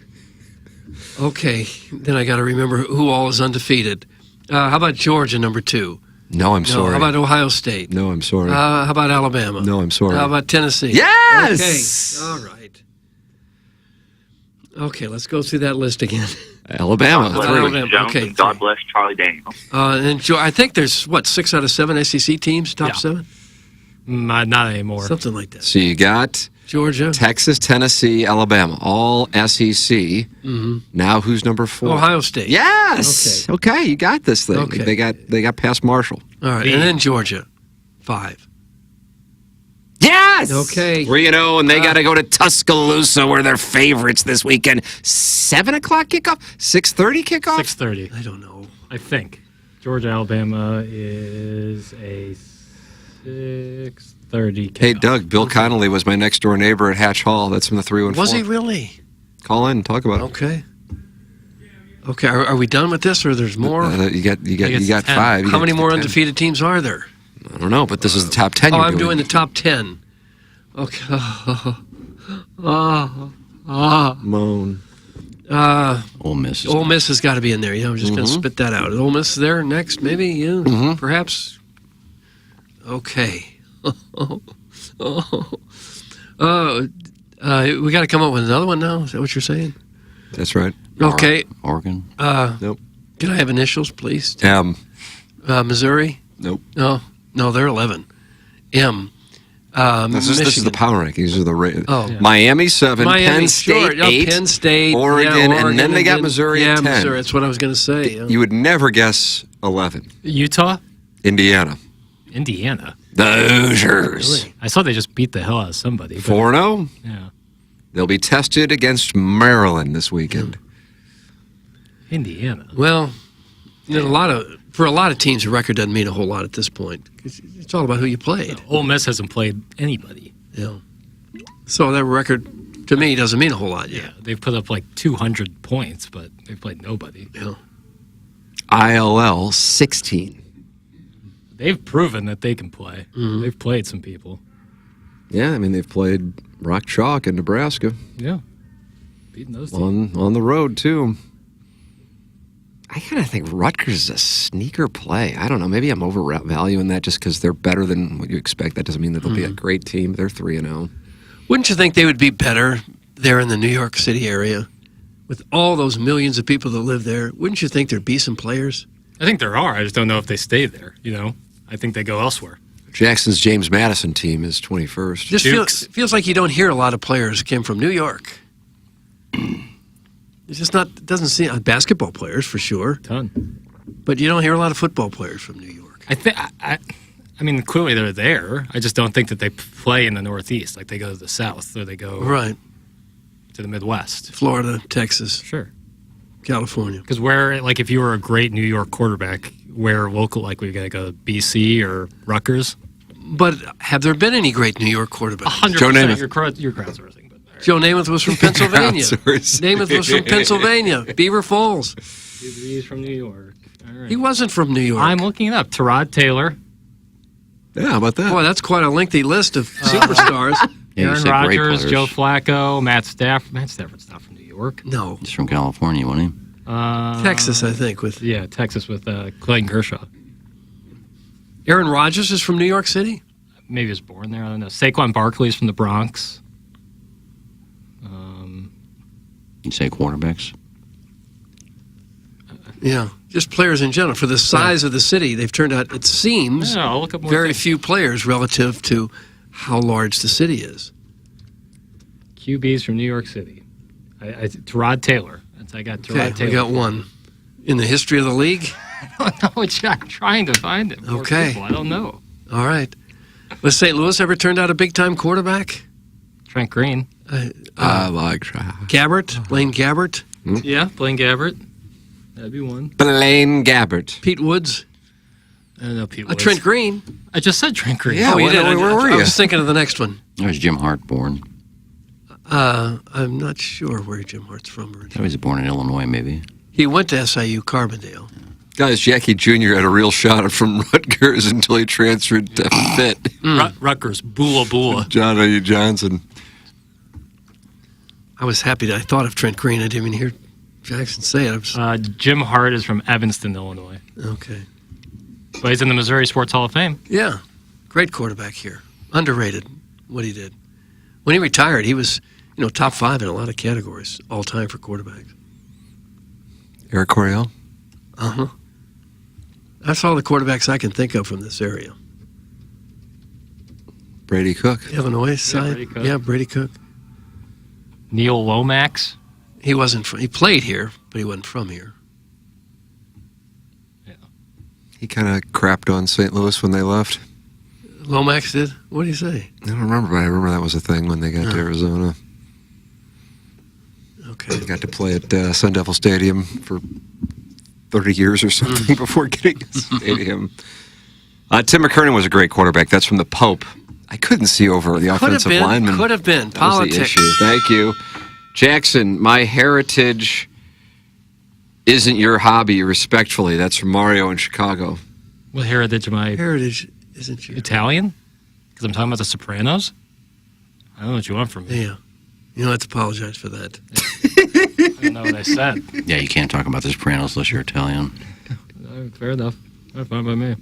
Okay, then I got to remember who all is undefeated. How about Georgia, number 2? No, I'm sorry. How about Ohio State? No, I'm sorry. How about Alabama? No, I'm sorry. How about Tennessee? Yes! Okay, all right. Okay, let's go through that list again. Alabama. Okay. God bless Charlie Daniels. And I think there's, 6 out of 7 SEC teams, top 7? Not anymore. Something like that. So you got Georgia, Texas, Tennessee, Alabama, all SEC. Mm-hmm. Now who's number 4? Ohio State. Yes. Okay, you got this thing. Okay. They got past Marshall. All right, and then Georgia, 5. Yes. Okay. 3-0, and they got to go to Tuscaloosa, where they're favorites this weekend. 7 o'clock kickoff. 6:30 kickoff. 6:30. I don't know. I think Georgia Alabama is a 6:30 kickoff. Hey, Doug, Bill Connolly was my next door neighbor at Hatch Hall. That's from the 314. Was he really? Call in and talk about it. Okay. Okay, are we done with this, or there's more? You got 5. How many more undefeated teams are there? I don't know, but this is the top 10. I'm doing the top 10. Okay. Moan. Ole Miss. Ole Miss has got to be in there. Yeah, I'm just going to spit that out. Ole Miss there next, maybe. Yeah, perhaps. Okay. We got to come up with another one now. Is that what you're saying? That's right. Okay. Oregon. Nope. Can I have initials, please? M. Missouri. Nope. No, they're 11. M. This is the power rankings. These are the Miami 7, Miami, Penn State 8, Penn State, Oregon, and then they got Missouri at 10. Missouri. That's what I was going to say. Yeah. You would never guess 11. Utah? Indiana. The Hoosiers. Really? I saw they just beat the hell out of somebody. 4-0. Yeah. They'll be tested against Maryland this weekend. Indiana. Well, for a lot of teams, the record doesn't mean a whole lot at this point. It's all about who you played. Ole Miss hasn't played anybody. Yeah. So that record, to me, doesn't mean a whole lot yet. Yeah, they've put up like 200 points, but they've played nobody. Yeah. ILL 16. They've proven that they can play. Mm-hmm. They've played some people. Yeah, I mean, they've played Rock Chalk in Nebraska. Yeah. Beating those teams. On the road, too. I kind of think Rutgers is a sneaker play. I don't know. Maybe I'm overvaluing that just because they're better than what you expect. That doesn't mean that they'll be a great team. They're 3-0. Wouldn't you think they would be better there in the New York City area? With all those millions of people that live there, wouldn't you think there'd be some players? I think there are. I just don't know if they stay there, I think they go elsewhere. Jackson's James Madison team is 21st. Just feels like you don't hear a lot of players came from New York. It's just not, it doesn't seem, basketball players for sure. Ton. But you don't hear a lot of football players from New York. I mean, clearly they're there. I just don't think that they play in the Northeast. Like they go to the South or they go to the Midwest. Florida, Texas. Sure. California. Because if you were a great New York quarterback, where local, like we're going to go to BC or Rutgers? But have there been any great New York quarterbacks? 100%. Joe Namath. You're crowdsourcing. Joe Namath was from Pennsylvania. Namath was from Pennsylvania. Beaver Falls. He's from New York. All right. He wasn't from New York. I'm looking it up. Tyrod Taylor. Yeah, how about that? Boy, that's quite a lengthy list of superstars. Aaron Rodgers, Joe Flacco, Matt Stafford. Matt Stafford's not from New York. No. He's from California, wasn't he? Texas, I think. Texas with Clayton Kershaw. Aaron Rodgers is from New York City? Maybe he was born there. I don't know. Saquon Barkley is from the Bronx. You say quarterbacks? Yeah, just players in general. For the size of the city, they've turned out, it seems, I'll look up more very few players relative to how large the city is. QBs from New York City. Tyrod Taylor. I got Tyrod Taylor. We got one. In the history of the league? I don't know. I'm trying to find it. Okay. I don't know. All right. Was St. Louis ever turned out a big-time quarterback? Trent Green. I like Gabbert? Blaine Gabbert? Yeah, Blaine Gabbert. That'd be one. Blaine Gabbert. Pete Woods? I don't know Pete Woods. Trent Green? I just said Trent Green. Yeah, you did. Where were you? I was thinking of the next one. There's Jim Hart born. I'm not sure where Jim Hart's from originally. He was born in Illinois, maybe. He went to SIU Carbondale. Guys, Jackie Jr. had a real shot from Rutgers until he transferred to Pitt. Rutgers, Bula Bula. John A. Johnson. I was happy I thought of Trent Green. I didn't even hear Jackson say it. Jim Hart is from Evanston, Illinois. Okay. But he's in the Missouri Sports Hall of Fame. Yeah. Great quarterback here. Underrated, what he did. When he retired, he was, top 5 in a lot of categories, all time for quarterbacks. Eric Coryell? Uh-huh. That's all the quarterbacks I can think of from this area. Brady Cook. Illinois side. Brady Cook. Yeah, Brady Cook. Neil Lomax. He wasn't from, he played here, but he wasn't from here. Yeah. He kind of crapped on St. Louis when they left. Lomax did? What did he say? I don't remember, but I remember that was a thing when they got to Arizona. Okay. They got to play at Sun Devil Stadium for 30 years or something before getting a stadium. Tim McKernan was a great quarterback. That's from the Pope. I couldn't see over the offensive lineman. Could have been. That was the issue. Thank you. Jackson, my heritage isn't your hobby, respectfully. That's from Mario in Chicago. What heritage am I? Heritage isn't your... Italian? Because I'm talking about the Sopranos? I don't know what you want from me. Yeah. You don't have to apologize for that. I don't know what I said. Yeah, you can't talk about the Sopranos unless you're Italian. Fair enough. That's fine by me.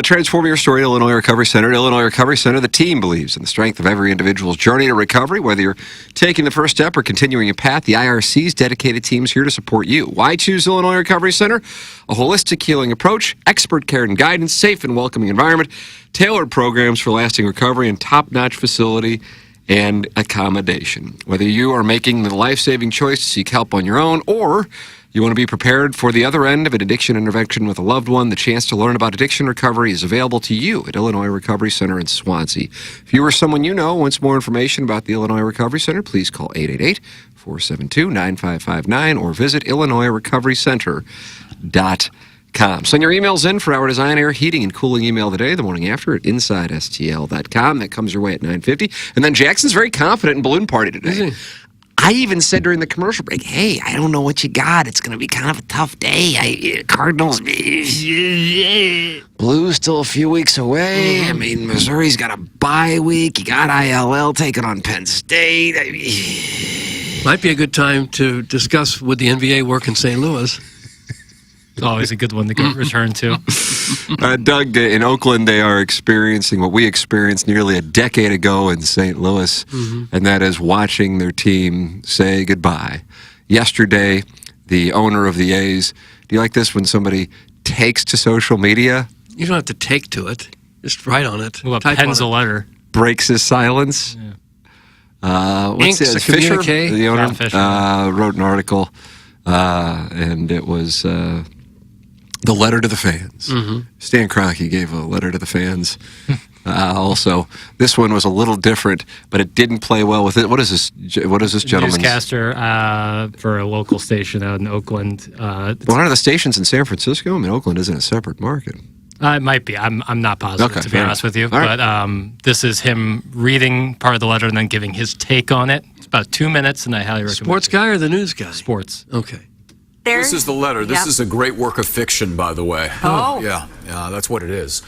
Transform your story at Illinois Recovery Center. At Illinois Recovery Center, the team believes in the strength of every individual's journey to recovery. Whether you're taking the first step or continuing a path, the IRC's dedicated team is here to support you. Why choose Illinois Recovery Center? A holistic healing approach, expert care and guidance, safe and welcoming environment, tailored programs for lasting recovery, and top-notch facility and accommodation. Whether you are making the life-saving choice to seek help on your own or you want to be prepared for the other end of an addiction intervention with a loved one, the chance to learn about addiction recovery is available to you at Illinois Recovery Center in Swansea. If you or someone you know wants more information about the Illinois Recovery Center, please call 888-472-9559 or visit IllinoisRecoveryCenter.com. Send your emails in for our design, air, heating, and cooling email today, the morning after, at InsideSTL.com. That comes your way at 9:50. And then Jackson's very confident in Balloon Party today. I even said during the commercial break, hey, I don't know what you got. It's going to be kind of a tough day. Cardinals, Blues still a few weeks away. I mean, Missouri's got a bye week. You got ILL taking on Penn State. Might be a good time to discuss would the NBA work in St. Louis. Always a good one to return to. Doug, in Oakland, they are experiencing what we experienced nearly a decade ago in St. Louis, and that is watching their team say goodbye. Yesterday, the owner of the A's. Do you like this when somebody takes to social media? You don't have to take to it. Just write on it. Well, Type pens on a it. letter. Breaks his silence. What's Inks it? a Fisher, communique. the owner, John Fisher. wrote an article, and it was the letter to the fans. Stan Kroenke gave a letter to the fans. Also, this one was a little different, but it didn't play well with it. What is this gentleman's? Newscaster for a local station out in Oakland. One of the stations in San Francisco? I mean, Oakland isn't a separate market. It might be. I'm not positive, Okay, to be fair honest with you. All right. But this is him reading part of the letter and then giving his take on it. It's about 2 minutes, and I highly recommend Sports guy or the news guy? Sports. Okay. This is the letter. This is a great work of fiction, by the way. Oh. Yeah, that's what it is.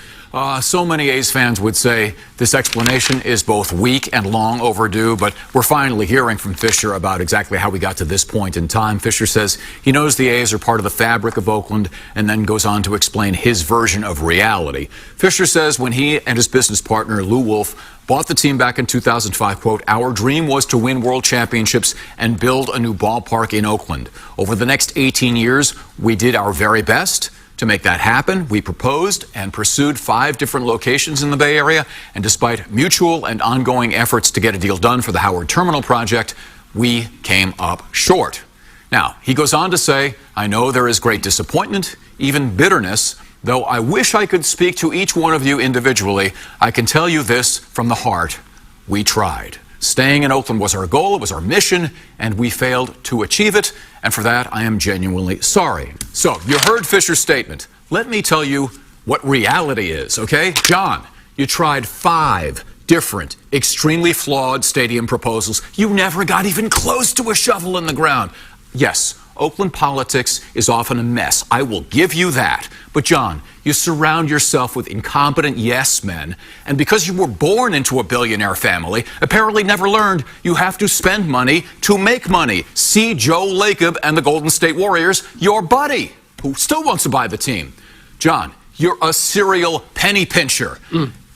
So many A's fans would say this explanation is both weak and long overdue, but we're finally hearing from Fisher about exactly how we got to this point in time. Fisher says he knows the A's are part of the fabric of Oakland and then goes on to explain his version of reality. Fisher says when he and his business partner, Lou Wolf, bought the team back in 2005, quote, "Our dream was to win world championships and build a new ballpark in Oakland. Over the next 18 years, we did our very best to make that happen. We proposed and pursued 5 different locations in the Bay Area, and despite mutual and ongoing efforts to get a deal done for the Howard Terminal project, we came up short." Now, he goes on to say, "I know there is great disappointment, even bitterness. Though I wish I could speak to each one of you individually, I can tell you this from the heart. We tried. Staying in Oakland was our goal, it was our mission, and we failed to achieve it, and for that I am genuinely sorry." So, you heard Fisher's statement. Let me tell you what reality is, okay? John, you tried 5 different, extremely flawed stadium proposals. You never got even close to a shovel in the ground. Yes, Oakland politics is often a mess. I will give you that. But John, you surround yourself with incompetent yes men, and because you were born into a billionaire family, apparently never learned you have to spend money to make money. See Joe Lacob and the Golden State Warriors, your buddy, who still wants to buy the team. John, you're a serial penny pincher.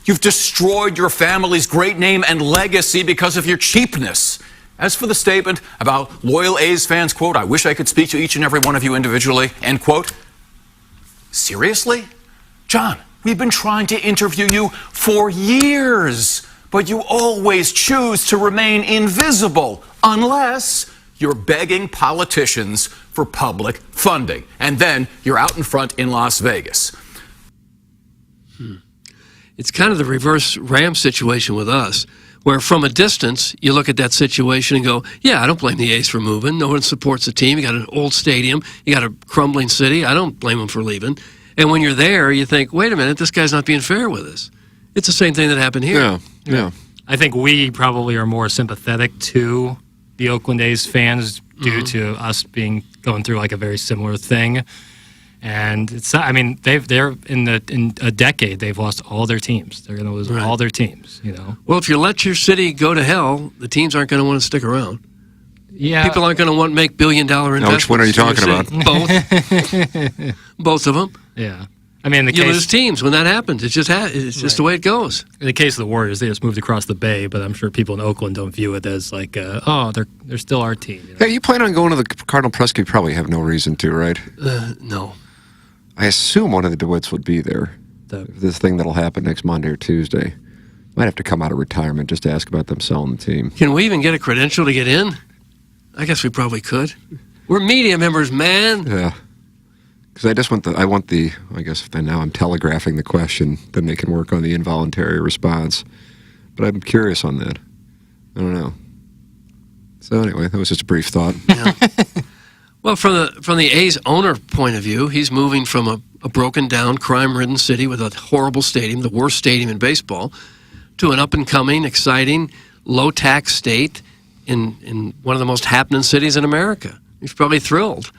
You've destroyed your family's great name and legacy because of your cheapness. As for the statement about loyal A's fans, quote, "I wish I could speak to each and every one of you individually," end quote. Seriously? John, we've been trying to interview you for years, but you always choose to remain invisible unless you're begging politicians for public funding. And then you're out in front in Las Vegas. It's kind of the reverse Rams situation with us, where from a distance, you look at that situation and go, yeah, I don't blame the A's for moving. No one supports the team. You got an old stadium. You got a crumbling city. I don't blame them for leaving. And when you're there, you think, wait a minute, this guy's not being fair with us. It's the same thing that happened here. Yeah. I think we probably are more sympathetic to the Oakland A's fans due to us going through like a very similar thing. And it's, I mean, they're in a decade they've lost all their teams. They're going to lose all their teams. You know. Well, if you let your city go to hell, the teams aren't going to want to stick around. Yeah, people aren't going to want to make billion-dollar investments. Which one are you talking about? Both, both of them. Yeah, I mean, you lose teams when that happens. It's just the way it goes. In the case of the Warriors, they just moved across the bay, but I'm sure people in Oakland don't view it as like, they're still our team. You know? Hey, you plan on going to the Cardinal press? You probably have no reason to, right? No. I assume one of the DeWitts would be there. This thing that'll happen next Monday or Tuesday. Might have to come out of retirement just to ask about them selling the team. Can we even get a credential to get in? I guess we probably could. We're media members, man. Yeah. Because I just want I guess if now I'm telegraphing the question, then they can work on the involuntary response. But I'm curious on that. I don't know. So anyway, that was just a brief thought. Yeah. Well, from the A's owner point of view, he's moving from a broken down, crime-ridden city with a horrible stadium, the worst stadium in baseball, to an up-and-coming, exciting, low-tax state in one of the most happening cities in America. He's probably thrilled.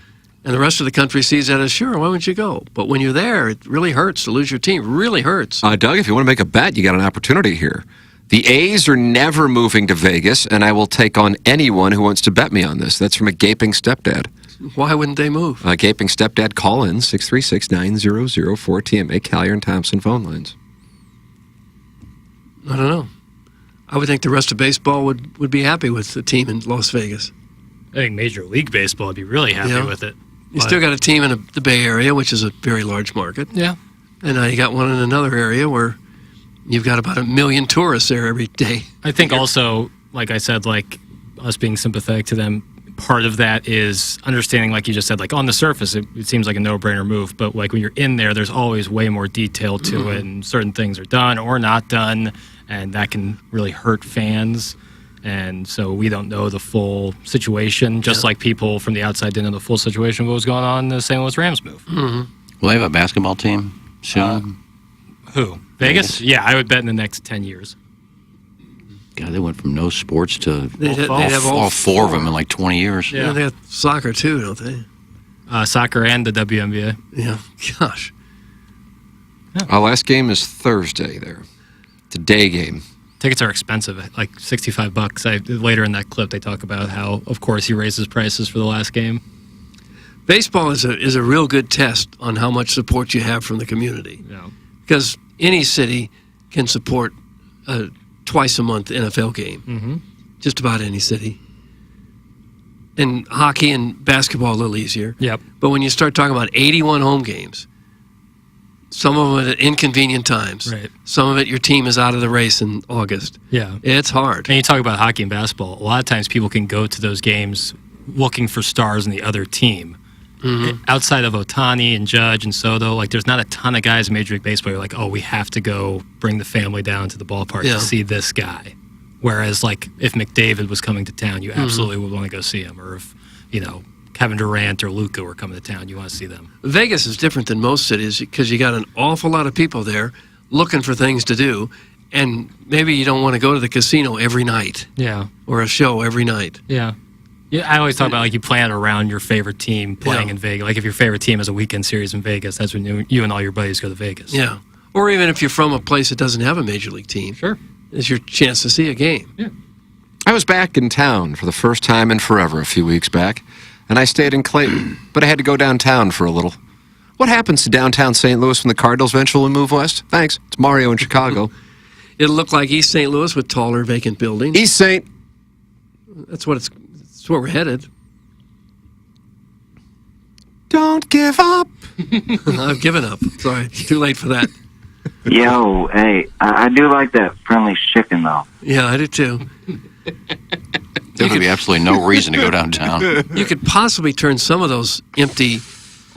And the rest of the country sees that as, sure, why wouldn't you go? But when you're there, it really hurts to lose your team. It really hurts. Doug, if you want to make a bet, you got an opportunity here. The A's are never moving to Vegas, and I will take on anyone who wants to bet me on this. That's from a gaping stepdad. Why wouldn't they move? Gaping stepdad, call in 636-9004-TMA, Collier and Thompson phone lines. I don't know. I would think the rest of baseball would be happy with the team in Las Vegas. I think Major League Baseball would be really happy with it. You still got a team in the Bay Area, which is a very large market. Yeah. And now you got one in another area where you've got about 1 million tourists there every day. I think also, like I said, like us being sympathetic to them, part of that is understanding, like you just said, like on the surface, it seems like a no-brainer move. But like when you're in there, there's always way more detail to it, and certain things are done or not done, and that can really hurt fans. And so we don't know the full situation, just like people from the outside didn't know the full situation of what was going on in the St. Louis Rams move. Will they have a basketball team soon? Who? Vegas? Yeah, I would bet in the next 10 years. God, they went from no sports to They'd have all four of them in like 20 years. Yeah, they have soccer too, don't they? Soccer and the WNBA. Yeah, gosh. Our last game is Thursday there. It's a day game. Tickets are expensive, like $65. Later in that clip, they talk about how, of course, he raises prices for the last game. Baseball is a real good test on how much support you have from the community. Yeah. Because any city can support a twice-a-month NFL game. Just about any city. And hockey and basketball a little easier. Yep. But when you start talking about 81 home games, some of them at inconvenient times. Right. Some of it, your team is out of the race in August. Yeah. It's hard. And you talk about hockey and basketball. A lot of times people can go to those games looking for stars in the other team. Outside of Ohtani and Judge and Soto, like there's not a ton of guys in Major League Baseball who are like, oh, we have to go bring the family down to the ballpark to see this guy. Whereas, like, if McDavid was coming to town, you absolutely would want to go see him. Or if, Kevin Durant or Luka were coming to town, you want to see them. Vegas is different than most cities because you got an awful lot of people there looking for things to do, and maybe you don't want to go to the casino every night. Yeah. Or a show every night. Yeah. Yeah, I always talk about, like, you plan around your favorite team playing in Vegas. Like, if your favorite team has a weekend series in Vegas, that's when you and all your buddies go to Vegas. Yeah. Or even if you're from a place that doesn't have a major league team. Sure. It's your chance to see a game. Yeah. I was back in town for the first time in forever a few weeks back, and I stayed in Clayton, but I had to go downtown for a little. What happens to downtown St. Louis when the Cardinals eventually move west? Thanks. It's Mario in Chicago. It'll look like East St. Louis with taller vacant buildings. East St. That's where we're headed. Don't give up. I've given up. Sorry, it's too late for that. Yo, hey, I do like that friendly chicken, though. Yeah, I do too. There could be absolutely no reason to go downtown. You could possibly turn some of those empty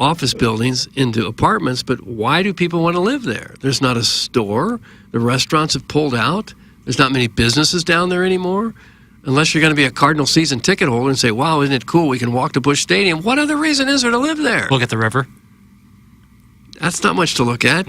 office buildings into apartments, but why do people want to live there? There's not a store. The restaurants have pulled out. There's not many businesses down there anymore. Unless you're going to be a Cardinal season ticket holder and say, wow, isn't it cool? We can walk to Busch Stadium. What other reason is there to live there? Look at the river. That's not much to look at.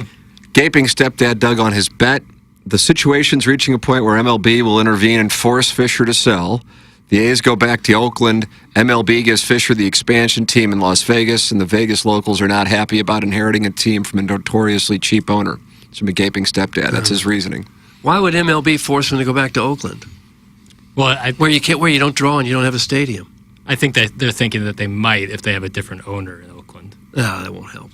Gaping stepdad dug on his bet. The situation's reaching a point where MLB will intervene and force Fisher to sell. The A's go back to Oakland. MLB gives Fisher the expansion team in Las Vegas, and the Vegas locals are not happy about inheriting a team from a notoriously cheap owner. It's from a gaping stepdad. That's his reasoning. Why would MLB force him to go back to Oakland? Well, where you don't draw and you don't have a stadium. I think that they're thinking that they might if they have a different owner in Oakland. That won't help.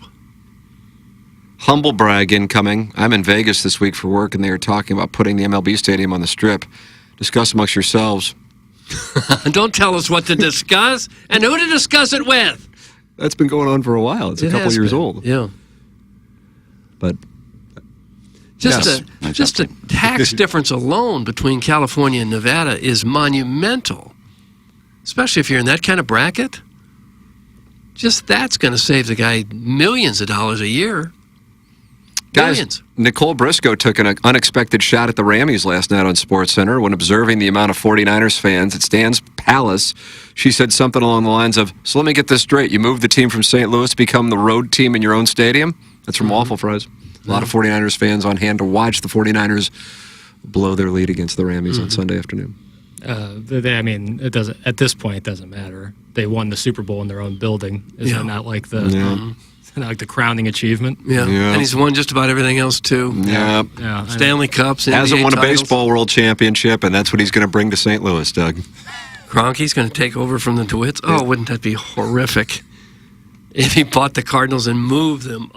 Humble brag incoming. I'm in Vegas this week for work, and they are talking about putting the MLB stadium on the Strip. Discuss amongst yourselves. Don't tell us what to discuss and who to discuss it with. That's been going on for a while. It's a couple years old. Yeah. But just the tax difference alone between California and Nevada is monumental, especially if you're in that kind of bracket. Just that's going to save the guy millions of dollars a year. Guys, Nicole Briscoe took an unexpected shot at the Rammies last night on SportsCenter when observing the amount of 49ers fans at Stan's Palace. She said something along the lines of, so let me get this straight. You moved the team from St. Louis to become the road team in your own stadium? That's from Waffle Fries. A lot of 49ers fans on hand to watch the 49ers blow their lead against the Rammies on Sunday afternoon. It doesn't. At this point, it doesn't matter. They won the Super Bowl in their own building. Is that not like the not like the crowning achievement? Yeah. And he's won just about everything else too. Yeah. Stanley Cups. Hasn't NBA won a titles. baseball world championship, and that's what he's going to bring to St. Louis, Doug. Kroenke's going to take over from the DeWitts. Oh, wouldn't that be horrific? If he bought the Cardinals and moved them.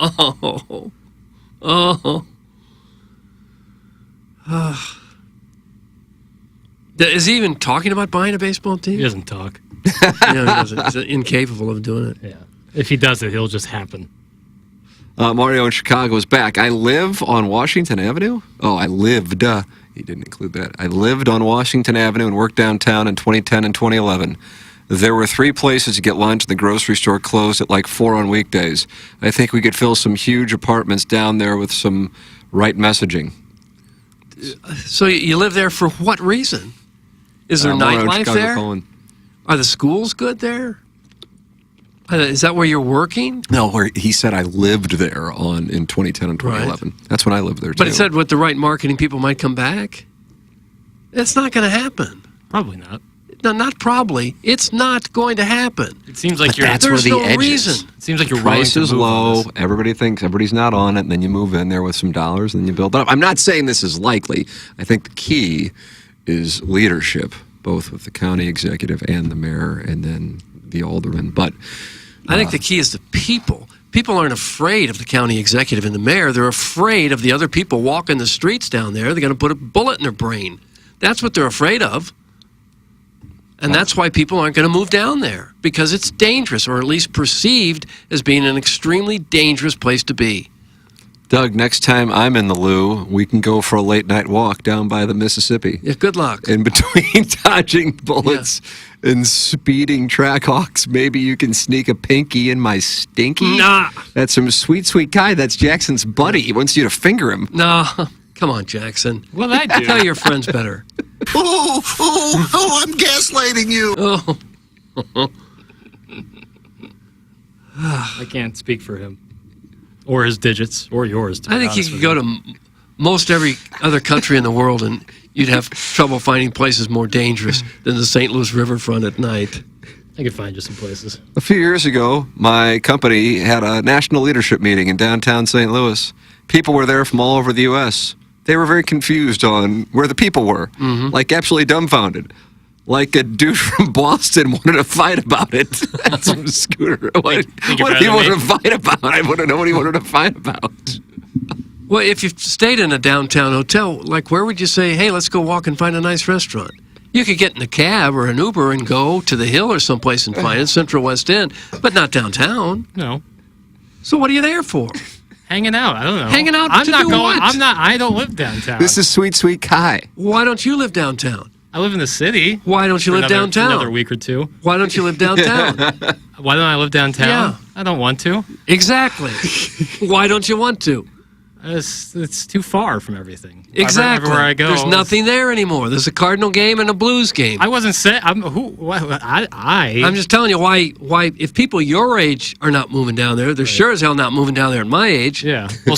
Is he even talking about buying a baseball team? He doesn't talk. He's incapable of doing it. Yeah. If he does it, it'll just happen. Mario in Chicago is back. I live on Washington Avenue. Oh, I lived. He didn't include that. I lived on Washington Avenue and worked downtown in 2010 and 2011. There were 3 places to get lunch, and the grocery store closed at like 4 on weekdays. I think we could fill some huge apartments down there with some right messaging. So you live there for what reason? Is there nightlife there? Are the schools good there? Is that where you're working? No, where he said I lived there in 2010 and 2011. Right. That's when I lived there, too. But it said with the right marketing, people might come back. It's not going to happen. Probably not. No, not probably. It's not going to happen. It seems like there's no reason. It seems like your price is low. Everybody thinks everybody's not on it, and then you move in there with some dollars, and then you build it up. I'm not saying this is likely. I think the key is leadership, both with the county executive and the mayor, and then the alderman. But I think the key is the people. People aren't afraid of the county executive and the mayor. They're afraid of the other people walking the streets down there. They're going to put a bullet in their brain. That's what they're afraid of. And that's why people aren't going to move down there, because it's dangerous, or at least perceived as being an extremely dangerous place to be. Doug, next time I'm in the Lou, we can go for a late-night walk down by the Mississippi. Yeah, good luck. In between dodging bullets and speeding Trackhawks, maybe you can sneak a pinky in my stinky? Nah. That's some sweet, sweet guy. That's Jackson's buddy. He wants you to finger him. No. Come on, Jackson. Well, I do. Tell your friends better. Oh, I'm gaslighting you. Oh. I can't speak for him. Or his digits, or yours. I think you could go to most every other country in the world, and you'd have trouble finding places more dangerous than the St. Louis riverfront at night. I could find you some places. A few years ago, my company had a national leadership meeting in downtown St. Louis. People were there from all over the U.S. They were very confused on where the people were, like absolutely dumbfounded. Like a dude from Boston wanted to fight about it. That's some scooter. What did he want to fight about? I want to know what he wanted to fight about. Well, if you stayed in a downtown hotel, like where would you say, hey, let's go walk and find a nice restaurant? You could get in a cab or an Uber and go to the Hill or someplace and find it, Central West End, but not downtown. No. So what are you there for? Hanging out. I don't know. Hanging out I'm to not do going. what? I don't live downtown. This is sweet, sweet Kai. Why don't you live downtown? I live in the city. Why don't you live downtown? Another week or two. Why don't you live downtown? Why don't I live downtown? Yeah. I don't want to. Exactly. Why don't you want to? It's too far from everything. Exactly. Everywhere I go, there's nothing there anymore. There's a Cardinal game and a Blues game. I wasn't saying. I'm just telling you why. If people your age are not moving down there, they're sure as hell not moving down there at my age. Yeah. Well,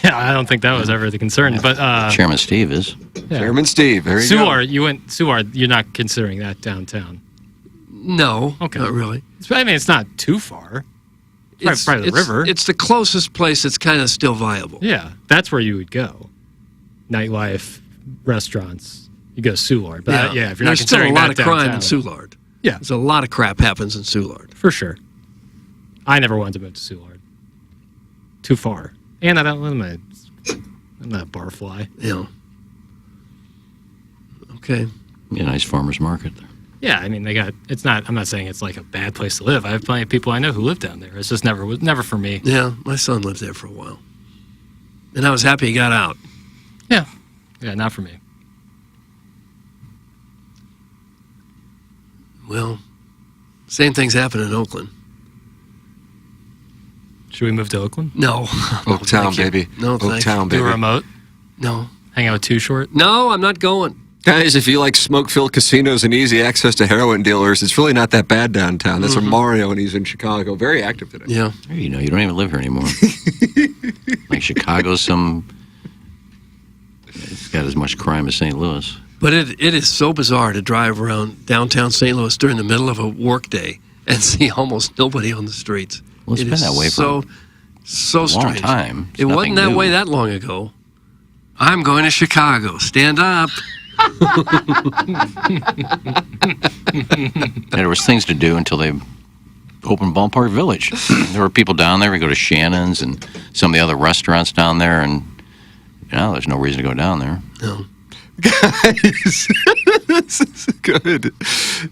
yeah. I don't think that was ever the concern. But Chairman Steve is. Yeah. Chairman Steve. There you go. Seward. You're not considering that downtown. No. Okay. Not really. I mean, it's not too far. Probably the river. It's the closest place that's kind of still viable. Yeah, that's where you would go. Nightlife, restaurants. You go to Soulard. But if you're not there's still a considering lot of that crime downtown, in Soulard. Yeah. There's a lot of crap happens in Soulard. For sure. I never wanted to move to Soulard. Too far. And I'm not a barfly. Yeah. Okay. Yeah, nice farmer's market there. Yeah, I mean, I'm not saying it's like a bad place to live. I have plenty of people I know who live down there. It's just never for me. Yeah, my son lived there for a while. And I was happy he got out. Yeah. Yeah, not for me. Well, same things happen in Oakland. Should we move to Oakland? No. Oaktown, baby. No, thank you. Oaktown, baby. Do a remote? No. Hang out with Too Short? No, I'm not going. Guys, if you like smoke-filled casinos and easy access to heroin dealers, it's really not that bad downtown. That's where Mario, and he's in Chicago. Very active today. Yeah. You know, you don't even live here anymore. Like Chicago's it's got as much crime as St. Louis. But it is so bizarre to drive around downtown St. Louis during the middle of a work day and see almost nobody on the streets. Well, it's been that way for so a long strange. time. It wasn't that way that long ago. I'm going to Chicago. Stand up. There was things to do until they opened Ballpark Village. There were people down there. We go to Shannon's and some of the other restaurants down there, and there's no reason to go down there. No. Guys, this is good.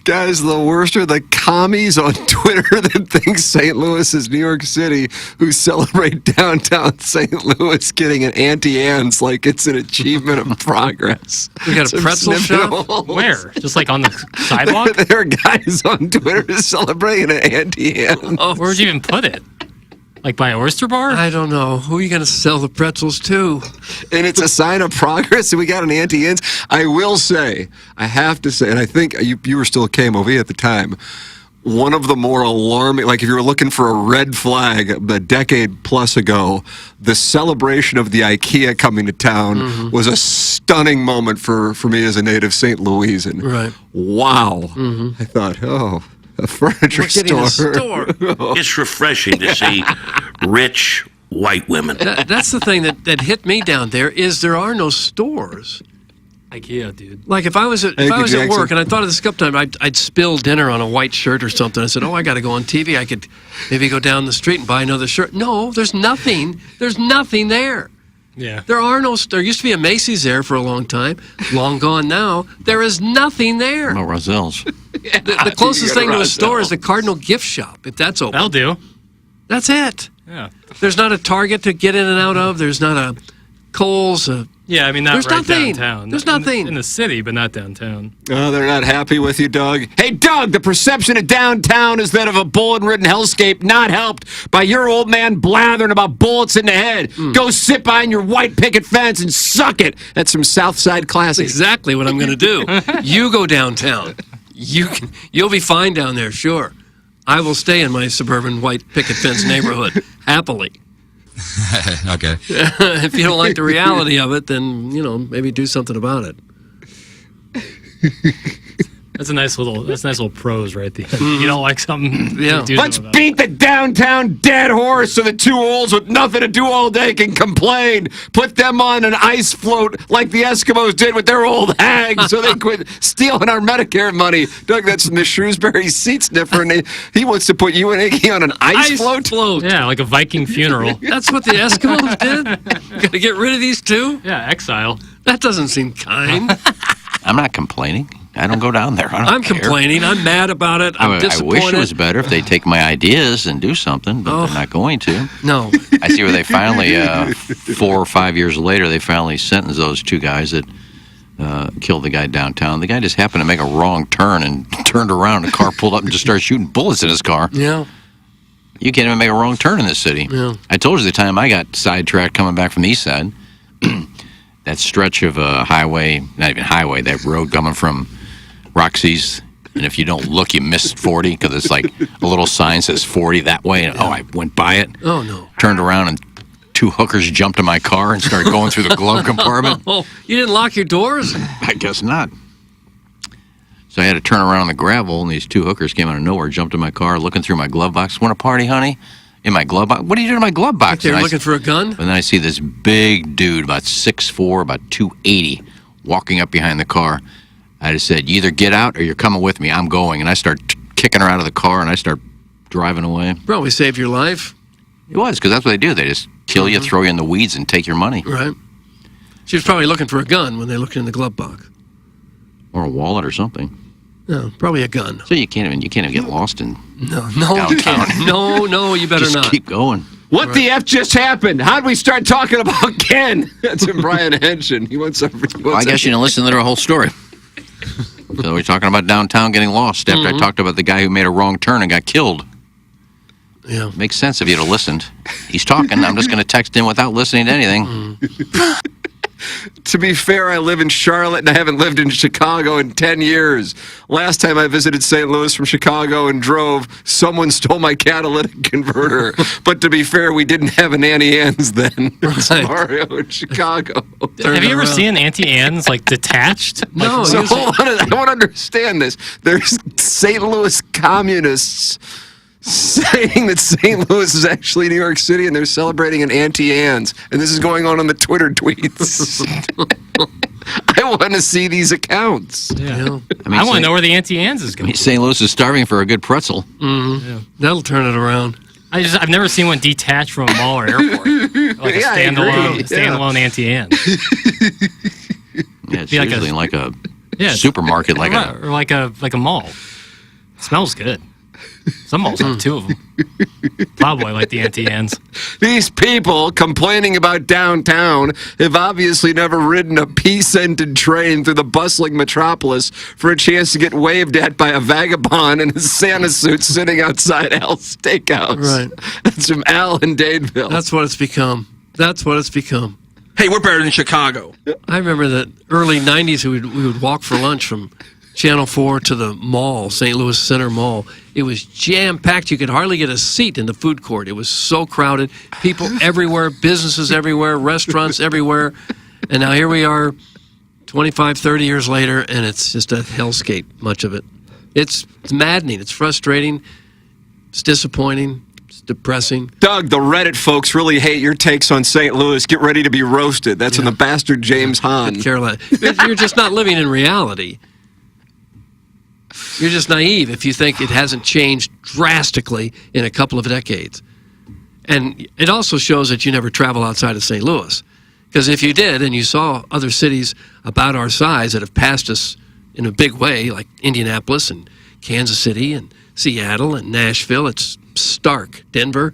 Guys, the worst are the commies on Twitter that think St. Louis is New York City, who celebrate downtown St. Louis getting an Auntie Anne's like it's an achievement of progress. We got a Some pretzel shop? snippets. Where? Just like on the sidewalk? There are guys on Twitter celebrating an Auntie Anne's. Oh, where would you even put it? Like by an oyster bar? I don't know. Who are you going to sell the pretzels to? And it's a sign of progress. And we got an Auntie Anne's. I will say, I have to say, and I think you were still KMOV at the time, one of the more alarming, like if you were looking for a red flag a decade plus ago, the celebration of the IKEA coming to town was a stunning moment for me as a native St. Louisan. Right. Wow. I thought, a furniture store. It's refreshing to see rich white women. That's the thing that hit me down there is there are no stores. IKEA, dude. Like if I was at work and I thought of this a couple times, I'd spill dinner on a white shirt or something. I said, I got to go on TV. I could maybe go down the street and buy another shirt. No, there's nothing. There's nothing there. Yeah. There used to be a Macy's there for a long time. Long gone now. There is nothing there. No Roselle's. The closest thing to a store is the Cardinal gift shop, if that's open. That'll do. That's it. Yeah. There's not a Target to get in and out of. There's not a Kohl's. Yeah, I mean, not There's right nothing. downtown. There's nothing. In the city, but not downtown. Oh, they're not happy with you, Doug. Hey, Doug, the perception of downtown is that of a bullet-ridden hellscape, not helped by your old man blathering about bullets in the head. Go sit behind your white picket fence and suck it. That's some Southside classic. That's exactly what I'm going to do. You go downtown. You'll be fine down there, sure. I will stay in my suburban white picket fence neighborhood, happily. Okay. If you don't like the reality of it, then, maybe do something about it. That's nice little prose right there. You don't like something? Yeah. Let's beat the downtown dead horse so the two olds with nothing to do all day can complain. Put them on an ice float like the Eskimos did with their old hags so they quit stealing our Medicare money. Doug, that's the Shrewsbury seat sniffer, and he wants to put you and Iggy on an ice float? Yeah, like a Viking funeral. That's what the Eskimos did? Got to get rid of these two? Yeah, exile. That doesn't seem kind. I'm not complaining. I don't go down there. I'm complaining. I'm mad about it. I'm disappointed. I wish it was better if they take my ideas and do something, but they're not going to. No. I see where they finally, 4 or 5 years later, they finally sentenced those two guys that killed the guy downtown. The guy just happened to make a wrong turn and turned around. The car pulled up and just started shooting bullets in his car. Yeah. You can't even make a wrong turn in this city. Yeah. I told you the time I got sidetracked coming back from the east side, that stretch of highway, not even highway, that road coming from Roxy's, and if you don't look, you miss 40 because it's like a little sign says 40 that way. And I went by it. Oh, no. Turned around and 2 hookers jumped in my car and started going through the glove compartment. Oh, you didn't lock your doors? I guess not. So I had to turn around on the gravel, and these 2 hookers came out of nowhere, jumped in my car, looking through my glove box. Want a party, honey? In my glove box? What are you doing in my glove box? Like they were looking for a gun? And then I see this big dude, about 6'4", about 280, walking up behind the car. I just said, you either get out or you're coming with me. I'm going. And I start kicking her out of the car, and I start driving away. Probably saved your life. It was, because that's what they do. They just kill you, throw you in the weeds, and take your money. Right. She was probably looking for a gun when they looked in the glove box. Or a wallet or something. No, probably a gun. So you can't even get lost in you can't. No, you better just not. Keep going. What the F just happened? How'd we start talking about Ken? That's from Brian Henshin. He wants everything. Well, I guess you didn't listen to their whole story. So we're talking about downtown getting lost after I talked about the guy who made a wrong turn and got killed. Yeah. Makes sense if you'd have listened. He's talking. I'm just going to text him without listening to anything. To be fair, I live in Charlotte and I haven't lived in Chicago in 10 years. Last time I visited St. Louis from Chicago and drove, someone stole my catalytic converter. But to be fair, we didn't have an Auntie Anne's then. It's Mario in Chicago. Have you ever seen Auntie Anne's like detached? No. So hold on, I want to understand this. There's St. Louis communists saying that St. Louis is actually New York City and they're celebrating an Auntie Anne's. And this is going on the Twitter tweets. I want to see these accounts. Yeah. I want to know where the Auntie Anne's is going. St. Louis is starving for a good pretzel. Mm-hmm. Yeah. That'll turn it around. I've never seen one detached from a mall or airport. Like a standalone Auntie Anne's. Yeah, it's Be like usually a- like a Yeah, supermarket, or like a mall. It smells good. Some malls have two of them. Probably like the Auntie Anne's. These people complaining about downtown have obviously never ridden a pea-scented train through the bustling metropolis for a chance to get waved at by a vagabond in a Santa suit sitting outside Al's Steakhouse. Right. That's from Al in Dadeville. That's what it's become. That's what it's become. Hey, we're better than Chicago. I remember the early 90s, we would walk for lunch from Channel 4 to the mall, St. Louis Center Mall. It was jam-packed. You could hardly get a seat in the food court. It was so crowded. People everywhere, businesses everywhere, restaurants everywhere. And now here we are 25, 30 years later, and it's just a hellscape, much of it. It's maddening. It's frustrating. It's disappointing. It's depressing. Doug, the Reddit folks really hate your takes on St. Louis. Get ready to be roasted. That's from the bastard James Hahn. You're just not living in reality. You're just naive if you think it hasn't changed drastically in a couple of decades. And it also shows that you never travel outside of St. Louis. Because if you did and you saw other cities about our size that have passed us in a big way, like Indianapolis and Kansas City and Seattle and Nashville, it's stark. Denver,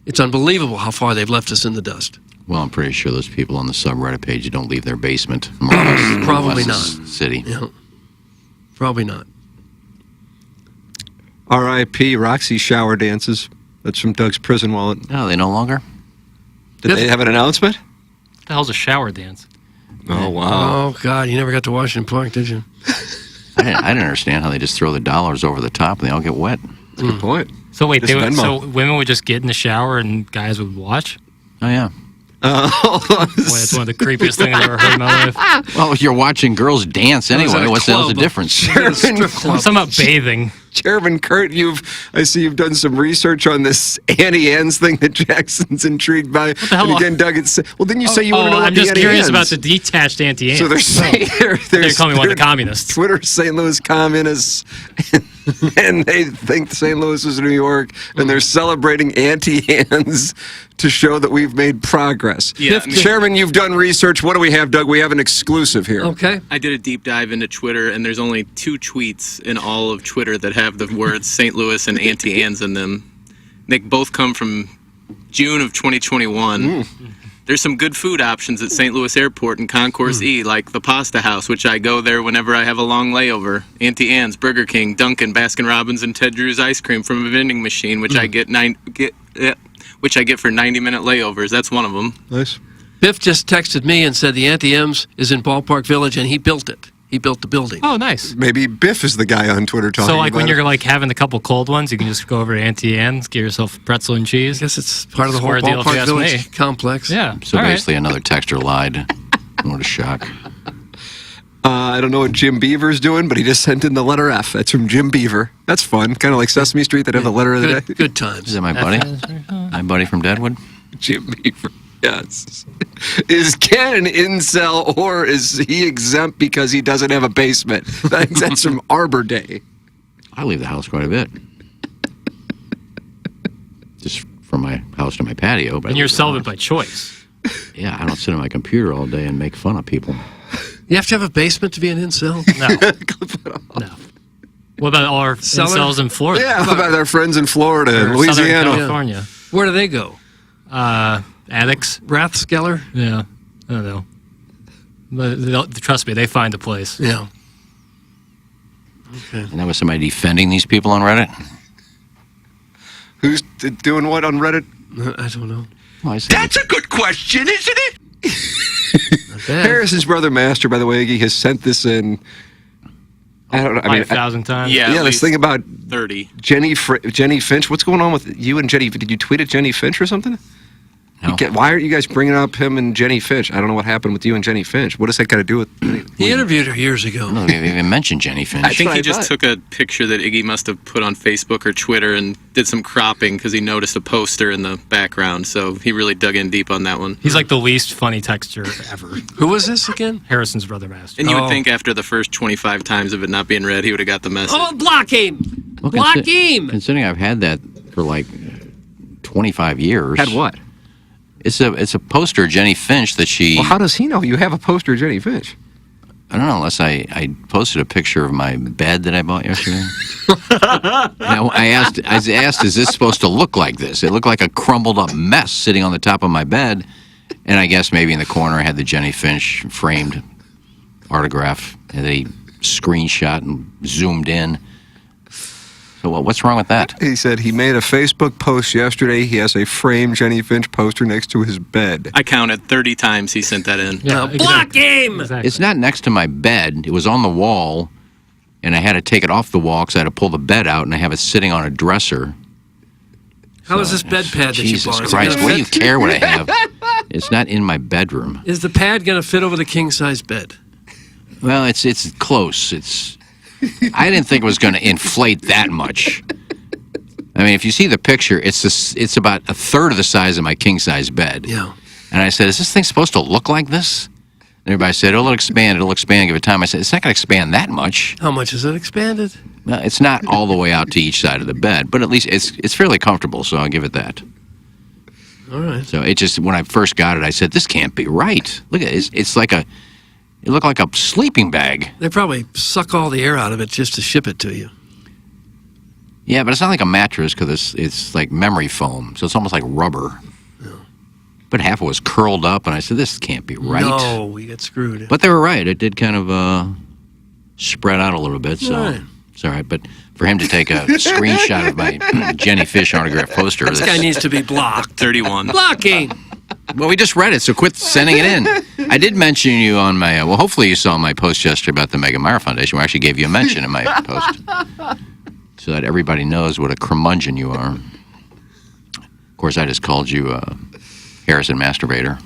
it's unbelievable how far they've left us in the dust. Well, I'm pretty sure those people on the subreddit page don't leave their basement. Marvelous, Probably Wes's not. City. Yeah. Probably not. R.I.P. Roxy shower dances. That's from Doug's prison wallet. No, they no longer. Did they have an announcement? What the hell's a shower dance? Oh, wow. Oh, God, you never got to Washington Park, did you? I didn't understand how they just throw the dollars over the top and they all get wet. That's a good point. So wait, Just Venmo. so women would just get in the shower and guys would watch? Oh, yeah. Boy, that's one of the creepiest things I've ever heard in my life. Well, you're watching girls dance anyway. What's the hell's the difference? I'm talking about bathing. Chairman Kurt, I see you've done some research on this Annie Ann's thing that Jackson's intrigued by. What the hell? And again, Doug, well, didn't you say you want to know I'm what just the Annie curious Ann's? about the detached Auntie Anne. So they're saying They're calling me one of the communists. Twitter St. Louis communists, and they think St. Louis is New York, and they're celebrating Auntie Anne's to show that we've made progress. Yeah, Chairman, you've done research. What do we have, Doug? We have an exclusive here. Okay. I did a deep dive into Twitter, and there's only 2 tweets in all of Twitter that have the words St. Louis and Auntie Anne's in them. They both come from June of 2021. There's some good food options at St. Louis Airport and Concourse E, like the Pasta House, which I go there whenever I have a long layover. Auntie Anne's, Burger King, Dunkin', Baskin-Robbins, and Ted Drew's ice cream from a vending machine, which I get for 90-minute layovers. That's one of them. Nice. Biff just texted me and said the Auntie M's is in Ballpark Village, and he built it. He built the building. Oh, nice. Maybe Biff is the guy on Twitter talking So, like, when about you're it. like having a couple cold ones, you can just go over to Auntie Anne's, get yourself a pretzel and cheese. I guess it's part of the whole Square deal if you Ballpark ask Village me. complex. Yeah. So all right. basically, another texter lied. What a shock. I don't know what Jim Beaver's doing, but he just sent in the letter F. That's from Jim Beaver. That's fun. Kind of like Sesame Street that have the letter of the day. Good times. Is that my buddy? My buddy from Deadwood? Jim Beaver. Yes. Is Ken an incel, or is he exempt because he doesn't have a basement? I think that's from Arbor Day. I leave the house quite a bit. Just from my house to my patio. But And you're celibate by choice. Yeah, I don't sit on my computer all day and make fun of people. You have to have a basement to be an incel? No. What about all our Cellar? incels in Florida? Yeah, how about our friends in Florida and Or Louisiana? Southern California. Where do they go? Addicts. Rathskeller? Yeah. I don't know. But trust me, they find a place. Yeah. And that was somebody defending these people on Reddit? Who's doing what on Reddit? I don't know. Well, I said That's a good question, isn't it? Harrison's brother Master, by the way, Iggy, has sent this in. I don't know. I mean, 5,000 times. Yeah, at this least thing about 30. Jenny Finch. What's going on with you and Jenny? Did you tweet at Jenny Finch or something? No. Why aren't you guys bringing up him and Jenny Finch? I don't know what happened with you and Jenny Finch. What does that got to do with? He interviewed her years ago. I don't think they even mentioned Jenny Finch. I think he what I just thought. took a picture that Iggy must have put on Facebook or Twitter and did some cropping because he noticed a poster in the background. So he really dug in deep on that one. He's like the least funny texter ever. Who was this again? Harrison's brother Master. And you would think after the first 25 times of it not being read, he would have got the message. Oh, block him! Well, Block him! Considering I've had that for like 25 years. Had what? It's a poster of Jenny Finch that she... Well, how does he know you have a poster of Jenny Finch? I don't know, unless I posted a picture of my bed that I bought yesterday. I asked, is this supposed to look like this? It looked like a crumbled up mess sitting on the top of my bed. And I guess maybe in the corner I had the Jenny Finch framed autograph. And they screenshot and zoomed in. So what's wrong with that? He said he made a Facebook post yesterday. He has a framed Jenny Finch poster next to his bed. I counted 30 times he sent that in. Yeah, Block game! Exactly. It's not next to my bed. It was on the wall, and I had to take it off the wall because I had to pull the bed out, and I have it sitting on a dresser. How is this bed pad that you Jesus bought? Is it Christ, gonna what do you fit? care what I have? It's not in my bedroom. Is the pad going to fit over the king-size bed? Well, it's close. I didn't think it was going to inflate that much. I mean, if you see the picture, it's about a third of the size of my king-size bed. Yeah. And I said, is this thing supposed to look like this? And everybody said, it'll expand, give it time. I said, it's not going to expand that much. How much is it expanded? Well, it's not all the way out to each side of the bed, but at least it's fairly comfortable, so I'll give it that. All right. So it just, when I first got it, I said, this can't be right. Look at it. It looked like a sleeping bag. They probably suck all the air out of it just to ship it to you. Yeah, but it's not like a mattress because it's like memory foam, so it's almost like rubber. Yeah. But half of it was curled up, and I said, this can't be right. No, we got screwed. But they were right. It did kind of spread out a little bit, so Right. it's all right. But for him to take a screenshot of my Jenny Fish autograph poster. This guy needs to be blocked. 31. Blocking! Well, we just read it, so quit sending it in. I did mention you on my, well, hopefully you saw my post yesterday about the Megan Meyer Foundation, where I actually gave you a mention in my post. So that everybody knows what a curmudgeon you are. Of course, I just called you Harrison Masturbator.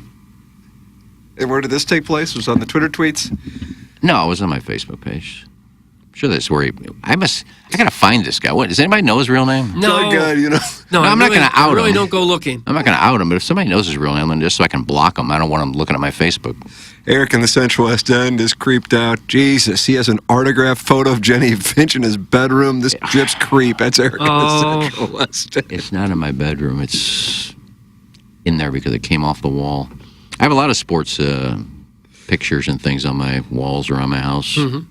And where did this take place? Was it on the Twitter tweets? No, it was on my Facebook page. I'm sure that's where I gotta find this guy. What, does anybody know his real name? No. God, you know. No, I'm not going to out him. Really don't go looking. I'm not going to out him, but if somebody knows his real name, then just so I can block him, I don't want him looking at my Facebook. Eric in the Central West End is creeped out. Jesus, he has an autographed photo of Jenny Finch in his bedroom. This drips creep. That's Eric in the Central West End. It's not in my bedroom. It's in there because it came off the wall. I have a lot of sports pictures and things on my walls around my house. Mm-hmm.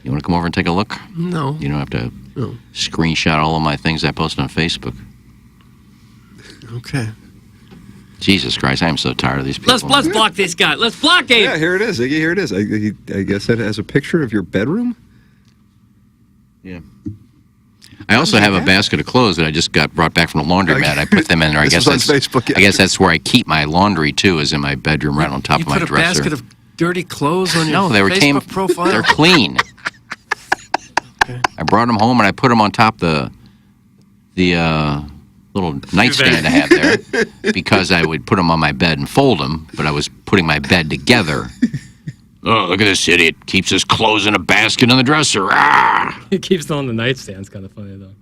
You want to come over and take a look? No. You don't have to screenshot all of my things I post on Facebook. Okay. Jesus Christ, I am so tired of these people. Let's block this guy. Let's block him. Yeah, here it is. Iggy, here it is. I guess that has a picture of your bedroom? Yeah. I also have a basket of clothes that I just got brought back from the laundromat. I put them in there. I guess that's Facebook, I guess that's where I keep my laundry too, is in my bedroom right on top of my You put a dresser. basket of dirty clothes on your No, they were Facebook profile? They're clean. Okay. I brought them home and I put them on top the little nightstand I have there because I would put them on my bed and fold them, but I was putting my bed together. Oh, look at this idiot. Keeps his clothes in a basket on the dresser. Ah! He keeps them on the nightstand. It's kind of funny, though.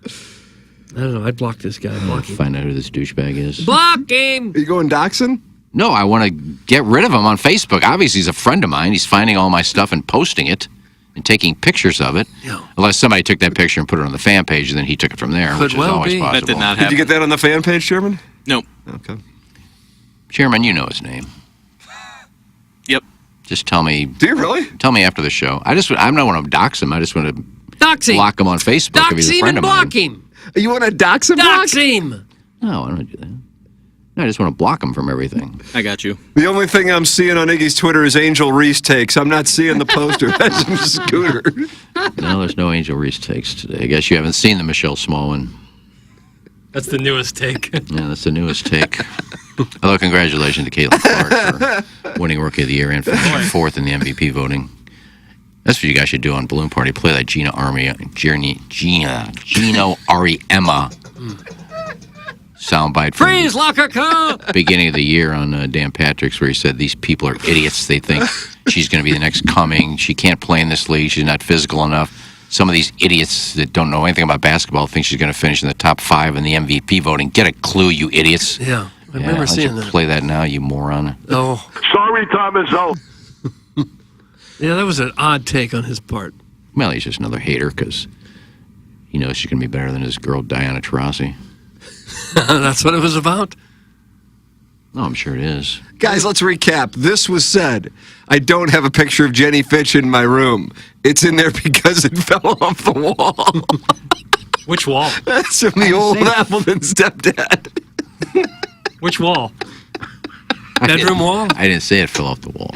I don't know. I'd block this guy. Block him. Find out who this douchebag is. Block him! Are you going doxing? No, I want to get rid of him on Facebook. Obviously, he's a friend of mine. He's finding all my stuff and posting it and taking pictures of it. Yeah. Unless somebody took that picture and put it on the fan page, and then he took it from there, Could which is well always be. possible. That did not Did happen. you get that on the fan page, Chairman? Nope. Okay. Chairman, you know his name. Yep. Just tell me. Do you really? Tell me after the show. I don't want to dox him. I just want to Dox him! block him on Facebook if Dox he's a him friend and of mine. block him! You want to dox him? Dox him! No, I don't do that. No, I just want to block him from everything. I got you. The only thing I'm seeing on Iggy's Twitter is Angel Reese takes. I'm not seeing the poster. That's some scooter. No, there's no Angel Reese takes today. I guess you haven't seen the Michelle Small one. That's the newest take. Yeah, that's the newest take. Although, congratulations to Caitlin Clark for winning Rookie of the Year and finishing fourth in the MVP voting. That's what you guys should do on Balloon Party. Play that Gino Ariema soundbite from Freeze, locker car! beginning of the year on Dan Patrick's, where he said these people are idiots. They think she's going to be the next coming. She can't play in this league. She's not physical enough. Some of these idiots that don't know anything about basketball think she's going to finish in the top 5 in the MVP voting. Get a clue, you idiots. Yeah, I remember seeing that. Play that now, you moron. Oh. Sorry, time is out. Yeah, that was an odd take on his part. Well, he's just another hater because he knows she's going to be better than his girl, Diana Taurasi. That's what it was about? Oh, I'm sure it is. Guys, let's recap. This was said. I don't have a picture of Jenny Fitch in my room. It's in there because it fell off the wall. Which wall? That's from the old Appleton stepdad. Which wall? Bedroom wall? I didn't say it fell off the wall.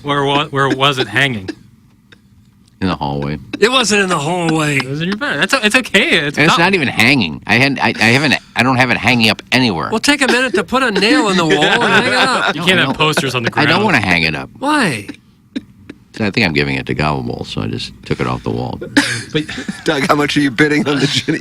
Where was it hanging? In the hallway. It wasn't in the hallway. It was in your bed. It's okay. And it's not even hanging. I don't have it hanging up anywhere. Well, take a minute to put a nail in the wall and hang it up. You can't have posters on the ground. I don't want to hang it up. Why? I think I'm giving it to Gobbleball, so I just took it off the wall. But Doug, how much are you bidding on the Jenny?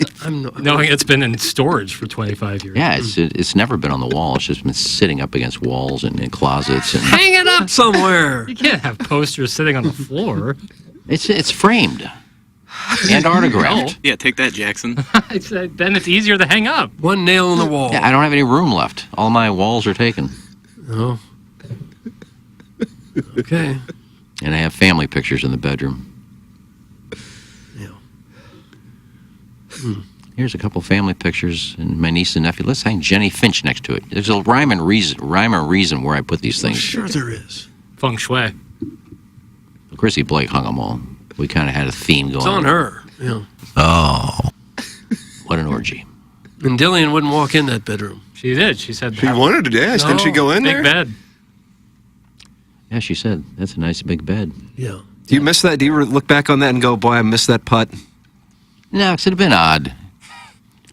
knowing it's been in storage for 25 years. Yeah, it's never been on the wall. It's just been sitting up against walls and in closets. And Hang it up somewhere. You can't have posters sitting on the floor. It's framed and autographed. Yeah, take that, Jackson. Then it's easier to hang up. One nail in the wall. Yeah, I don't have any room left. All my walls are taken. Oh. Okay. And I have family pictures in the bedroom. Here's a couple family pictures and my niece and nephew. Let's hang Jenny Finch next to it. There's a rhyme and reason where I put these things. Sure there is. Feng shui. Chrissy Blake hung them all. We kind of had a theme going. It's on her. Yeah. Oh. What an orgy. And Dillian wouldn't walk in that bedroom. She did. She said She wanted to dance. Didn't she go in big there? bed. Yeah, she said, that's a nice big bed. Yeah. Do you miss that? Do you look back on that and go, boy, I miss that putt? No, because it'd have been odd.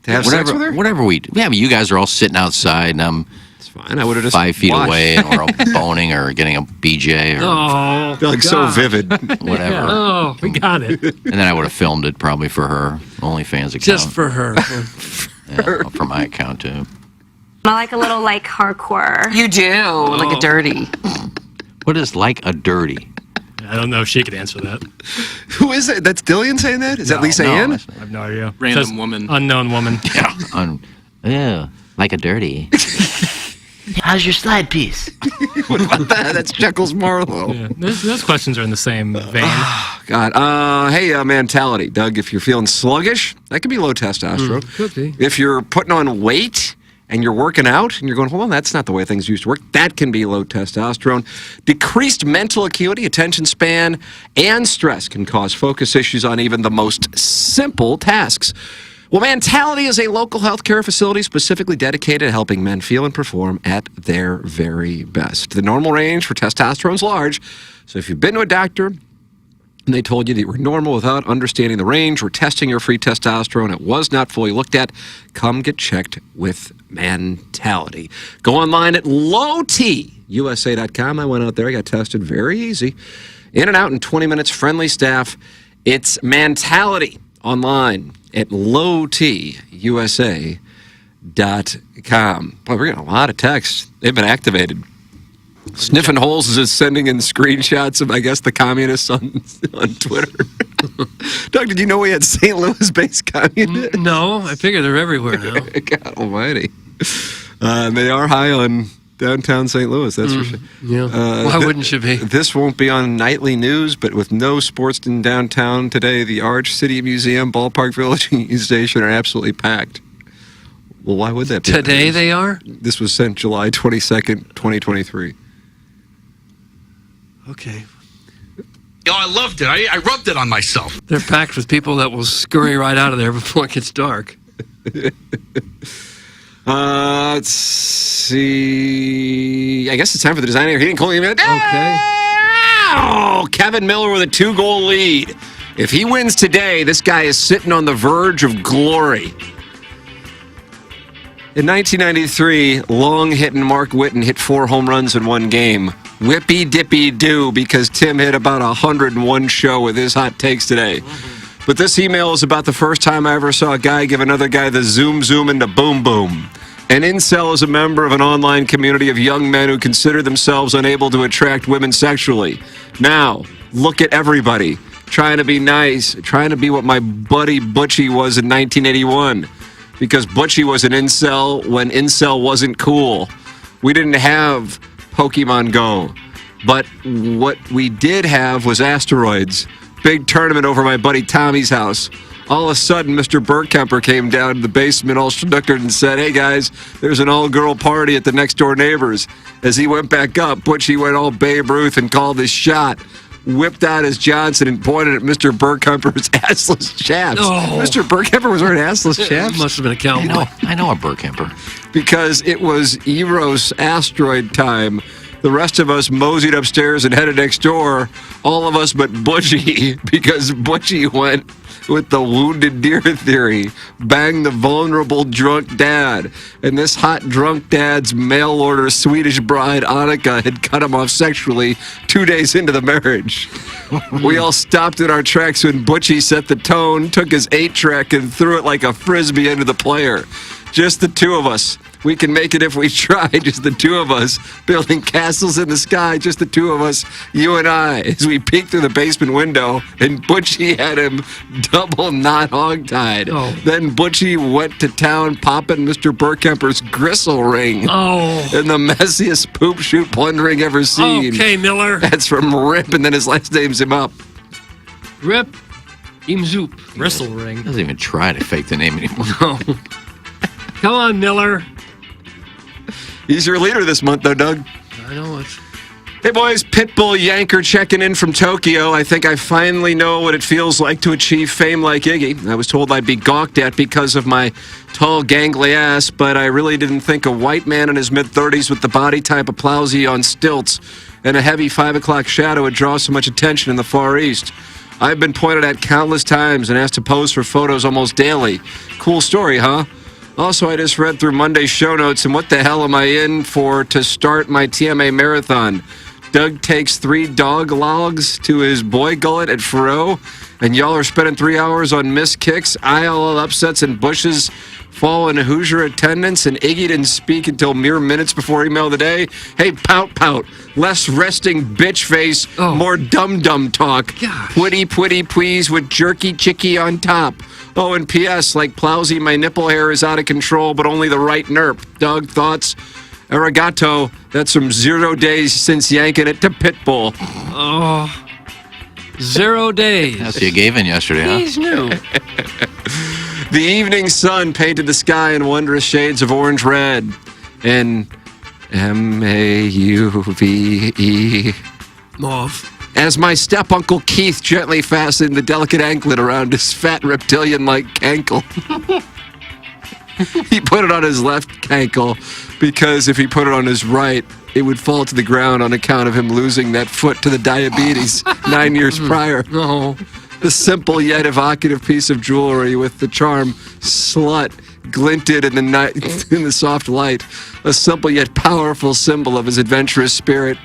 To have sex with her? Whatever we do. Yeah, but you guys are all sitting outside and I'm It's fine. I would have just 5 feet watched. away and we're all boning or getting a BJ or Oh. Doug, so vivid. whatever. Yeah. Oh, we got it. And then I would have filmed it probably for her OnlyFans account. Just for her. Yeah, for my account too. I like a little like hardcore. You do, like a dirty. What is like a dirty? I don't know if she could answer that. Who is it? That's Dillian saying that? Is that Lisa no, Ann? that's I have no idea. Random Says woman. Unknown woman. Yeah, like a dirty. How's your slide piece? What about that? That's Jekyll's Marlowe. Yeah. Those questions are in the same vein. God. Hey, mentality. Doug, if you're feeling sluggish, that could be low testosterone. Could be. If you're putting on weight and you're working out and you're going, well, that's not the way things used to work, that can be low testosterone. Decreased mental acuity, attention span, and stress can cause focus issues on even the most simple tasks. Well, Mentality is a local healthcare facility specifically dedicated to helping men feel and perform at their very best. The normal range for testosterone is large, so if you've been to a doctor and they told you that you were normal without understanding the range or testing your free testosterone, it was not fully looked at, come get checked with Mentality. Go online at lowtusa.com. I went out there, I got tested, very easy. In and out in 20 minutes, friendly staff. It's Mentality online at lowtusa.com. Boy, we're getting a lot of texts. They've been activated. Sniffing Holes is sending in screenshots of, I guess, the communists on Twitter. Doug, did you know we had St. Louis-based communists? No, I figure they're everywhere now. God almighty. They are high on downtown St. Louis, that's for sure. Yeah. Why wouldn't you be? This won't be on nightly news, but with no sports in downtown today, the Arch City Museum, Ballpark Village, and Union Station are absolutely packed. Well, why would that be? Today they are? This was sent July 22nd, 2023. Okay. Oh, I loved it. I rubbed it on myself. They're packed with people that will scurry right out of there before it gets dark. Let's see. I guess it's time for the design of your heating cooling unit. Okay. Oh, Kevin Miller with a 2-goal lead. If he wins today, this guy is sitting on the verge of glory. In 1993, long-hitting Mark Whitten hit 4 home runs in one game. Whippy-dippy-do, because Tim hit about 101 show with his hot takes today. But this email is about the first time I ever saw a guy give another guy the zoom into boom boom. An incel is a member of an online community of young men who consider themselves unable to attract women sexually. Now, look at everybody. Trying to be nice, trying to be what my buddy Butchie was in 1981. Because Butchie was an incel when incel wasn't cool. We didn't have Pokémon Go. But what we did have was asteroids. Big tournament over my buddy Tommy's house. All of a sudden, Mr. Burkemper came down to the basement all schnookered and said, "Hey, guys, there's an all-girl party at the next-door neighbors." As he went back up, Butchie went all Babe Ruth and called his shot, whipped out his Johnson, and pointed at Mr. Burkemper's assless chaps. Oh. Mr. Burkemper was wearing assless chaps? Must have been a cowboy. I know a Burkemper. Because it was Eros asteroid time. The rest of us moseyed upstairs and headed next door, all of us but Butchie, because Butchie went with the wounded deer theory. Bang the vulnerable drunk dad. And this hot drunk dad's mail-order Swedish bride, Annika, had cut him off sexually 2 days into the marriage. We all stopped in our tracks when Butchie set the tone, took his 8-track, and threw it like a frisbee into the player. Just the two of us. We can make it if we try, just the two of us, building castles in the sky, just the two of us, you and I, as we peeked through the basement window, and Butchie had him double knot hogtied. Oh. Then Butchie went to town popping Mr. Burkemper's gristle ring. Oh. In the messiest poop shoot plundering ever seen. Okay, Miller. That's from Rip, and then his last name's him up. Rip. Im Zoop. Bristle ring. Doesn't even try to fake the name anymore. No. Come on, Miller. He's your leader this month, though, Doug. I know it. Hey, boys, Pitbull Yanker checking in from Tokyo. I think I finally know what it feels like to achieve fame like Iggy. I was told I'd be gawked at because of my tall, gangly ass, but I really didn't think a white man in his mid-30s with the body type of Plowsy on stilts and a heavy 5 o'clock shadow would draw so much attention in the Far East. I've been pointed at countless times and asked to pose for photos almost daily. Cool story, huh? Also, I just read through Monday's show notes, and what the hell am I in for to start my TMA marathon? Doug takes 3 dog logs to his boy gullet at Faro, and y'all are spending 3 hours on missed kicks, ILL upsets, and Bush's fall in Hoosier attendance, and Iggy didn't speak until mere minutes before email of the day. Hey, pout, less resting bitch face, more dum-dum talk. Gosh. Pwitty, please, with jerky chicky on top. Oh, and P.S., like Plowsy, my nipple hair is out of control, but only the right nerp. Doug, thoughts? Arigato. That's from 0 days since yanking it to Pitbull. Oh. 0 days. That's what you gave in yesterday, huh? He's new. The evening sun painted the sky in wondrous shades of orange-red and M-A-U-V-E. Mauve. As my step-uncle Keith gently fastened the delicate anklet around his fat reptilian-like cankle. He put it on his left ankle because if he put it on his right, it would fall to the ground on account of him losing that foot to the diabetes 9 years prior. No. The simple yet evocative piece of jewelry with the charm slut glinted in the night in the soft light. A simple yet powerful symbol of his adventurous spirit.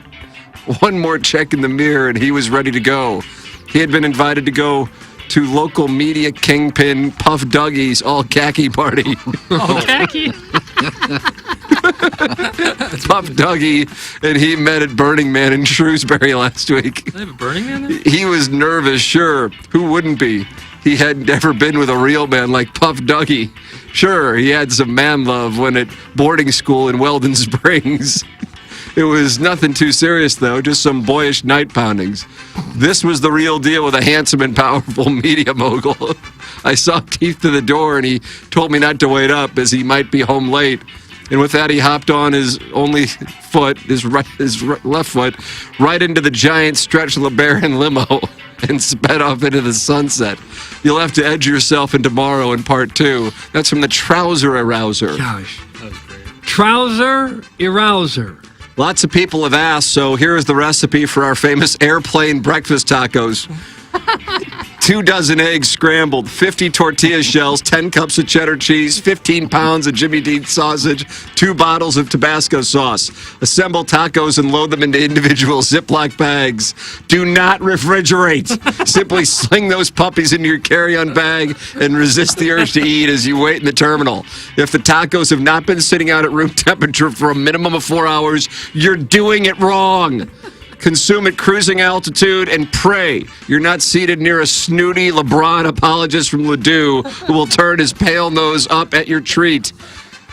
One more check in the mirror and he was ready to go. He had been invited to go to local media kingpin Puff Dougie's all khaki party. Oh, khaki? Puff Dougie and he met at Burning Man in Shrewsbury last week. They have a Burning Man there? He was nervous, sure. Who wouldn't be? He hadn't ever been with a real man like Puff Dougie. Sure, he had some man love when at boarding school in Weldon Springs. It was nothing too serious, though, just some boyish night poundings. This was the real deal with a handsome and powerful media mogul. I saw teeth to the door, and he told me not to wait up, as he might be home late. And with that, he hopped on his only foot, his left foot, right into the giant Stretch LeBaron limo and sped off into the sunset. You'll have to edge yourself in tomorrow in part 2. That's from the Trouser Arouser. Gosh. That was great. Trouser Arouser. Lots of people have asked, so here is the recipe for our famous airplane breakfast tacos. 2 dozen eggs scrambled, 50 tortilla shells, 10 cups of cheddar cheese, 15 pounds of Jimmy Dean sausage, 2 bottles of Tabasco sauce. Assemble tacos and load them into individual Ziploc bags. Do not refrigerate. Simply sling those puppies into your carry-on bag and resist the urge to eat as you wait in the terminal. If the tacos have not been sitting out at room temperature for a minimum of 4 hours, you're doing it wrong. Consume at cruising altitude and pray you're not seated near a snooty LeBron apologist from Ladue who will turn his pale nose up at your treat.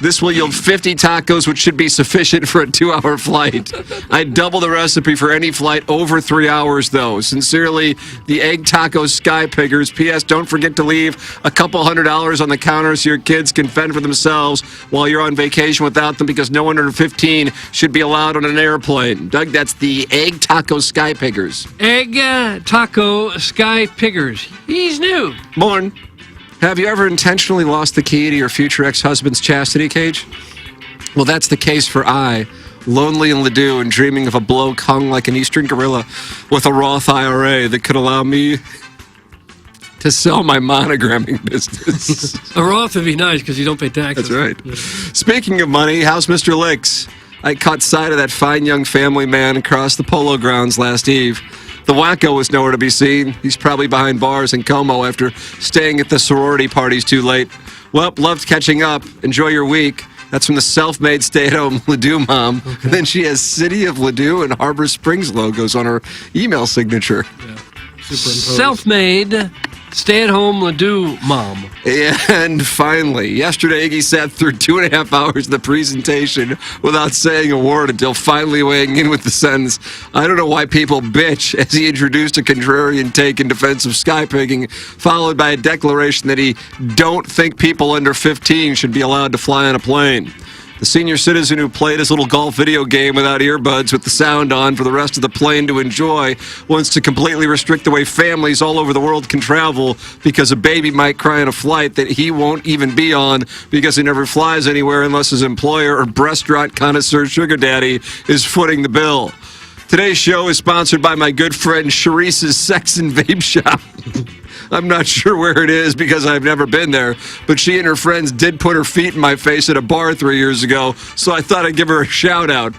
This will yield 50 tacos, which should be sufficient for a 2-hour flight. I'd double the recipe for any flight over 3 hours, though. Sincerely, the Egg Taco Sky Piggers. P.S. Don't forget to leave a couple $100 on the counter so your kids can fend for themselves while you're on vacation without them, because no one under 15 should be allowed on an airplane. Doug, that's the Egg Taco Sky Piggers. Egg Taco Sky Piggers. He's new. Morn. Have you ever intentionally lost the key to your future ex-husband's chastity cage? Well, that's the case for I, lonely in Ladue and dreaming of a bloke hung like an eastern gorilla with a Roth IRA that could allow me to sell my monogramming business. A Roth would be nice because you don't pay taxes. That's right. Speaking of money, how's Mr. Licks? I caught sight of that fine young family man across the polo grounds last eve. The wacko was nowhere to be seen. He's probably behind bars in Como after staying at the sorority parties too late. Well, loved catching up. Enjoy your week. That's from the self-made stay-at-home Ladue mom. Okay. And then she has City of Ladue and Harbor Springs logos on her email signature. Yeah. Self-made stay-at-home Ladue mom. And finally, yesterday Iggy sat through 2.5 hours of the presentation without saying a word until finally weighing in with the sentence, "I don't know why people bitch," as he introduced a contrarian take in defense of skypigging, followed by a declaration that he don't think people under 15 should be allowed to fly on a plane. The senior citizen who played his little golf video game without earbuds with the sound on for the rest of the plane to enjoy wants to completely restrict the way families all over the world can travel because a baby might cry on a flight that he won't even be on because he never flies anywhere unless his employer or restaurant connoisseur sugar daddy is footing the bill. Today's show is sponsored by my good friend Sharice's Sex and Vape Shop. I'm not sure where it is because I've never been there, but she and her friends did put her feet in my face at a bar 3 years ago, so I thought I'd give her a shout out.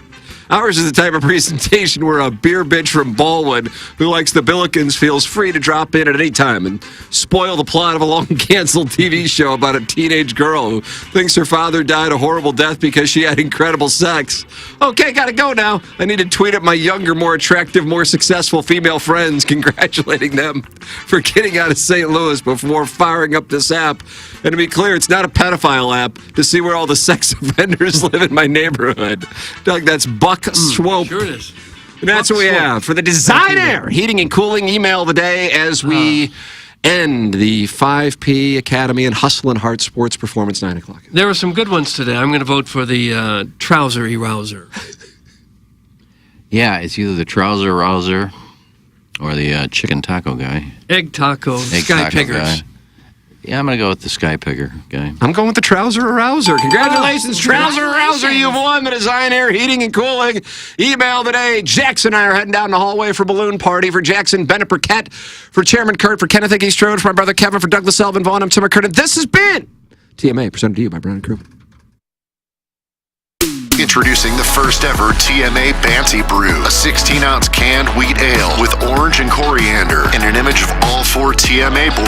Ours is the type of presentation where a beer bitch from Ballwin who likes the Billikens feels free to drop in at any time and spoil the plot of a long-canceled TV show about a teenage girl who thinks her father died a horrible death because she had incredible sex. Okay, gotta go now. I need to tweet at my younger, more attractive, more successful female friends congratulating them for getting out of St. Louis before firing up this app. And to be clear, it's not a pedophile app to see where all the sex offenders live in my neighborhood. Doug, that's Buck Swope. Sure it is. And that's what we have for the Designer Heating and Cooling email of the day as we end the 5P Academy and Hustle and Heart Sports Performance 9 o'clock. There were some good ones today. I'm going to vote for the trouser erouser. Yeah, it's either the trouser rouser or the chicken taco guy. Egg taco, Sky Piggers. Yeah, I'm going to go with the Sky Pigger guy. I'm going with the Trouser Arouser. Congratulations, Trouser Arouser. You've won the Design Air Heating and Cooling email today. Jackson and I are heading down the hallway for balloon party. For Jackson, Bennett Burkett. For Chairman Kurt. For Kenneth Iggy Strode. For my brother Kevin. For Douglas Elvin Vaughn. I'm Tim McCurdy. This has been TMA, presented to you by Brown and Crouppen. Introducing the first ever TMA Banty Brew, a 16-ounce canned wheat ale with orange and coriander and an image of all 4 TMA